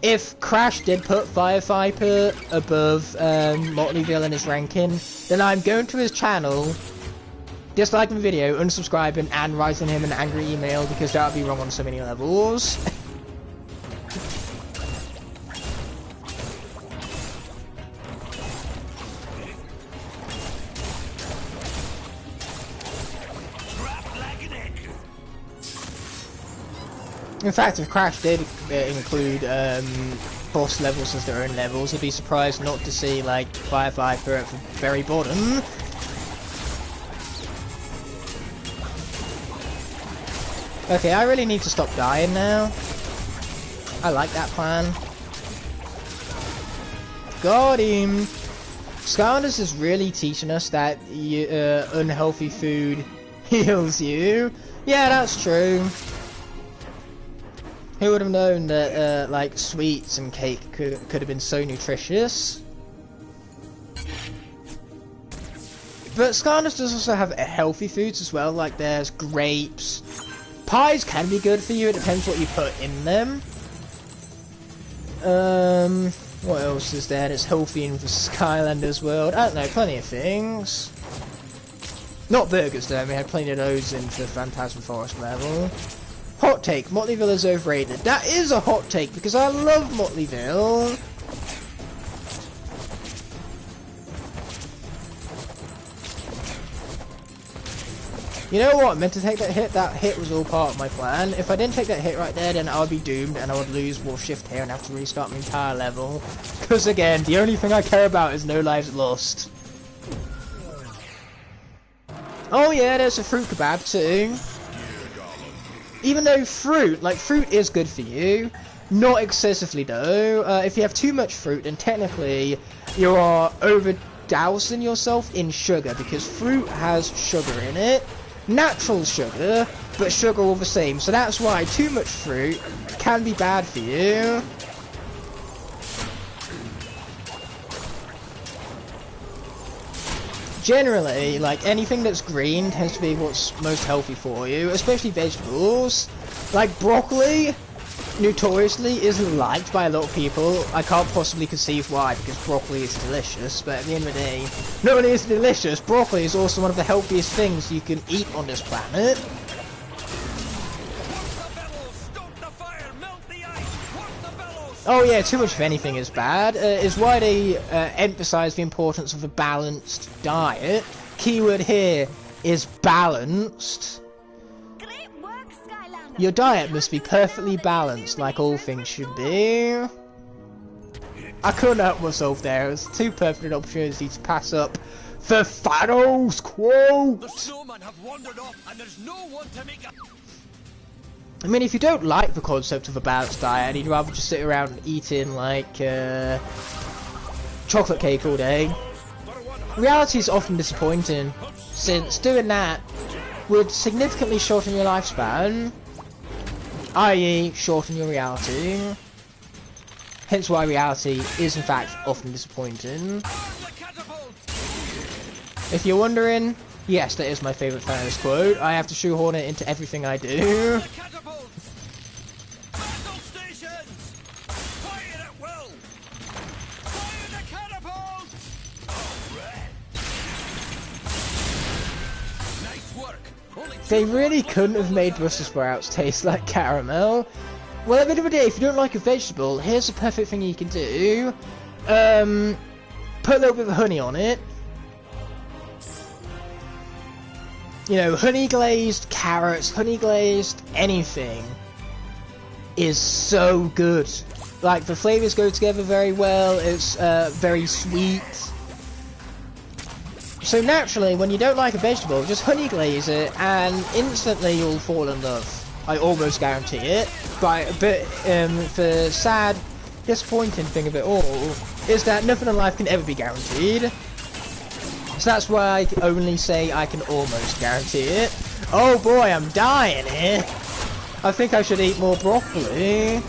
If Crash did put Fire Viper above Motleyville in his ranking, then I'm going to his channel, disliking the video, unsubscribing, and writing him an angry email, because that would be wrong on so many levels. In fact, if Crash did include boss levels as their own levels, I'd be surprised not to see like Fire Viper at the very bottom. Okay, I really need to stop dying now. I like that plan. Got him! Skylanders is really teaching us that unhealthy food heals you. Yeah, that's true. Who would have known that, like, sweets and cake could have been so nutritious? But Skylanders does also have healthy foods as well, like there's grapes. Pies can be good for you, it depends what you put in them. What else is there that's healthy in the Skylanders world? I don't know, plenty of things. Not burgers though, we had plenty of those in the Phantasm Forest level. Hot take, Motleyville is overrated. That is a hot take, because I love Motleyville. You know what, I meant to take that hit. That hit was all part of my plan. If I didn't take that hit right there, then I would be doomed, and I would lose Wolf Shift here and have to restart my entire level. Because again, the only thing I care about is no lives lost. Oh yeah, there's a fruit kebab too. Even though fruit is good for you, not excessively though. If you have too much fruit, then technically you are over-dousing yourself in sugar, because fruit has sugar in it. Natural sugar, but sugar all the same. So that's why too much fruit can be bad for you. Generally, like, anything that's green tends to be what's most healthy for you, especially vegetables. Like, broccoli, notoriously, isn't liked by a lot of people. I can't possibly conceive why, because broccoli is delicious, but at the end of the day, not only is it delicious, broccoli is also one of the healthiest things you can eat on this planet. Oh yeah, too much of anything is bad. Is why they emphasize the importance of a balanced diet. Keyword here is balanced. Great work, Skylanders. Your diet must be perfectly balanced, like all things should be. I couldn't help myself there. It was too perfect an opportunity to pass up The Thanos quote! The snowmen have wandered off and there's no one to make a... I mean, if you don't like the concept of a balanced diet and you'd rather just sit around eating, like, chocolate cake all day, reality is often disappointing, since doing that would significantly shorten your lifespan, i.e. shorten your reality. Hence why reality is in fact often disappointing. If you're wondering, yes, that is my favourite Thanos quote. I have to shoehorn it into everything I do. They really couldn't have made Brussels sprouts taste like caramel. Well, at the end of the day, if you don't like a vegetable, here's the perfect thing you can do. Put a little bit of honey on it. You know, honey glazed carrots, honey glazed anything is so good. Like, the flavours go together very well, it's very sweet. So naturally, when you don't like a vegetable, just honey glaze it and instantly you'll fall in love. I almost guarantee it. But the sad, disappointing thing of it all is that nothing in life can ever be guaranteed. So that's why I can only say I can almost guarantee it. Oh boy, I'm dying here. I think I should eat more broccoli.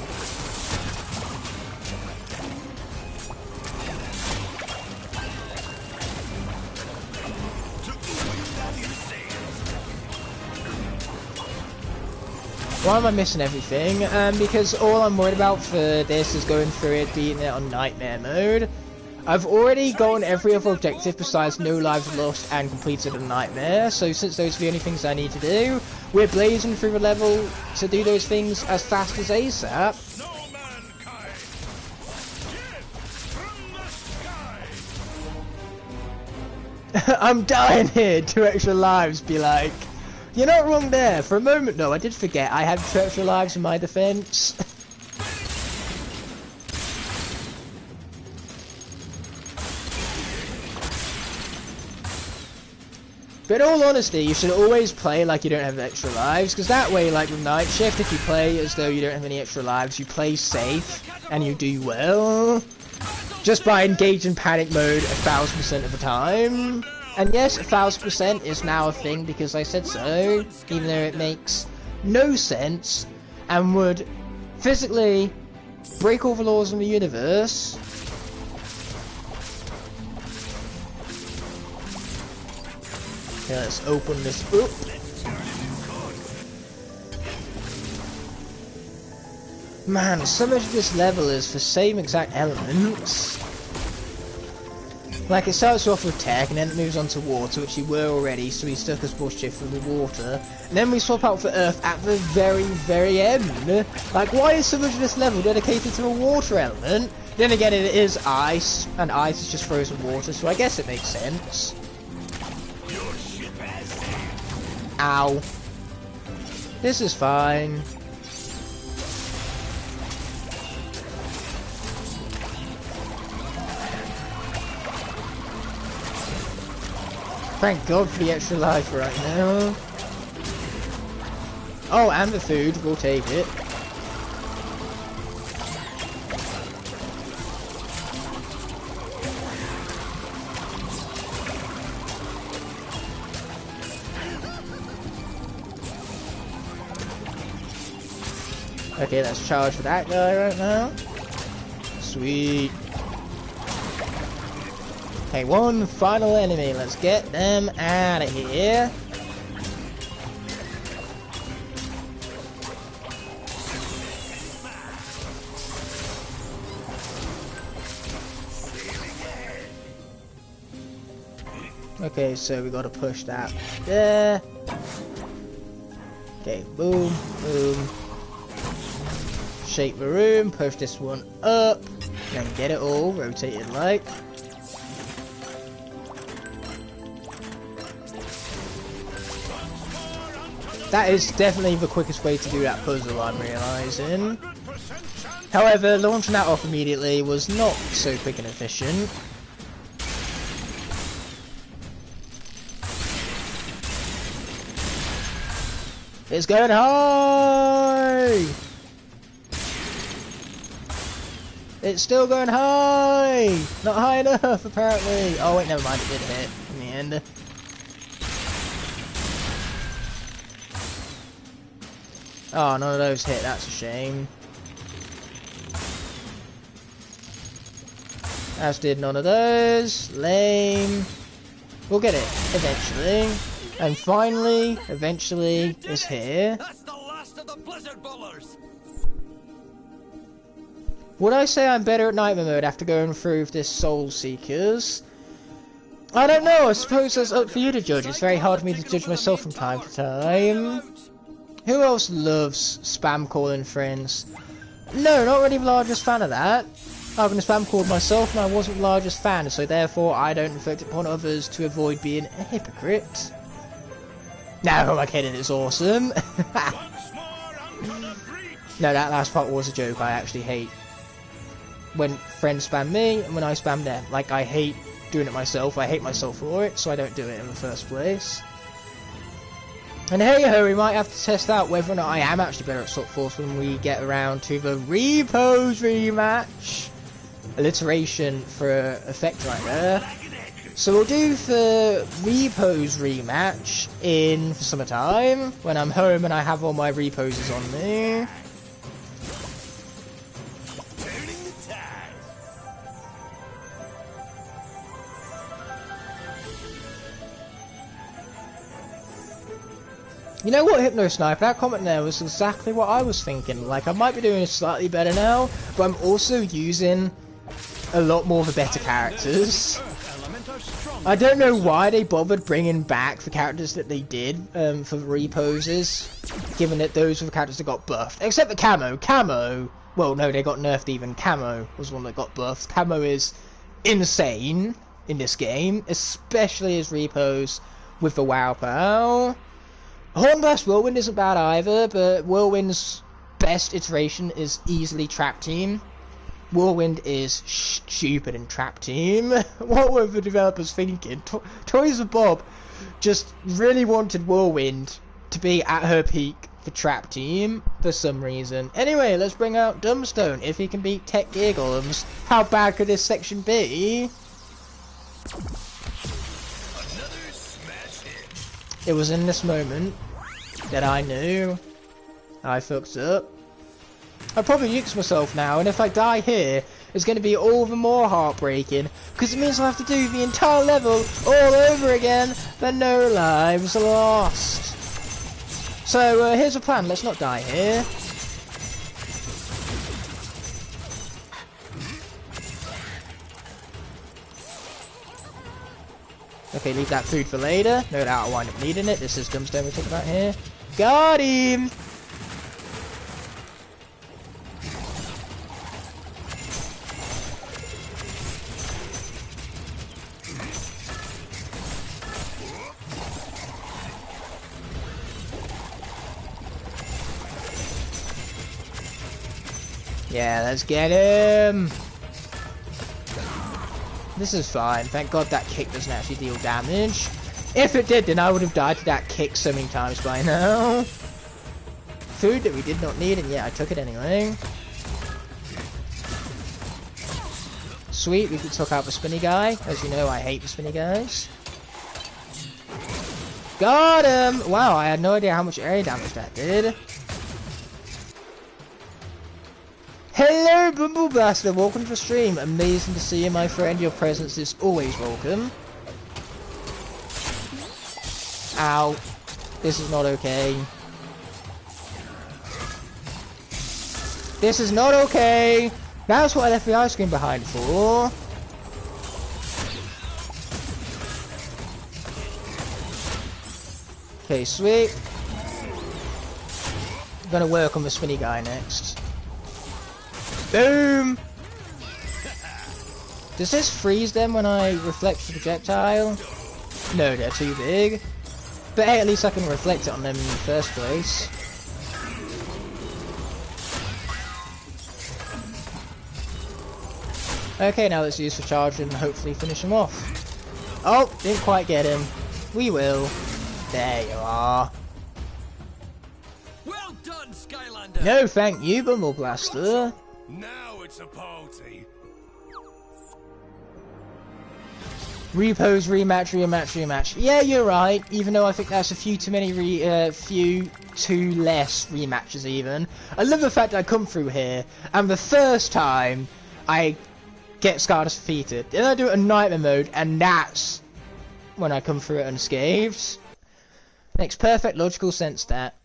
Why am I missing everything? Because all I'm worried about for this is going through it, beating it on Nightmare mode. I've already gotten every other objective besides no lives lost and completed a Nightmare, so since those are the only things I need to do, we're blazing through the level to do those things as fast as ASAP. I'm dying here, 2 extra lives be like... You're not wrong there. For a moment, though, I did forget I had 2 extra lives in my defense. But in all honesty, you should always play like you don't have extra lives, because that way, like with Night Shift, if you play as though you don't have any extra lives, you play safe, and you do well. Just by engaging panic mode 1000% of the time. And yes, 1000% is now a thing because I said so, even though it makes no sense and would physically break all the laws in the universe. Okay, let's open this up. Man, so much of this level is the same exact elements. Like, it starts off with tech, and then it moves on to water, which we were already, so we stuck us bush shift through the water. And then we swap out for earth at the very, very end. Like, why is so much of this level dedicated to a water element? Then again, it is ice, and ice is just frozen water, so I guess it makes sense. Ow. This is fine. Thank God for the extra life right now. Oh, and the food. We'll take it. Okay, let's charge for that guy right now. Sweet. Okay, one final enemy. Let's get them out of here. Okay, so we gotta push that there. Okay, boom, boom. Shake the room, push this one up, then get it all rotated like. That is definitely the quickest way to do that puzzle, I'm realising. However, launching that off immediately was not so quick and efficient. It's going high! It's still going high! Not high enough, apparently. Oh wait, never mind, it did hit in the end. Oh, none of those hit, that's a shame. As did none of those. Lame. We'll get it, eventually. And finally, eventually, is here. That's the last of the blizzard bowlers. Would I say I'm better at Nightmare Mode after going through this Soul Seekers? I don't know, I suppose that's up for you to judge. It's very hard for me to judge myself from time to time. Who else loves spam calling friends? No, not really the largest fan of that. I've been spam called myself and I wasn't the largest fan, so therefore I don't inflict it upon others to avoid being a hypocrite. No, I'm kidding, it's awesome. No, that last part was a joke. I actually hate when friends spam me and when I spam them. Like, I hate doing it myself. I hate myself for it, so I don't do it in the first place. And hey ho, we might have to test out whether or not I am actually better at Swap Force when we get around to the Repose rematch. Alliteration for effect right there. So we'll do the Repose rematch in the summertime, when I'm home and I have all my reposes on me. You know what, Hypno Sniper, that comment there was exactly what I was thinking. Like, I might be doing it slightly better now, but I'm also using a lot more of the better characters. I don't know why they bothered bringing back the characters that they did for the reposes, given that those were the characters that got buffed. Except the Camo. Camo, well, no, they got nerfed even. Camo was one that got buffed. Camo is insane in this game, especially as repos with the Wow Pow. Hornblast Whirlwind isn't bad either, but Whirlwind's best iteration is easily Trap Team. Whirlwind is stupid in Trap Team. What were the developers thinking? Toys of Bob just really wanted Whirlwind to be at her peak for Trap Team for some reason. Anyway, let's bring out Dumbstone. If he can beat Tech Gear Golems, how bad could this section be? It was in this moment that I knew I fucked up. I probably jinxed myself now, and if I die here, it's going to be all the more heartbreaking, because it means I'll have to do the entire level all over again, but no lives lost. So here's a plan, let's not die here. Okay, leave that food for later. No doubt I'll wind up needing it. This is Dumbstone we're talking about here. Got him! Yeah, let's get him! This is fine. Thank God that kick doesn't actually deal damage. If it did, then I would have died to that kick so many times by now. Food that we did not need, and yeah, I took it anyway. Sweet, we could took out the spinny guy. As you know, I hate the spinny guys. Got him! Wow, I had no idea how much area damage that did. Hello, Bumble Blaster, welcome to the stream. Amazing to see you, my friend. Your presence is always welcome. Ow. This is not okay. This is not okay. That's what I left the ice cream behind for. Okay, sweet. I'm gonna work on the spinny guy next. Boom! Does this freeze them when I reflect the projectile? No, they're too big. But hey, at least I can reflect it on them in the first place. Okay, now let's use the charger and hopefully finish him off. Oh, didn't quite get him. We will. There you are. No, thank you, Bumble Blaster. Now it's a party. Repose, rematch. Yeah, you're right. Even though I think that's a few too many, few too less rematches even. I love the fact that I come through here, and the first time I get Stardust defeated. Then I do it in Nightmare mode, and that's when I come through it unscathed. Makes perfect logical sense, that.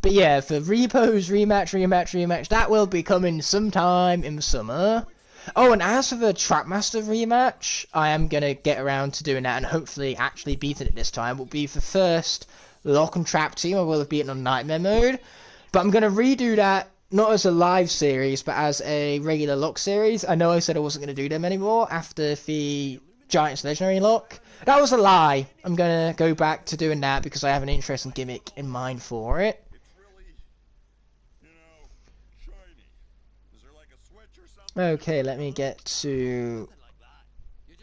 But yeah, for repose, rematch, that will be coming sometime in the summer. Oh, and as for the Trapmaster rematch, I am going to get around to doing that and hopefully actually beating it this time. It will be the first Lock and Trap team I will have beaten on Nightmare mode. But I'm going to redo that, not as a live series, but as a regular Lock series. I know I said I wasn't going to do them anymore after the Giants Legendary Lock. That was a lie. I'm going to go back to doing that because I have an interesting gimmick in mind for it. Okay, let me get to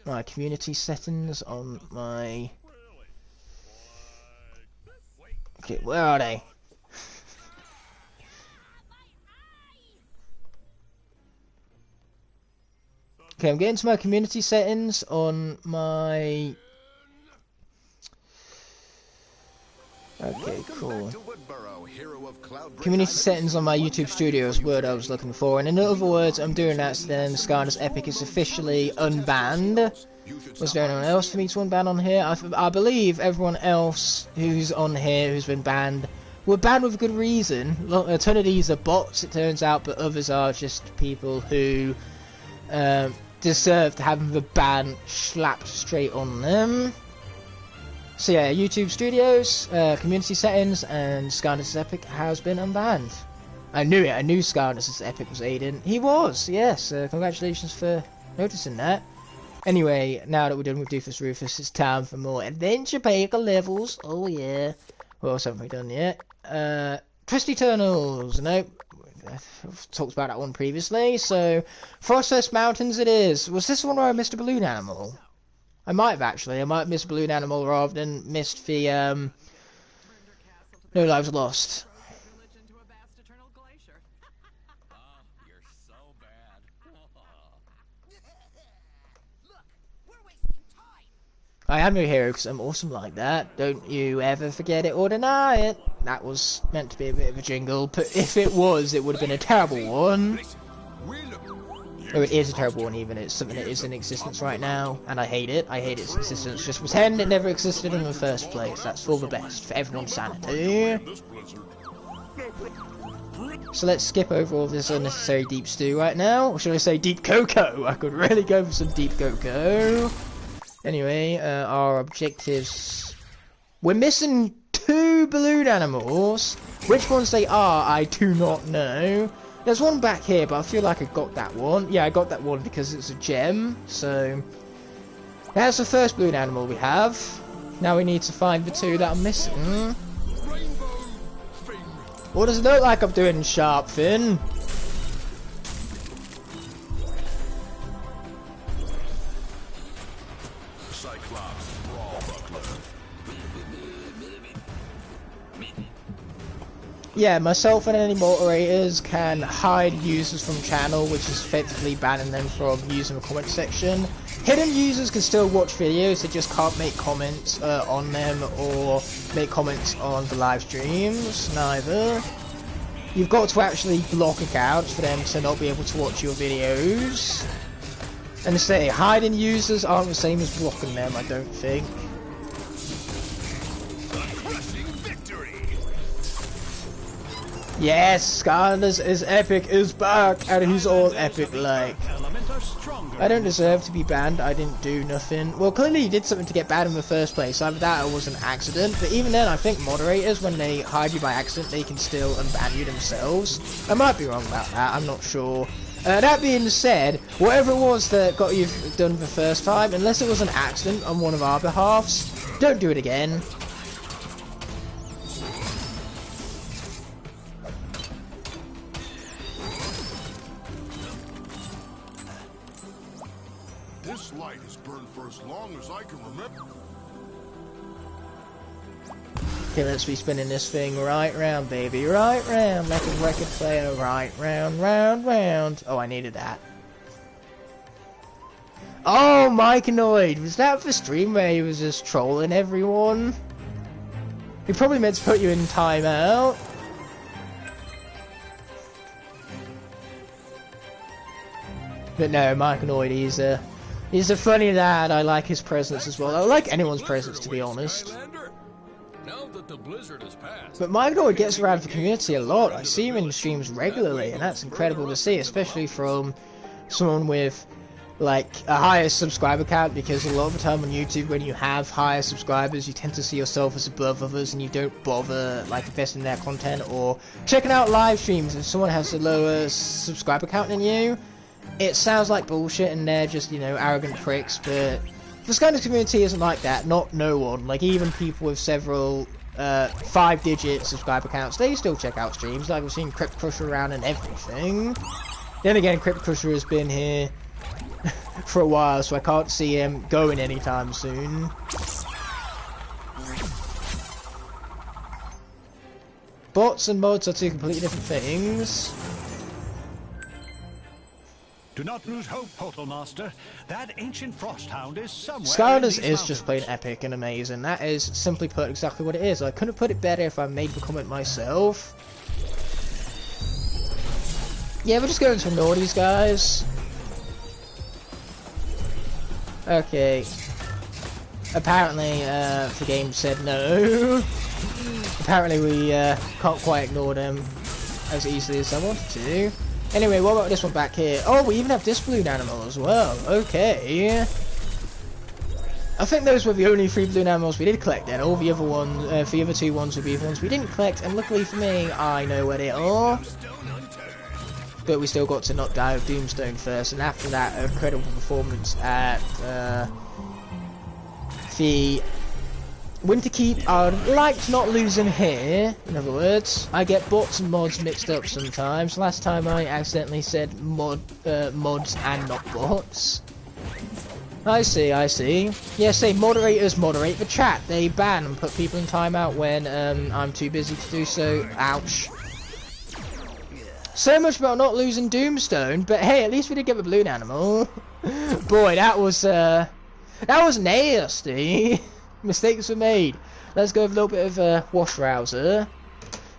my community settings on my... Okay, where are they? Okay, I'm getting to my community settings on my... Okay, cool. Community settings on my YouTube studio is the word I was looking for, and in other words, I'm doing that so then Skylanders Epic is officially unbanned. Was there anyone else for me to unban on here? I believe everyone else who's on here who's been banned were banned with good reason. A ton of these are bots, it turns out, but others are just people who deserve to have the ban slapped straight on them. So yeah, YouTube Studios, community settings, and Skylanders Epic has been unbanned. I knew it, I knew Skylanders Epic was Aiden. He was, yes, congratulations for noticing that. Anyway, now that we're done with Doofus Rufus, it's time for more Adventure Paper levels. Oh yeah. What else haven't we done yet? Twisty Tunnels, nope. I've talked about that one previously, so Frostfest Mountains it is. Was this one where I missed a balloon animal? I might have actually. I might have missed a balloon animal rather than missed the No Lives Lost. I am your hero because I'm awesome like that. Don't you ever forget it or deny it. That was meant to be a bit of a jingle, but if it was, it would have been a terrible one. Oh, it is a terrible one even. It's something that is in existence right now, and I hate it. I hate its existence. Just pretend it never existed in the first place. That's for the best, for everyone's sanity. So let's skip over all this unnecessary deep stew right now. Or should I say deep cocoa? I could really go for some deep cocoa. Anyway, our objectives... We're missing 2 balloon animals. Which ones they are, I do not know. There's one back here, but I feel like I got that one. Yeah, I got that one because it's a gem. So, that's the first balloon animal we have. Now we need to find the 2 that are missing. What does it look like I'm doing, Sharp Fin? Yeah, myself and any moderators can hide users from channel, which is effectively banning them from using the comment section. Hidden users can still watch videos, they just can't make comments on them or make comments on the live streams, neither. You've got to actually block accounts for them to not be able to watch your videos. And say, hiding users aren't the same as blocking them, I don't think. Yes, Skylanders is epic is back, and he's all epic-like. I don't deserve to be banned, I didn't do nothing. Well, clearly you did something to get banned in the first place, either that or it was an accident, but even then I think moderators, when they hide you by accident, they can still unban you themselves. I might be wrong about that, I'm not sure. That being said, whatever it was that got you done the first time, unless it was an accident on one of our behalves, don't do it again. This light has burned for as long as I can remember. Okay, let's be spinning this thing right round, baby. Right round, like a record player. Right round, round, round. Oh, I needed that. Oh, Igknightthefire. Was that the stream where he was just trolling everyone? He probably meant to put you in timeout. But no, Igknightthefire, he's a funny lad. I like his presence as well. I like anyone's presence, to be honest. Now that the blizzard has passed. But Igknightthefire gets around the community a lot. I see him in streams regularly, and that's incredible to see, especially from someone with like a higher subscriber count, because a lot of the time on YouTube, when you have higher subscribers, you tend to see yourself as above others and you don't bother like investing in their content or checking out live streams. If someone has a lower subscriber count than you, it sounds like bullshit and they're just, you know, arrogant pricks. But the Skylanders community isn't like that. Not no one. Like, even people with several 5-digit subscriber counts, they still check out streams. Like, we've seen Crypt Crusher around and everything. Then again, Crypt Crusher has been here for a while, so I can't see him going anytime soon. Bots and mods are two completely different things. Do not lose hope, Portal Master. That ancient frost hound is somewhere. Skylanders is just plain epic and amazing. That is, simply put, exactly what it is. I couldn't put it better if I made the comment myself. Yeah, we're just going to ignore these guys. Okay. Apparently, the game said no. Apparently we can't quite ignore them as easily as I wanted to. Anyway, what about this one back here? Oh, we even have this balloon animal as well. Okay. I think those were the only 3 balloon animals we did collect then. All the other ones, the other 2 ones would be the ones we didn't collect, and luckily for me, I know where they are. But we still got to knock down Doomstone first, and after that, a incredible performance at the Winter Keep. I'd like to not lose him here. In other words, I get bots and mods mixed up sometimes. Last time I accidentally said mods and not bots. I see, I see. Yeah, say moderators moderate the chat. They ban and put people in timeout when I'm too busy to do so. Ouch. So much about not losing Doomstone, but hey, at least we did get the balloon animal. Boy, that was nasty. Mistakes were made. Let's go with a little bit of wash rouser.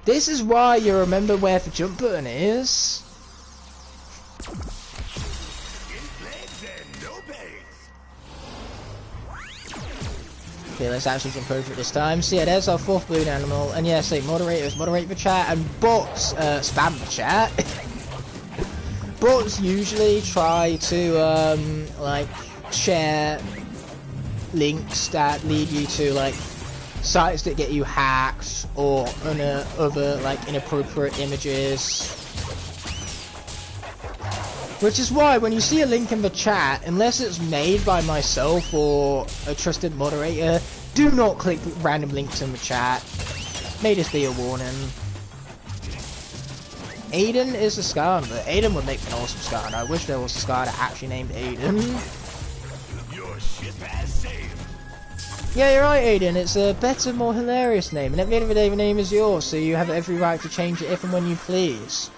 This is why you remember where the jump button is. Okay, let's actually jump over it this time. So yeah, there's our 4th balloon animal. And yeah, say moderators moderate the chat, and bots spam the chat. Bots usually try to like share links that lead you to like sites that get you hacked or other like inappropriate images. Which is why when you see a link in the chat, unless it's made by myself or a trusted moderator, do not click random links in the chat. May this be a warning. Aiden is a Skylander. Aiden would make an awesome Skylander. I wish there was a Skylander actually named Aiden. Your ship has sailed. Yeah, you're right, Aiden. It's a better, more hilarious name. And at the end of the day, the name is yours, so you have every right to change it if and when you please.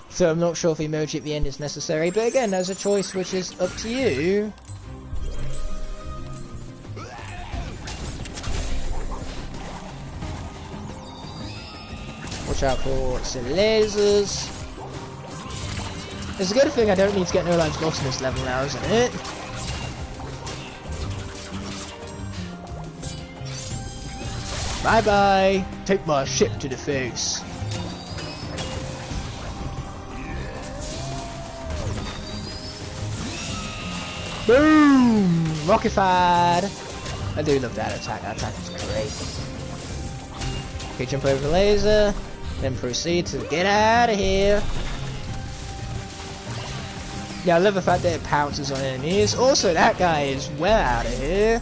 So I'm not sure if the emoji at the end is necessary, but again, there's a choice which is up to you. Watch out for some lasers. It's a good thing I don't need to get no lives lost in this level now, isn't it? Bye bye. Take my ship to the face. Boom! Rockified! I do love that attack. That attack is great. Okay, jump over the laser, then proceed to get out of here. Yeah, I love the fact that it pounces on enemies. Also, that guy is well out of here.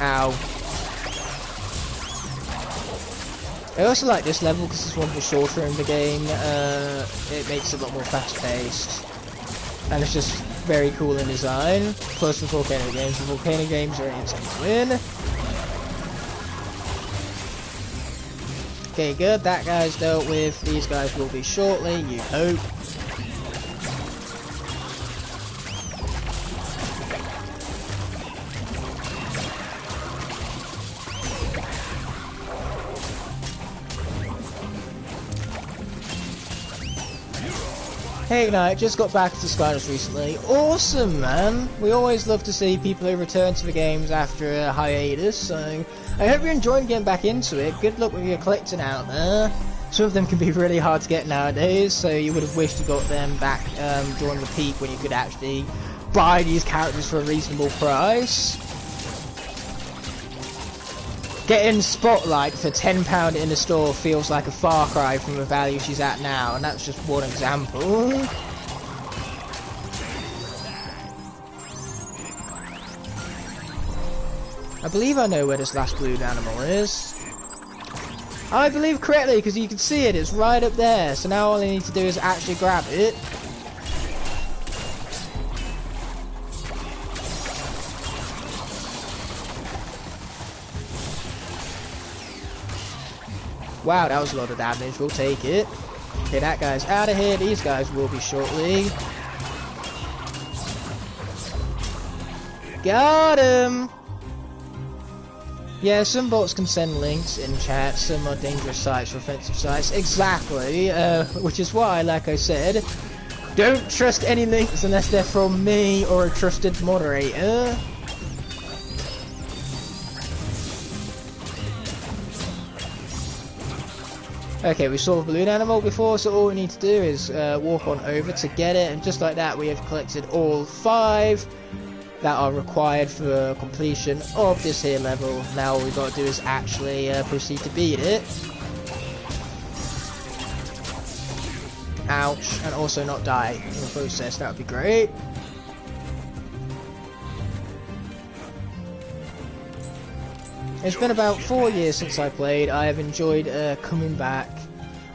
Ow. I also like this level because it's one of the shorter in the game. It makes it a lot more fast-paced, and it's just very cool in design. Plus, with volcano games, are an instant win. Okay, good. That guy's dealt with. These guys will be shortly. You hope. Hey Ignite, just got back to Skylanders recently. Awesome, man! We always love to see people who return to the games after a hiatus, so I hope you're enjoying getting back into it. Good luck with your collecting out there. Some of them can be really hard to get nowadays, so you would have wished you got them back during the peak when you could actually buy these characters for a reasonable price. Getting Spotlight for £10 in the store feels like a far cry from the value she's at now, and that's just one example. I believe I know where this last blue animal is. I believe correctly, because you can see it, it's right up there, so now all I need to do is actually grab it. Wow, that was a lot of damage, we'll take it. Okay, that guy's out of here, these guys will be shortly. Got him! Yeah, some bots can send links in chat, some are dangerous sites or offensive sites. Exactly, which is why, like I said, don't trust any links unless they're from me or a trusted moderator. Okay, we saw a balloon animal before, so all we need to do is walk on over to get it, and just like that we have collected all 5 that are required for completion of this here level. Now all we've got to do is actually proceed to beat it. Ouch, and also not die in the process, that would be great. It's been about 4 years since I played. I have enjoyed coming back.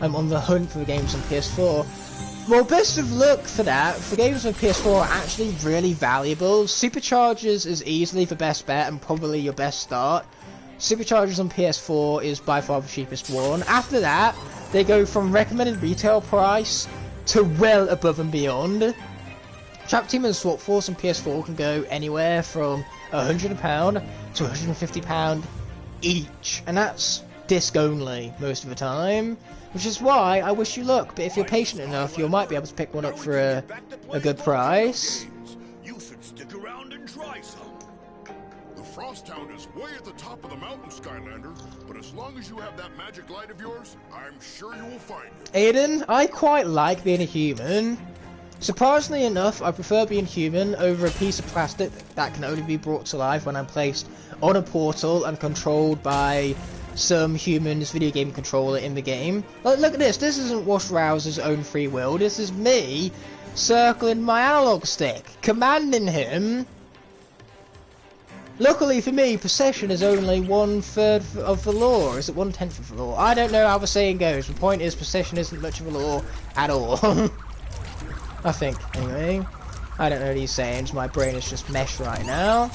I'm on the hunt for games on PS4. Well, best of luck for that. For games on PS4 are actually really valuable. Superchargers is easily the best bet and probably your best start. Superchargers on PS4 is by far the cheapest one. After that, they go from recommended retail price to well above and beyond. Trap Team and Swap Force on PS4 can go anywhere from £100 to £150 each, and that's disc only most of the time, which is why I wish you luck. But if you're patient enough, you might be able to pick one up for a good price. You should stick around and try some. The Frost Town is way at the top of the mountain, Skylander, but as long as you have that magic light of yours, I'm sure you will find it. Aiden, I quite like being a human. Surprisingly enough, I prefer being human over a piece of plastic that can only be brought to life when I'm placed on a portal and controlled by some human's video game controller in the game. Like, look at this. This isn't Wash Rouse's own free will. This is me circling my analog stick, commanding him. Luckily for me, possession is only 1/3 of the law. Is it 1/10 of the law? I don't know how the saying goes. The point is, possession isn't much of a law at all. I think, anyway. I don't know these sayings, my brain is just mesh right now.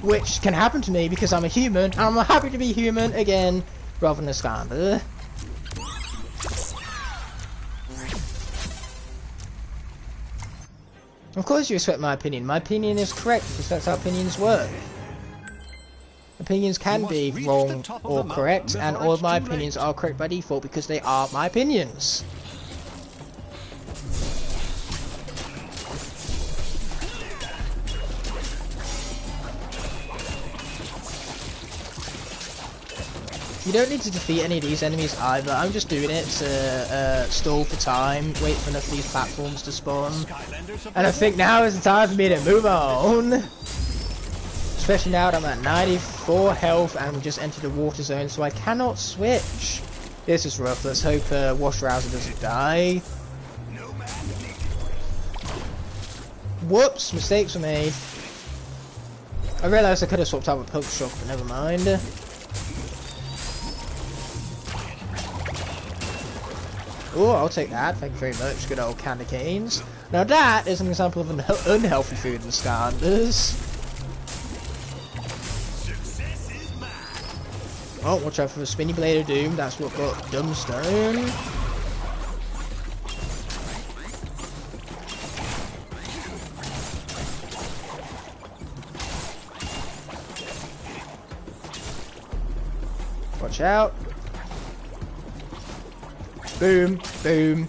Which can happen to me because I'm a human, and I'm happy to be human again, rather than a Skylander. Of course you respect my opinion. My opinion is correct, because that's how opinions work. Opinions can be wrong or correct, and all of my opinions are correct by default because they are my opinions. You don't need to defeat any of these enemies either. I'm just doing it to stall for time, wait for enough of these platforms to spawn. And I think now is the time for me to move on. Especially now that I'm at 94 health and just entered the water zone, so I cannot switch. This is rough. Let's hope Wash Rouser doesn't die. Whoops, mistakes were made. I realised I could have swapped out with Poke Shock, but never mind. Oh, I'll take that. Thank you very much. Good old candy canes. Now that is an example of an unhealthy food in Skylanders. Oh, watch out for the spinny blade of doom. That's what got Dumbstone. Watch out. Boom, boom.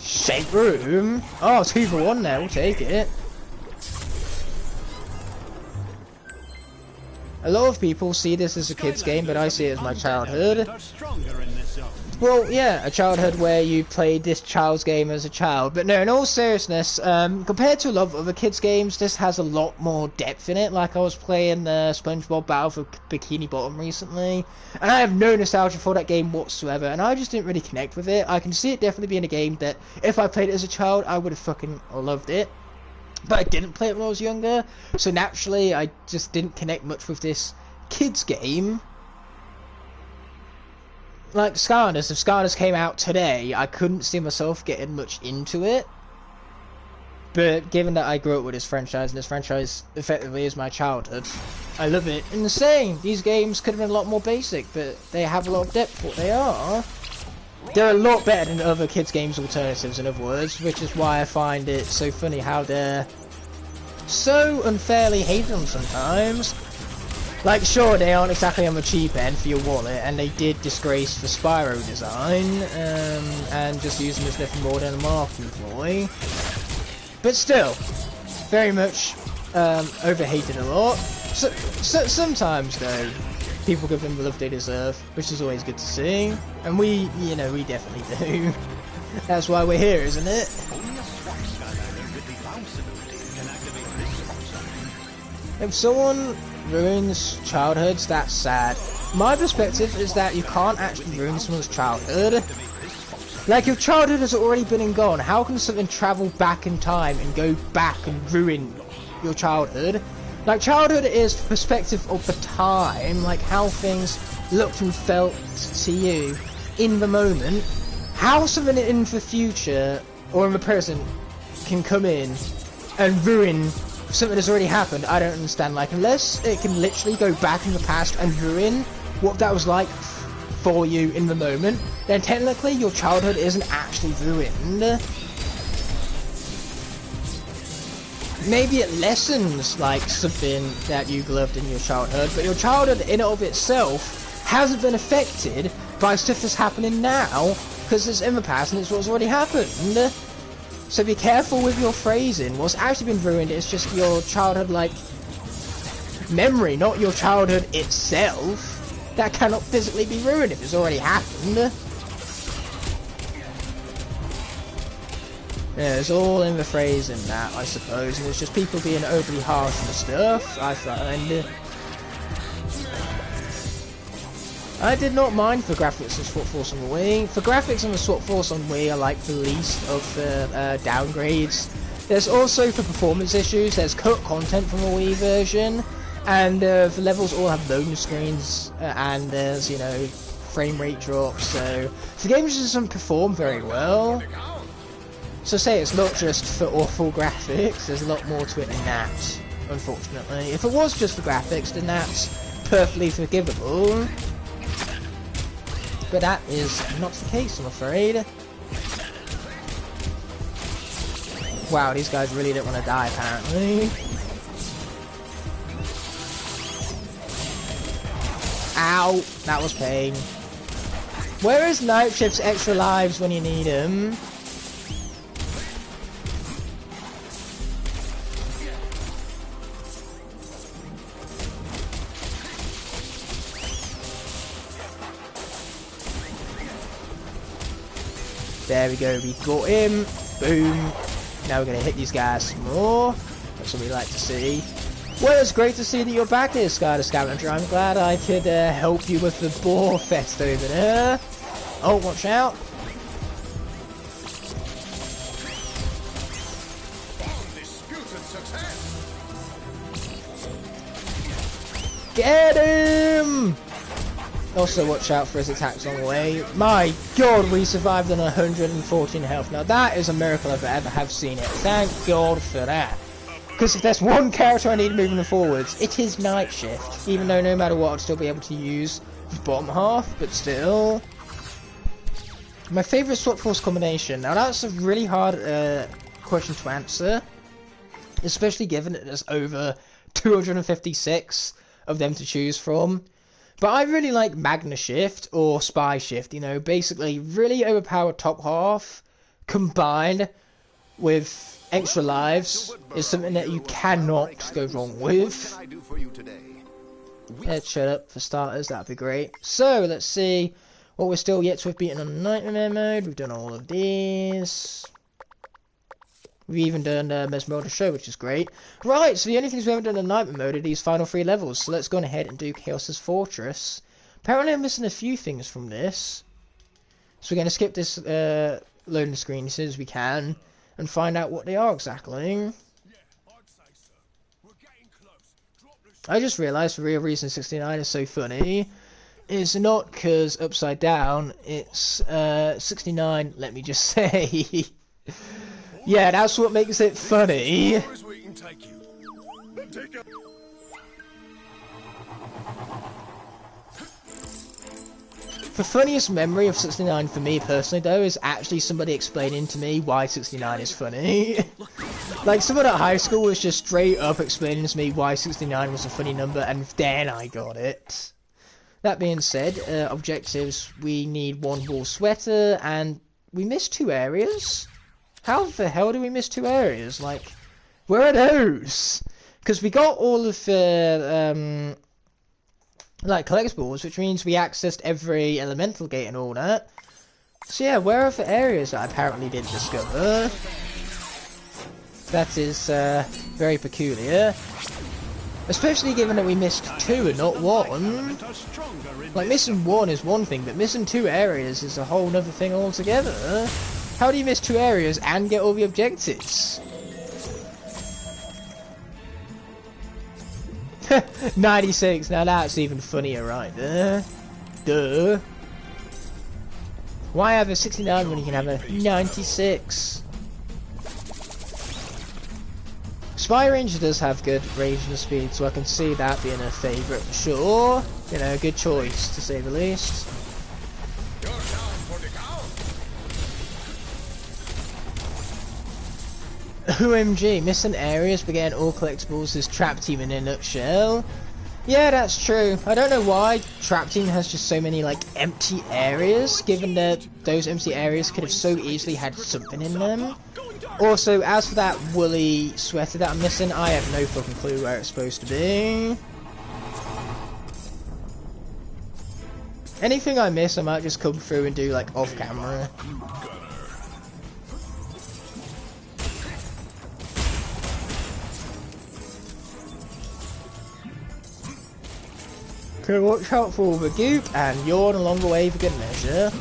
Shake room. Oh, 2 for 1 there. We'll take it. A lot of people see this as a kid's game, but I see it as my childhood. Well, yeah, a childhood where you played this child's game as a child. But no, in all seriousness, compared to a lot of other kids' games, this has a lot more depth in it. Like, I was playing the SpongeBob Battle for Bikini Bottom recently, and I have no nostalgia for that game whatsoever, and I just didn't really connect with it. I can see it definitely being a game that, if I played it as a child, I would have fucking loved it. But I didn't play it when I was younger, so naturally, I just didn't connect much with this kids' game. Like Skylanders, if Skylanders came out today, I couldn't see myself getting much into it. But given that I grew up with this franchise, and this franchise effectively is my childhood, I love it. And the same, these games could have been a lot more basic, but they have a lot of depth for what they are. They're a lot better than other kids' games alternatives, in other words, which is why I find it so funny how they're so unfairly hated on sometimes. Like, sure, they aren't exactly on the cheap end for your wallet, and they did disgrace the Spyro design, and just use them as nothing more than a marketing ploy. But still, very much overhated a lot. So sometimes, though, people give them the love they deserve, which is always good to see. And we, you know, we definitely do. That's why we're here, isn't it? If someone ruins childhoods, that's sad. My perspective is that you can't actually ruin someone's childhood. Like, if childhood has already been and gone, how can something travel back in time and go back and ruin your childhood? Like, childhood is the perspective of the time, like how things looked and felt to you in the moment. How something in the future, or in the present, can come in and ruin something that's already happened, I don't understand. Like, unless it can literally go back in the past and ruin what that was like for you in the moment, then technically your childhood isn't actually ruined. Maybe it lessens, like, something that you loved in your childhood, but your childhood in and of itself hasn't been affected by stuff that's happening now, because it's in the past and it's what's already happened. So be careful with your phrasing. What's actually been ruined is just your childhood, like, memory, not your childhood itself. That cannot physically be ruined if it's already happened. Yeah, it's all in the phrasing that, I suppose, and it's just people being overly harsh and stuff, I find. I did not mind the graphics of Swap Force on the Wii. The graphics on the Swap Force on Wii are like the least of the downgrades. There's also the performance issues, there's cut content from the Wii version, and the levels all have loading screens, and there's, you know, frame rate drops, so the game just doesn't perform very well. So say it's not just for awful graphics, there's a lot more to it than that, unfortunately. If it was just for graphics, then that's perfectly forgivable. But that is not the case, I'm afraid. Wow, these guys really don't want to die, apparently. Ow! That was pain. Where is Night Shift's extra lives when you need him? There we go, we got him. Boom. Now we're going to hit these guys some more. That's what we like to see. Well, it's great to see that you're back here, Skylanders. I'm glad I could help you with the boar fest over there. Oh, watch out. Get him! Also watch out for his attacks on the way. My god, we survived on 114 health. Now that is a miracle if I ever have seen it. Thank god for that. Because if there's one character I need moving forwards, it is Night Shift. Even though no matter what I'd still be able to use the bottom half, but still. My favourite Swap Force combination. Now that's a really hard question to answer. Especially given that there's over 256 of them to choose from. But I really like Magna Shift or Spy Shift, you know, basically really overpowered top half combined with extra lives is something that you cannot go wrong with. Let's shut up for starters, that'd be great. So let's see what we're still yet to have beaten on Nightmare mode. We've done all of these. We've even done Mesmeralda Show, which is great. Right, so the only things we haven't done in Nightmare mode are these final 3 levels. So let's go on ahead and do Chaos's Fortress. Apparently I'm missing a few things from this. So we're going to skip this loading screen as soon as we can. And find out what they are exactly. I just realised the real reason 69 is so funny is not because upside down, it's 69, let me just say. Yeah, that's what makes it funny. The funniest memory of 69 for me personally though is actually somebody explaining to me why 69 is funny. Like someone at high school was just straight up explaining to me why 69 was a funny number and then I got it. That being said, objectives, we need 1 wool sweater and we missed 2 areas. How the hell do we miss 2 areas? Like, where are those? Because we got all of the, like, collectibles, which means we accessed every elemental gate and all that. So yeah, where are the areas that I apparently didn't discover? That is, very peculiar. Especially given that we missed 2 and not 1. Like, missing 1 is one thing, but missing 2 areas is a whole nother thing altogether. How do you miss 2 areas and get all the objectives? 96, now that's even funnier right there. Duh. Why have a 69 when you can have a 96? Spy Ranger does have good range and speed, so I can see that being a favourite for sure. You know, good choice to say the least. OMG, missing areas but getting all collectibles is Trap Team in a nutshell. Yeah, that's true. I don't know why Trap Team has just so many, like, empty areas, given that those empty areas could have so easily had something in them. Also, as for that woolly sweater that I'm missing, I have no fucking clue where it's supposed to be. Anything I miss, I might just come through and do, like, off-camera. Okay, watch out for the goop and yawn along the way for good measure.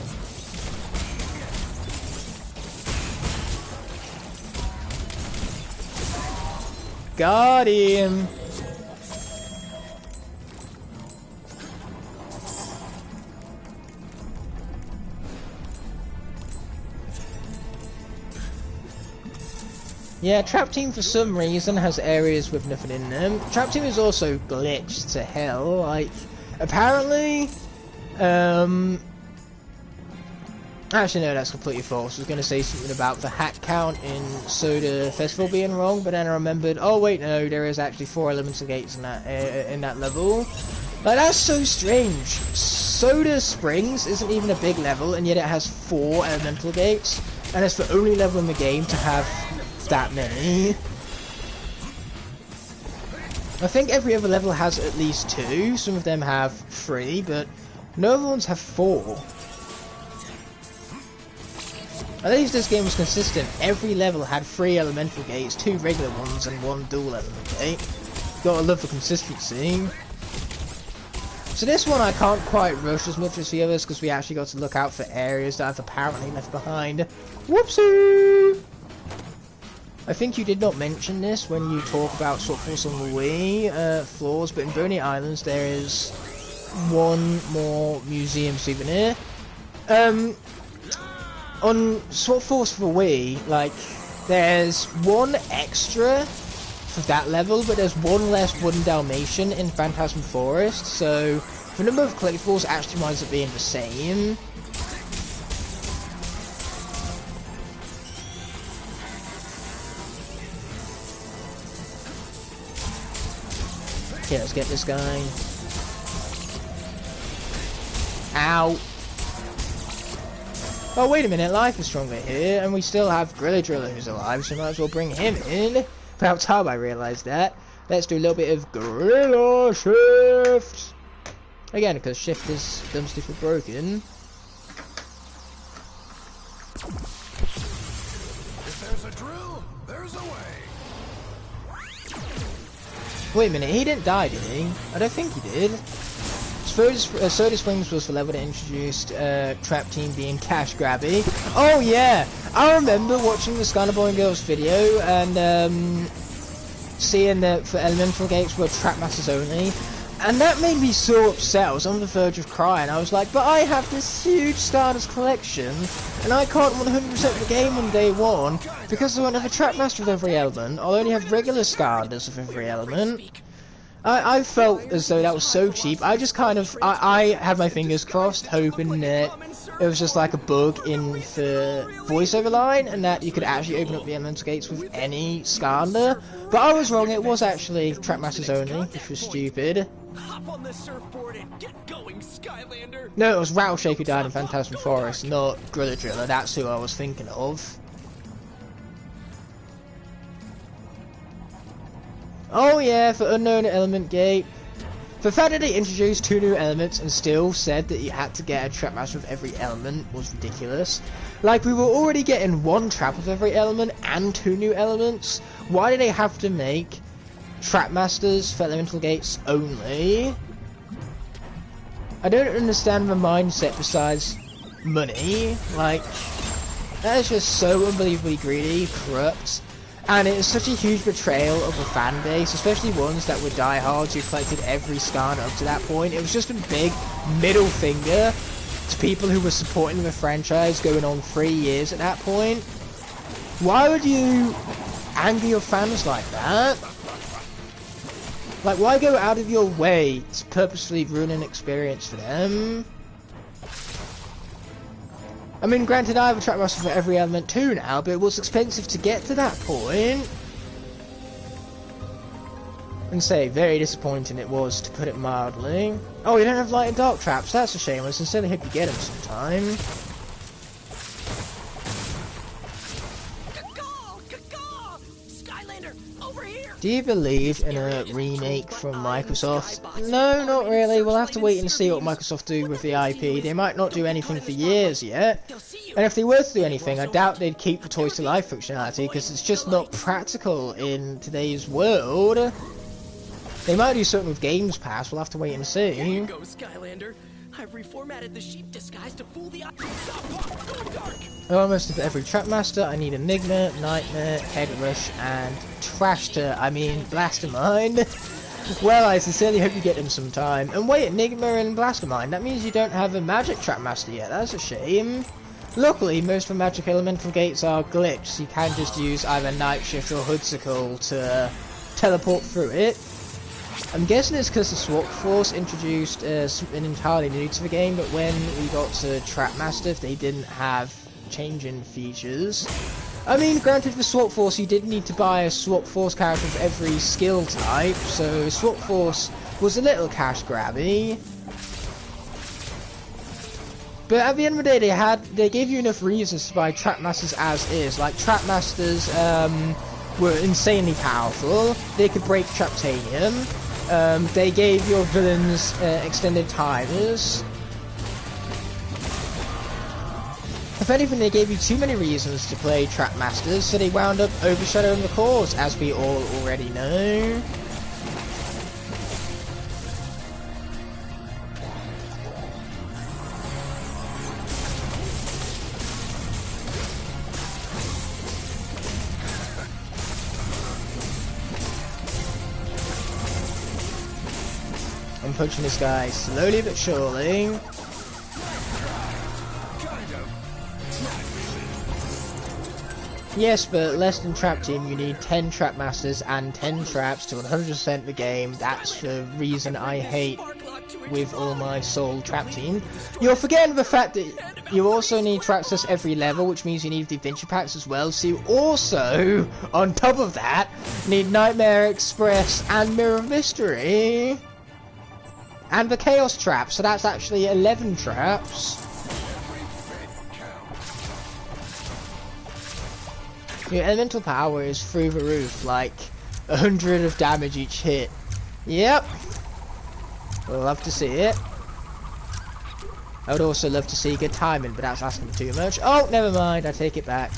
Got him! Yeah, Trap Team for some reason has areas with nothing in them. Trap Team is also glitched to hell, like, apparently, actually no, that's completely false. I was going to say something about the hat count in Soda Festival being wrong, but then I remembered, oh wait, no, there is actually 4 elemental gates in that level. Like, that's so strange. Soda Springs isn't even a big level, and yet it has 4 elemental gates, and it's the only level in the game to have that many. I think every other level has at least 2, some of them have 3, but no other ones have 4. At least this game was consistent. Every level had 3 elemental gates, 2 regular ones and 1 dual element gate. Gotta love the consistency. So this one I can't quite rush as much as the others because we actually got to look out for areas that I've apparently left behind. Whoopsie! I think you did not mention this when you talk about Swap Force on the Wii floors, but in Boney Islands there is one more museum souvenir. On Swap Force for Wii, like, there's one extra for that level, but there's one less wooden Dalmatian in Phantasm Forest, so the number of collectibles actually winds up being the same. Okay, let's get this guy. Ow. Oh, wait a minute, Life is stronger here, and we still have Gorilla Driller who's alive, so might as well bring him in. About time I realised that. Let's do a little bit of Gorilla Shift. Again, because Shift is dumbstick for broken. If there's a drill, there's a way. Wait a minute, he didn't die, did he? I don't think he did. Soda Springs was the level that introduced Trap Team being cash grabby. Oh yeah! I remember watching the Skylanders Boy and Girls video and seeing that for elemental gates were Trap Masters only. And that made me so upset. I was on the verge of crying. I was like, but I have this huge Stardust collection and I can't 100% the game on day one because I won't have a Trap Master with every element. I'll only have regular Stardust with every element. I felt as though that was so cheap. I just kind of, I had my fingers crossed, hoping that it was just like a bug in the voiceover line, and that you could actually open up the elemental gates with any Skylander. But I was wrong, it was actually Trap Masters only, which was stupid. Hop on the surfboard and get going, Skylander. No, it was Rattleshake who died in Phantasm Forest, not Gorilla Driller, that's who I was thinking of. Oh yeah, for Unknown Element Gate. The fact that they introduced 2 new elements and still said that you had to get a Trap Master with every element was ridiculous. Like, we were already getting 1 trap with every element and 2 new elements. Why do they have to make Trap Masters for Elemental Gates only? I don't understand the mindset besides money. Like, that is just so unbelievably greedy, corrupt. And it is such a huge betrayal of a fan base, especially ones that were diehards who collected every Skylander up to that point. It was just a big middle finger to people who were supporting the franchise going on 3 years at that point. Why would you anger your fans like that? Like, why go out of your way to purposefully ruin an experience for them? I mean, granted, I have a Trap Master for every element too now, but it was expensive to get to that point. And say, very disappointing it was, to put it mildly. Oh, you don't have light and dark traps? That's a shame. I sincerely hope you get them sometime. Skylander, over here. Do you believe in a remake from Microsoft? No, not really. We'll have to wait and see what Microsoft do with the IP. They might not do anything for years yet. And if they were to do anything, I doubt they'd keep the Toys to Life functionality, because it's just not practical in today's world. They might do something with Games Pass. We'll have to wait and see. Here you go, Skylander. I've reformatted the sheep disguise to fool the Almost for every Trap Master, I need Enigma, Nightmare, Head Rush, and Blastermind. Well, I sincerely hope you get them sometime. And wait, Enigma and Blastermind, that means you don't have a Magic Trap Master yet. That's a shame. Luckily, most of the Magic Elemental Gates are glitched. You can just use either Night Shift or Hoodsicle to teleport through it. I'm guessing it's because the Swap Force introduced something entirely new to the game, but when we got to Trap Mastiff, they didn't have changing features. I mean, granted, for Swap Force, you did need to buy a Swap Force character for every skill type, so Swap Force was a little cash grabby. But at the end of the day, they gave you enough reasons to buy Trap Masters as is. Like, Trap Masters were insanely powerful. They could break Traptanium. They gave your villains extended timers. If anything, they gave you too many reasons to play Trap Masters, so they wound up overshadowing the cause, as we all already know. I'm punching this guy slowly but surely. Yes, but less than trap team, you need 10 trap masters and 10 traps to 100% the game. That's the reason I hate with all my soul trap team. You're forgetting the fact that you also need traps at every level, which means you need the adventure packs as well. So you also, on top of that, need Nightmare Express and Mirror of Mystery. And the Chaos Trap, so that's actually 11 traps. Your elemental power is through the roof, like 100 of damage each hit. Yep. We'll love to see it. I would also love to see good timing, but that's asking for too much. Oh, never mind, I take it back.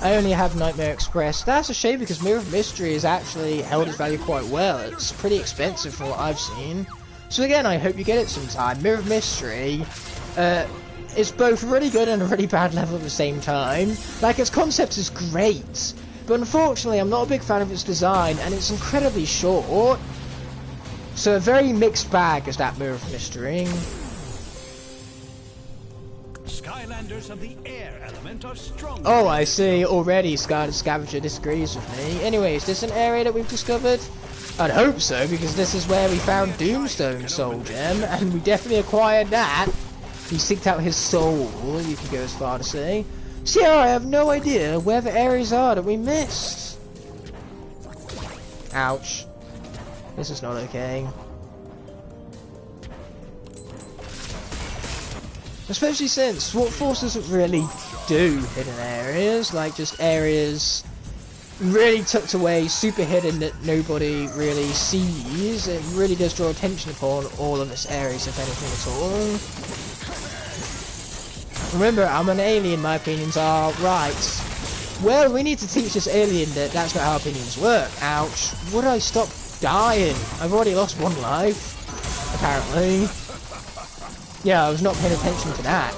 I only have Nightmare Express. That's a shame because Mirror of Mystery has actually held its value quite well. It's pretty expensive from what I've seen. So again, I hope you get it sometime. Mirror of Mystery, it's both really good and a really bad level at the same time. Like, its concept is great, but unfortunately I'm not a big fan of its design, and it's incredibly short. So a very mixed bag is that Mirror of Mystery. Skylanders of the air element are strong. Oh, I see. Already Skylanders Scavenger disagrees with me. Anyway, is this an area that we've discovered? I'd hope so, because this is where we found Doomstone Soul Gem, and we definitely acquired that. He seeked out his soul, you could go as far to say. See, I have no idea where the areas are that we missed. Ouch. This is not okay. Especially since Swap Force doesn't really do hidden areas, like just areas really tucked away, super hidden that nobody really sees. It really does draw attention upon all of its areas, if anything at all. Remember, I'm an alien, my opinions are right. Well, we need to teach this alien that that's not how opinions work. Ouch. Would I stop dying? I've already lost one life, apparently. Yeah, I was not paying attention to that.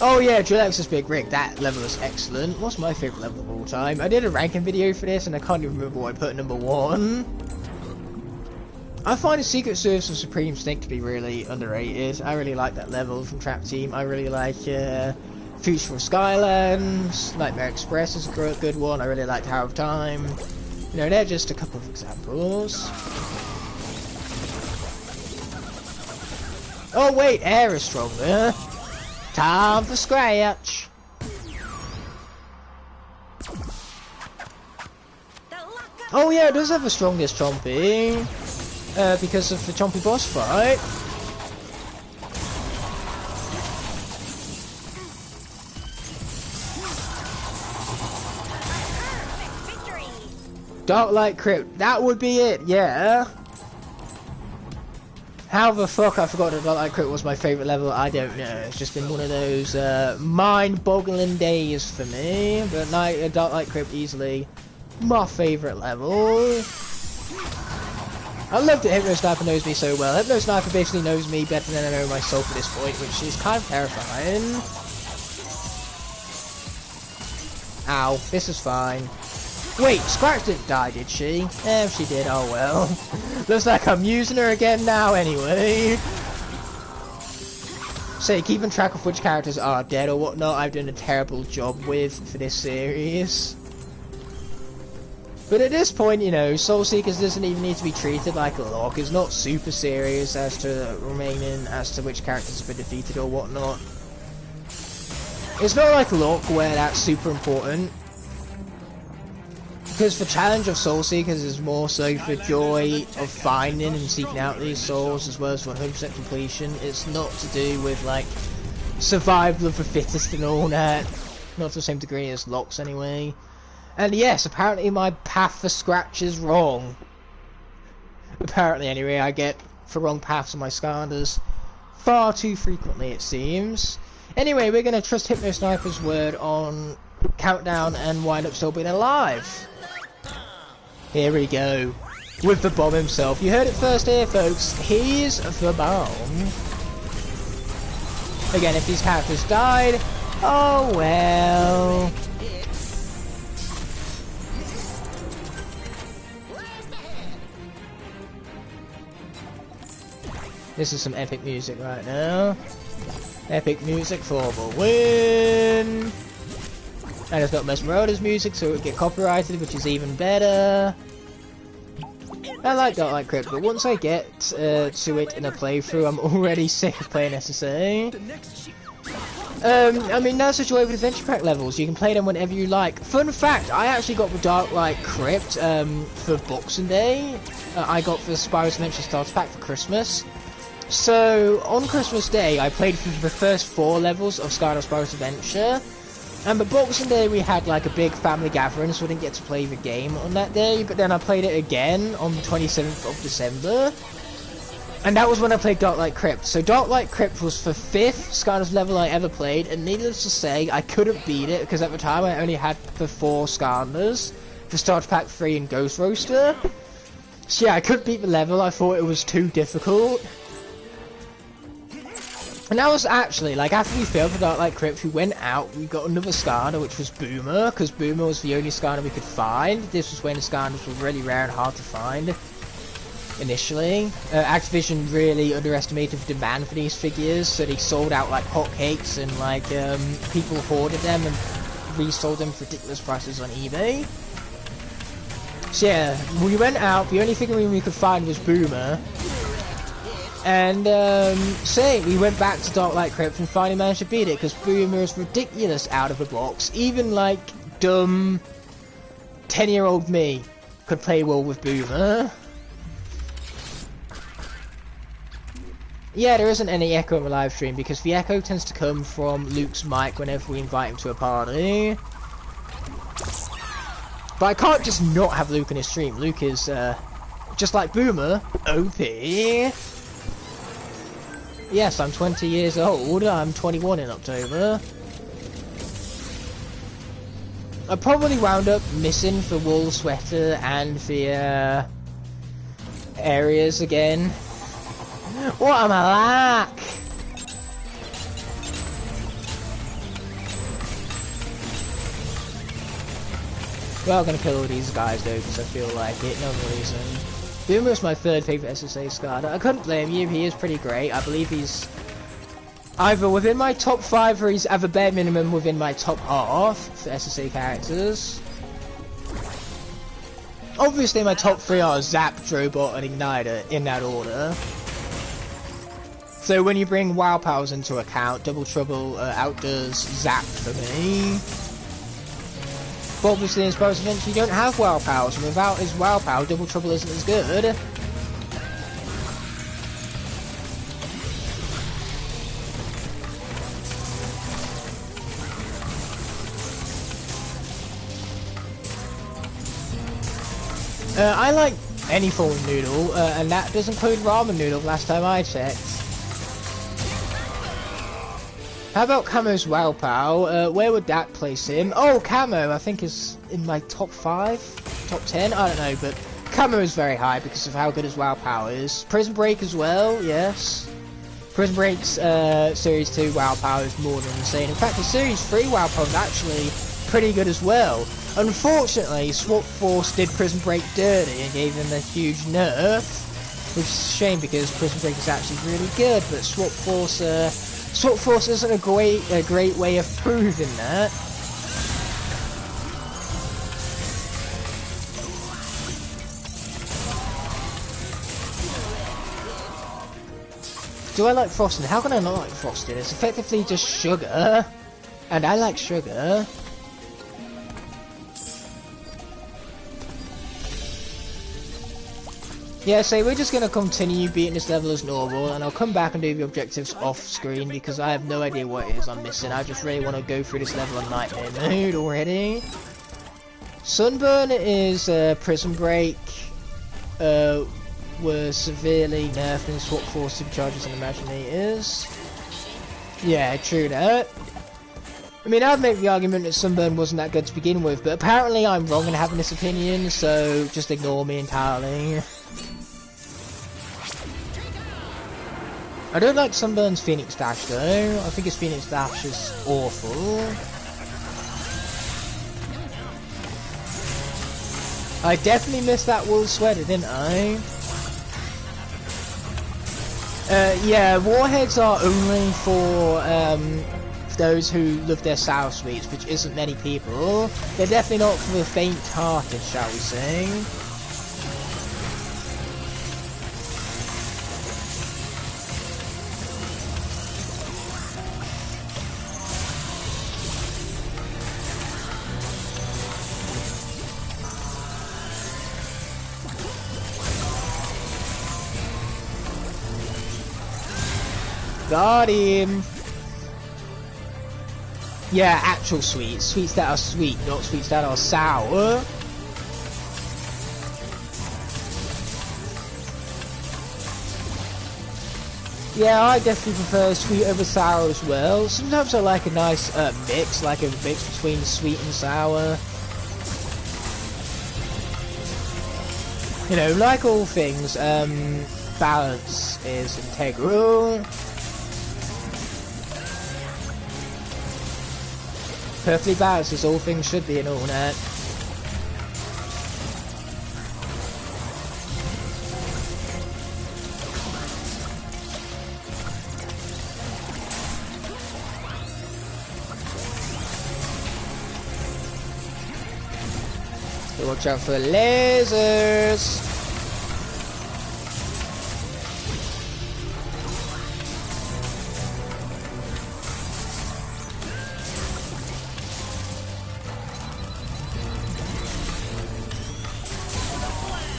Oh yeah, Drillex's Big Rig, that level is excellent. What's my favourite level of all time? I did a ranking video for this and I can't even remember what I put at number 1. I find the Secret Service of Supreme Snake to be really underrated. I really like that level from Trap Team. I really like Future of Skylands, Nightmare Express is a good one. I really like Tower of Time. You know, they're just a couple of examples. Oh wait, air is stronger. Time for scratch. Oh yeah, it does have the strongest Chompy. Because of the Chompy boss fight. Dark Light Crypt, that would be it, yeah. How the fuck I forgot that Dark Light Crypt was my favourite level, I don't know. It's just been one of those mind-boggling days for me. But Dark Light Crypt easily my favourite level. I love that Hypno Sniper knows me so well. Hypno Sniper basically knows me better than I know myself at this point, which is kind of terrifying. Ow, this is fine. Wait, Scratch didn't die, did she? Eh, if she did, oh well. Looks like I'm using her again now anyway. So, keeping track of which characters are dead or whatnot, I've done a terrible job with for this series. But at this point, you know, Soul Seekers doesn't even need to be treated like a lock. It's not super serious as to remaining as to which characters have been defeated or whatnot. It's not like Lock where that's super important. Because the challenge of Soul Seekers is more so the joy of finding and seeking out these souls as well as 100% completion. It's not to do with like survival of the fittest and all that. Not to the same degree as Locks anyway. And yes, apparently my path for Scratch is wrong. Apparently anyway, I get the wrong paths on my Skylanders far too frequently it seems. Anyway, we're going to trust Hypno Sniper's word on Countdown and wind up still being alive. Here we go. With the bomb himself. You heard it first here, folks. He's the bomb. Again, if these characters died, oh well. This is some epic music right now. Epic music for the win! And it's got Mesmeroda's music, so it would get copyrighted, which is even better. I like Dark Light Crypt, but once I get to it in a playthrough, I'm already sick of playing SSA. I mean, that's the joy with Adventure Pack levels. You can play them whenever you like. Fun fact, I actually got the Dark Light Crypt for Boxing Day. I got the Spyro's Adventure Starter Pack for Christmas. So, on Christmas Day, I played through the first 4 levels of Spyro's Adventure. And the Boxing Day we had like a big family gathering, so I didn't get to play the game on that day, but then I played it again on the 27th of December. And that was when I played Dark Light Crypt. So Dark Light Crypt was the 5th Skylanders level I ever played, and needless to say, I couldn't beat it, because at the time I only had the 4 Skylanders, the Starter Pack 3 and Ghost Roaster. So yeah, I couldn't beat the level, I thought it was too difficult. And that was actually, like, after we failed for Dark Light Crypt, we went out, we got another Skylander, which was Boomer, because Boomer was the only Skylander we could find. This was when the Skylanders were really rare and hard to find, initially. Activision really underestimated the demand for these figures, so they sold out like hotcakes, and like, people hoarded them and resold them for ridiculous prices on eBay. So yeah, we went out, the only figurine we could find was Boomer. And, we went back to Dark Light Crypt and finally managed to beat it, because Boomer is ridiculous out of the box. Even, like, dumb 10-year-old me could play well with Boomer. Yeah, there isn't any echo in the live stream, because the echo tends to come from Luke's mic whenever we invite him to a party. But I can't just not have Luke in his stream. Luke is, just like Boomer, OP. Yes, I'm 20 years old. I'm 21 in October. I probably wound up missing the wool sweater and the areas again. What am I like? Well, I'm gonna kill all these guys though, because I feel like it, no other reason. Boomer is my 3rd favourite SSA Skylander. I couldn't blame you, he is pretty great. I believe he's either within my top 5 or he's at the bare minimum within my top half for SSA characters. Obviously my top 3 are Zap, Drobot and Igniter, in that order. So when you bring WoW powers into account, Double Trouble outdoes Zap for me. But obviously in Spyro's Adventure you don't have WoW powers, and without his WoW power, Double Trouble isn't as good. I like any form of noodle, and that does include ramen noodle last time I checked. How about Camo's WoW Pow? Where would that place him? Oh, Camo, I think is in my top 5? Top 10? I don't know, but Camo is very high because of how good his WoW Pow is. Prison Break as well, yes. Prison Break's Series 2 WoW Pow is more than insane. In fact, the Series 3 WoW Pow is actually pretty good as well. Unfortunately, Swap Force did Prison Break dirty and gave him a huge nerf, which is a shame because Prison Break is actually really good, but Swap Force isn't a great way of proving that. Do I like frosting? How can I not like frosting? It's effectively just sugar, and I like sugar. Yeah, so we're just going to continue beating this level as normal, and I'll come back and do the objectives off screen because I have no idea what it is I'm missing. I just really want to go through this level on Nightmare mode already. Sunburn is Prison Break, was severely nerfed in Swap Force Superchargers and Imaginators. Yeah, true that. I mean, I'd make the argument that Sunburn wasn't that good to begin with, but apparently I'm wrong in having this opinion, so just ignore me entirely. I don't like Sunburn's Phoenix Dash though. I think his Phoenix Dash is awful. I definitely missed that wool sweater, didn't I? Yeah, warheads are only for those who love their sour sweets, which isn't many people. They're definitely not for the faint-hearted, shall we say. Got him! Yeah, actual sweets. Sweets that are sweet, not sweets that are sour. Yeah, I definitely prefer sweet over sour as well. Sometimes I like a nice mix, like a mix between sweet and sour. You know, like all things, balance is integral. Perfectly balanced as all things should be in Allnet. So watch out for lasers!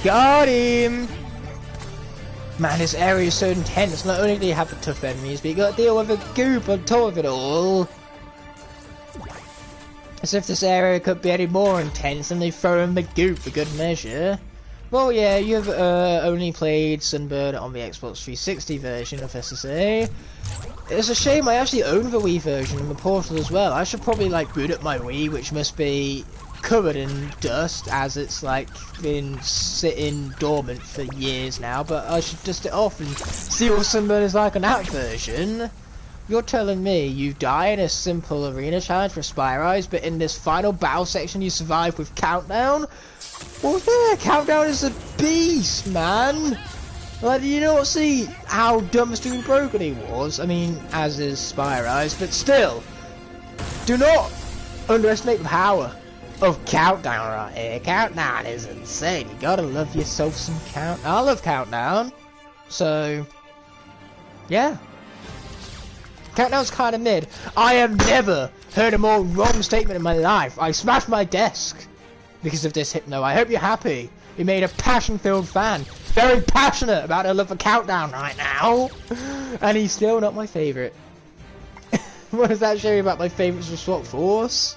Got him! Man, this area is so intense. Not only do you have the tough enemies, but you gotta deal with the goop on top of it all. As if this area could be any more intense, and they throw in the goop for good measure. Well, yeah, you've only played Sunburn on the Xbox 360 version of SSA. It's a shame I actually own the Wii version and the Portal as well. I should probably like boot up my Wii, which must be covered in dust as it's like been sitting dormant for years now, but I should dust it off and see what Sunburn is like on that version. You're telling me you die in a simple arena challenge for Spyrise, but in this final battle section you survive with Countdown? Well, yeah, Countdown is a beast, man! Like, do you not see how dumbstruck and broken he was? I mean, as is Spyrise, but still, do not underestimate the power of Countdown right here. Countdown is insane. You gotta love yourself some Countdown. I love Countdown. So, yeah. Countdown's kinda mid. I have never heard a more wrong statement in my life. I smashed my desk because of this Hypno. I hope you're happy. You made a passion-filled fan. Very passionate about her love for Countdown right now. And he's still not my favourite. What does that show you about my favourites for Swap Force?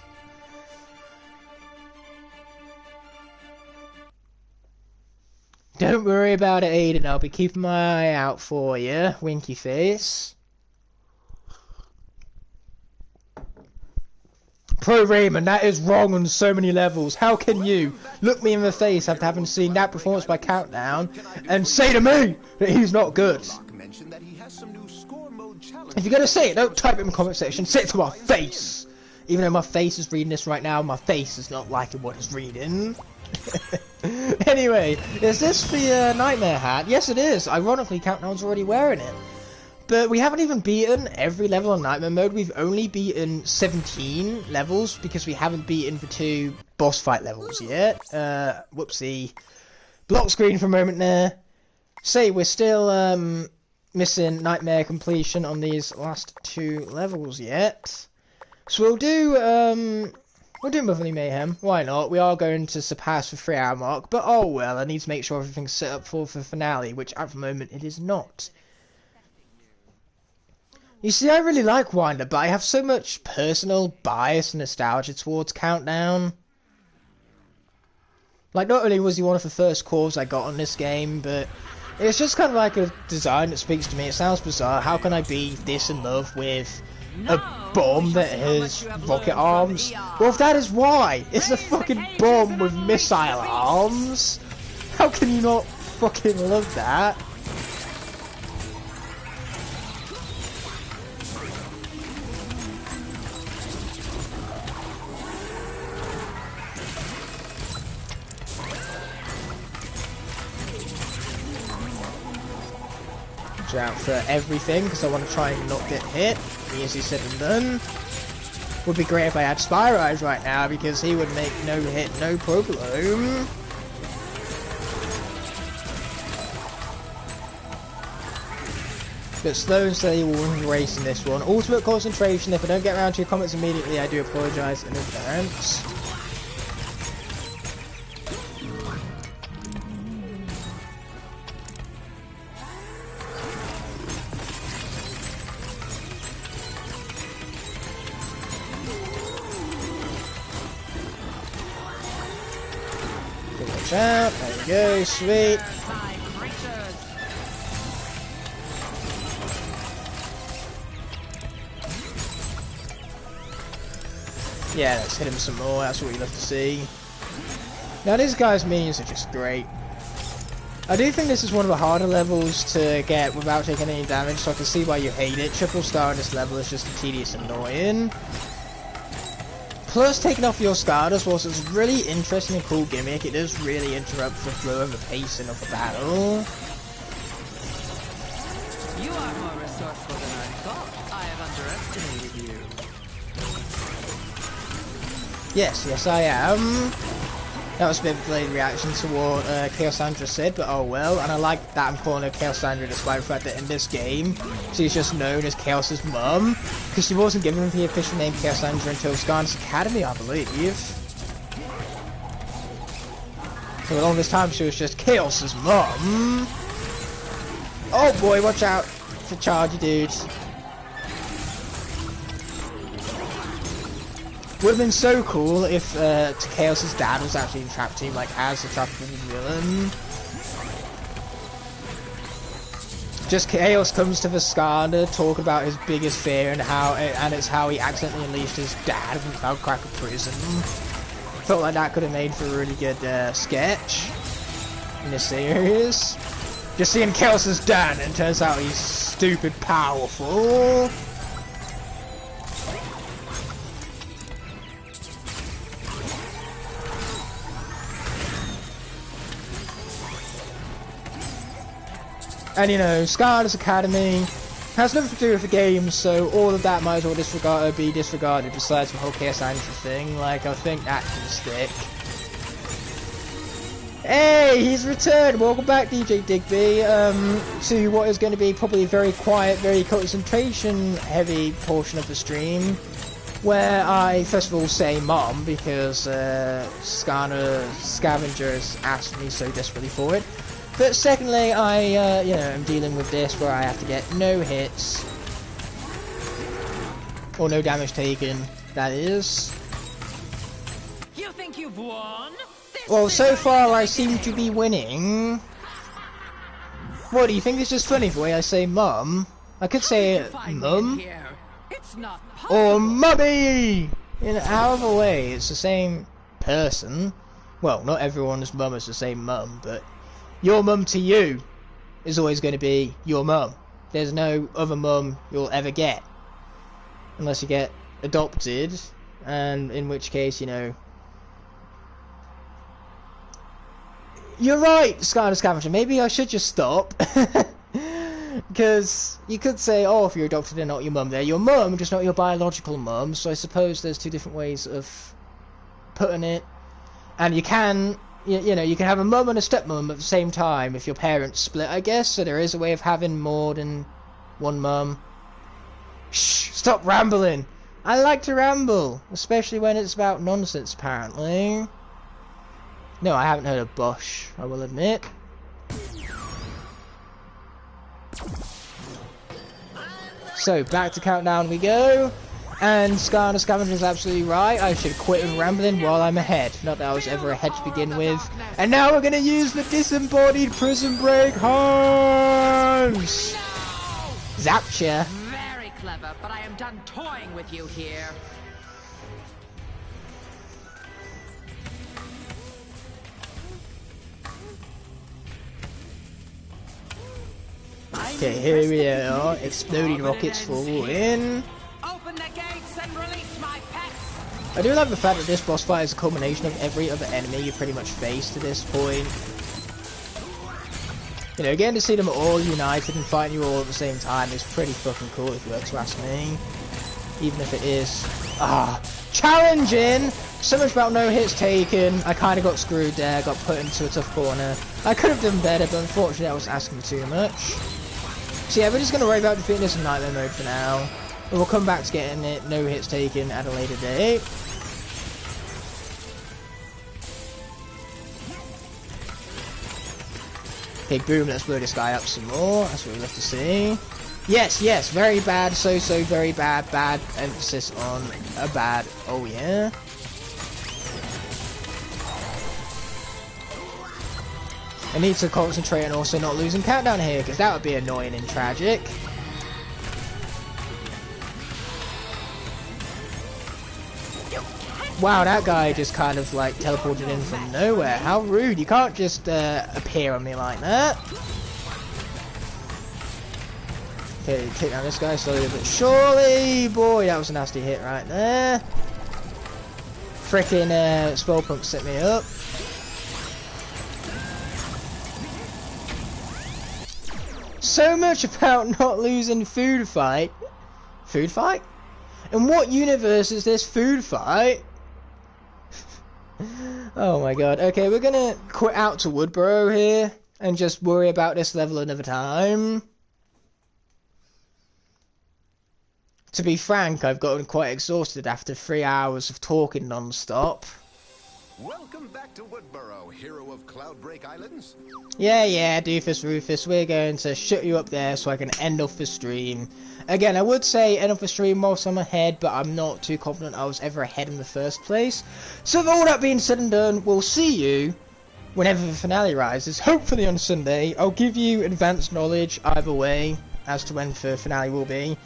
Don't worry about it, Aiden. I'll be keeping my eye out for you. Winky face. Pro Raymond, that is wrong on so many levels. How can you look me in the face after having seen that performance by Countdown and say to me that he's not good? If you're gonna say it, don't type it in the comment section. Say it to my face. Even though my face is reading this right now, my face is not liking what it's reading. Anyway, is this the Nightmare hat? Yes, it is. Ironically, Countdown's already wearing it. But we haven't even beaten every level on Nightmare mode. We've only beaten 17 levels because we haven't beaten the 2 boss fight levels yet. Whoopsie. Block screen for a moment there. Say, we're still missing Nightmare completion on these last 2 levels yet. So we'll do Monthly Mayhem. Why not? We are going to surpass the 3-hour mark, but oh well, I need to make sure everything's set up for the finale, which at the moment it is not. You see, I really like Winder, but I have so much personal bias and nostalgia towards Countdown. Like, not only was he one of the first cores I got on this game, but it's just kind of like a design that speaks to me. It sounds bizarre. How can I be this in love with a bomb that has rocket arms? Well, if that is why, it's a fucking bomb with missile arms. How can you not fucking love that? Watch out for everything, because I want to try and not get hit. Easy said and done. Would be great if I had Spire Eyes right now, because he would make no hit, no problem. But slow and steady will win the race in this one. Ultimate concentration. If I don't get around to your comments immediately, I do apologise in advance. Watch out. There we go. Sweet. Yeah, let's hit him some more, that's what we love to see. Now these guys' minions are just great. I do think this is one of the harder levels to get without taking any damage, so I can see why you hate it. Triple star on this level is just tedious and annoying. Plus, taking off your Skylanders, whilst it's a really interesting and cool gimmick, it does really interrupt the flow and the pacing of the battle. You are more resourceful than I thought. I have underestimated you. Yes, I am. That was a bit of a delayed reaction to what Chaosandra said, but oh well. And I like that I'm calling her Chaosandra despite the fact that in this game, she's just known as Chaos's mum. Because she wasn't given the official name Chaosandra until Skylanders Academy, I believe. So along this time, she was just Chaos's mum. Oh boy, watch out for Chargy dudes. Would have been so cool if Chaos's dad was actually in Trap Team, like as the Trap Team villain. Just Chaos comes to the Skylander, talking about his biggest fear and it's how he accidentally unleashed his dad from Cloudcracker prison. Felt like that could have made for a really good sketch in the series. Just seeing Chaos's dad, and it turns out he's stupid powerful. And you know, Skylanders Academy has nothing to do with the game, so all of that might as well be disregarded besides the whole Chaosandra thing. Like, I think that can stick. Hey, he's returned! Welcome back, DJ Digby, to what is going to be probably a very quiet, very concentration-heavy portion of the stream, where I, first of all, say Mom, because Skylander Scavengers asked me so desperately for it. But secondly, I, you know, am dealing with this where I have to get no hits. Or no damage taken, that is. You think you've won? Well, so far I seem to be winning. What, do you think it's just funny the way I say Mum? I could say Mum. Or Mummy! In however way, it's the same person. Well, not everyone's mum is the same mum, but your mum to you is always going to be your mum. There's no other mum you'll ever get. Unless you get adopted, and in which case, you know... You're right, Skylanders Scavenger, maybe I should just stop. Because you could say, oh, if you're adopted they're not your mum, they're your mum, just not your biological mum, so I suppose there's two different ways of putting it. And you can... You know, you can have a mum and a stepmum at the same time if your parents split, I guess, so there is a way of having more than one mum. Shh! Stop rambling! I like to ramble, especially when it's about nonsense, apparently. No, I haven't heard of Bosch, I will admit. So, back to countdown we go. And Skylanders Scavenger is absolutely right. I should quit with rambling while I'm ahead. Not that I was ever ahead to begin with. And now we're going to use the disembodied prison break horns! Zapture. Very clever, but I am done toying with you here. Okay, here we are. Exploding rockets full in. Open the gates and release my pets. I do like the fact that this boss fight is a culmination of every other enemy you pretty much face to this point. You know, getting to see them all united and fighting you all at the same time is pretty fucking cool if you were to ask me. Even if it is challenging. So much about no hits taken. I kind of got screwed there, got put into a tough corner. I could have done better, but unfortunately I was asking for too much. So yeah, we're just going to worry about defeating this in Nightmare mode for now. And we'll come back to getting it, no hits taken, at a later date. Okay, boom, let's blow this guy up some more. That's what we love to see. Yes, yes, very bad, so very bad, bad emphasis on a bad, oh yeah. I need to concentrate on also not losing countdown here, because that would be annoying and tragic. Wow, that guy just kind of like teleported in from nowhere. How rude, you can't just appear on me like that. Okay, take down this guy slowly but surely. Boy, that was a nasty hit right there. Frickin' Spellpunk set me up. So much about not losing food fight. Food fight? In what universe is this food fight? Oh my god. Okay, we're gonna quit out to Woodborough here and just worry about this level another time. To be frank, I've gotten quite exhausted after 3 hours of talking non-stop. Welcome back to Woodborough, hero of Cloudbreak Islands. Yeah, Doofus Rufus, we're going to shut you up there so I can end off the stream. Again, I would say end off the stream whilst I'm ahead, but I'm not too confident I was ever ahead in the first place. So with all that being said and done, we'll see you whenever the finale rises, hopefully on Sunday. I'll give you advanced knowledge either way as to when the finale will be.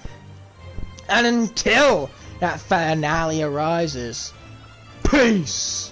And until that finale arises, peace!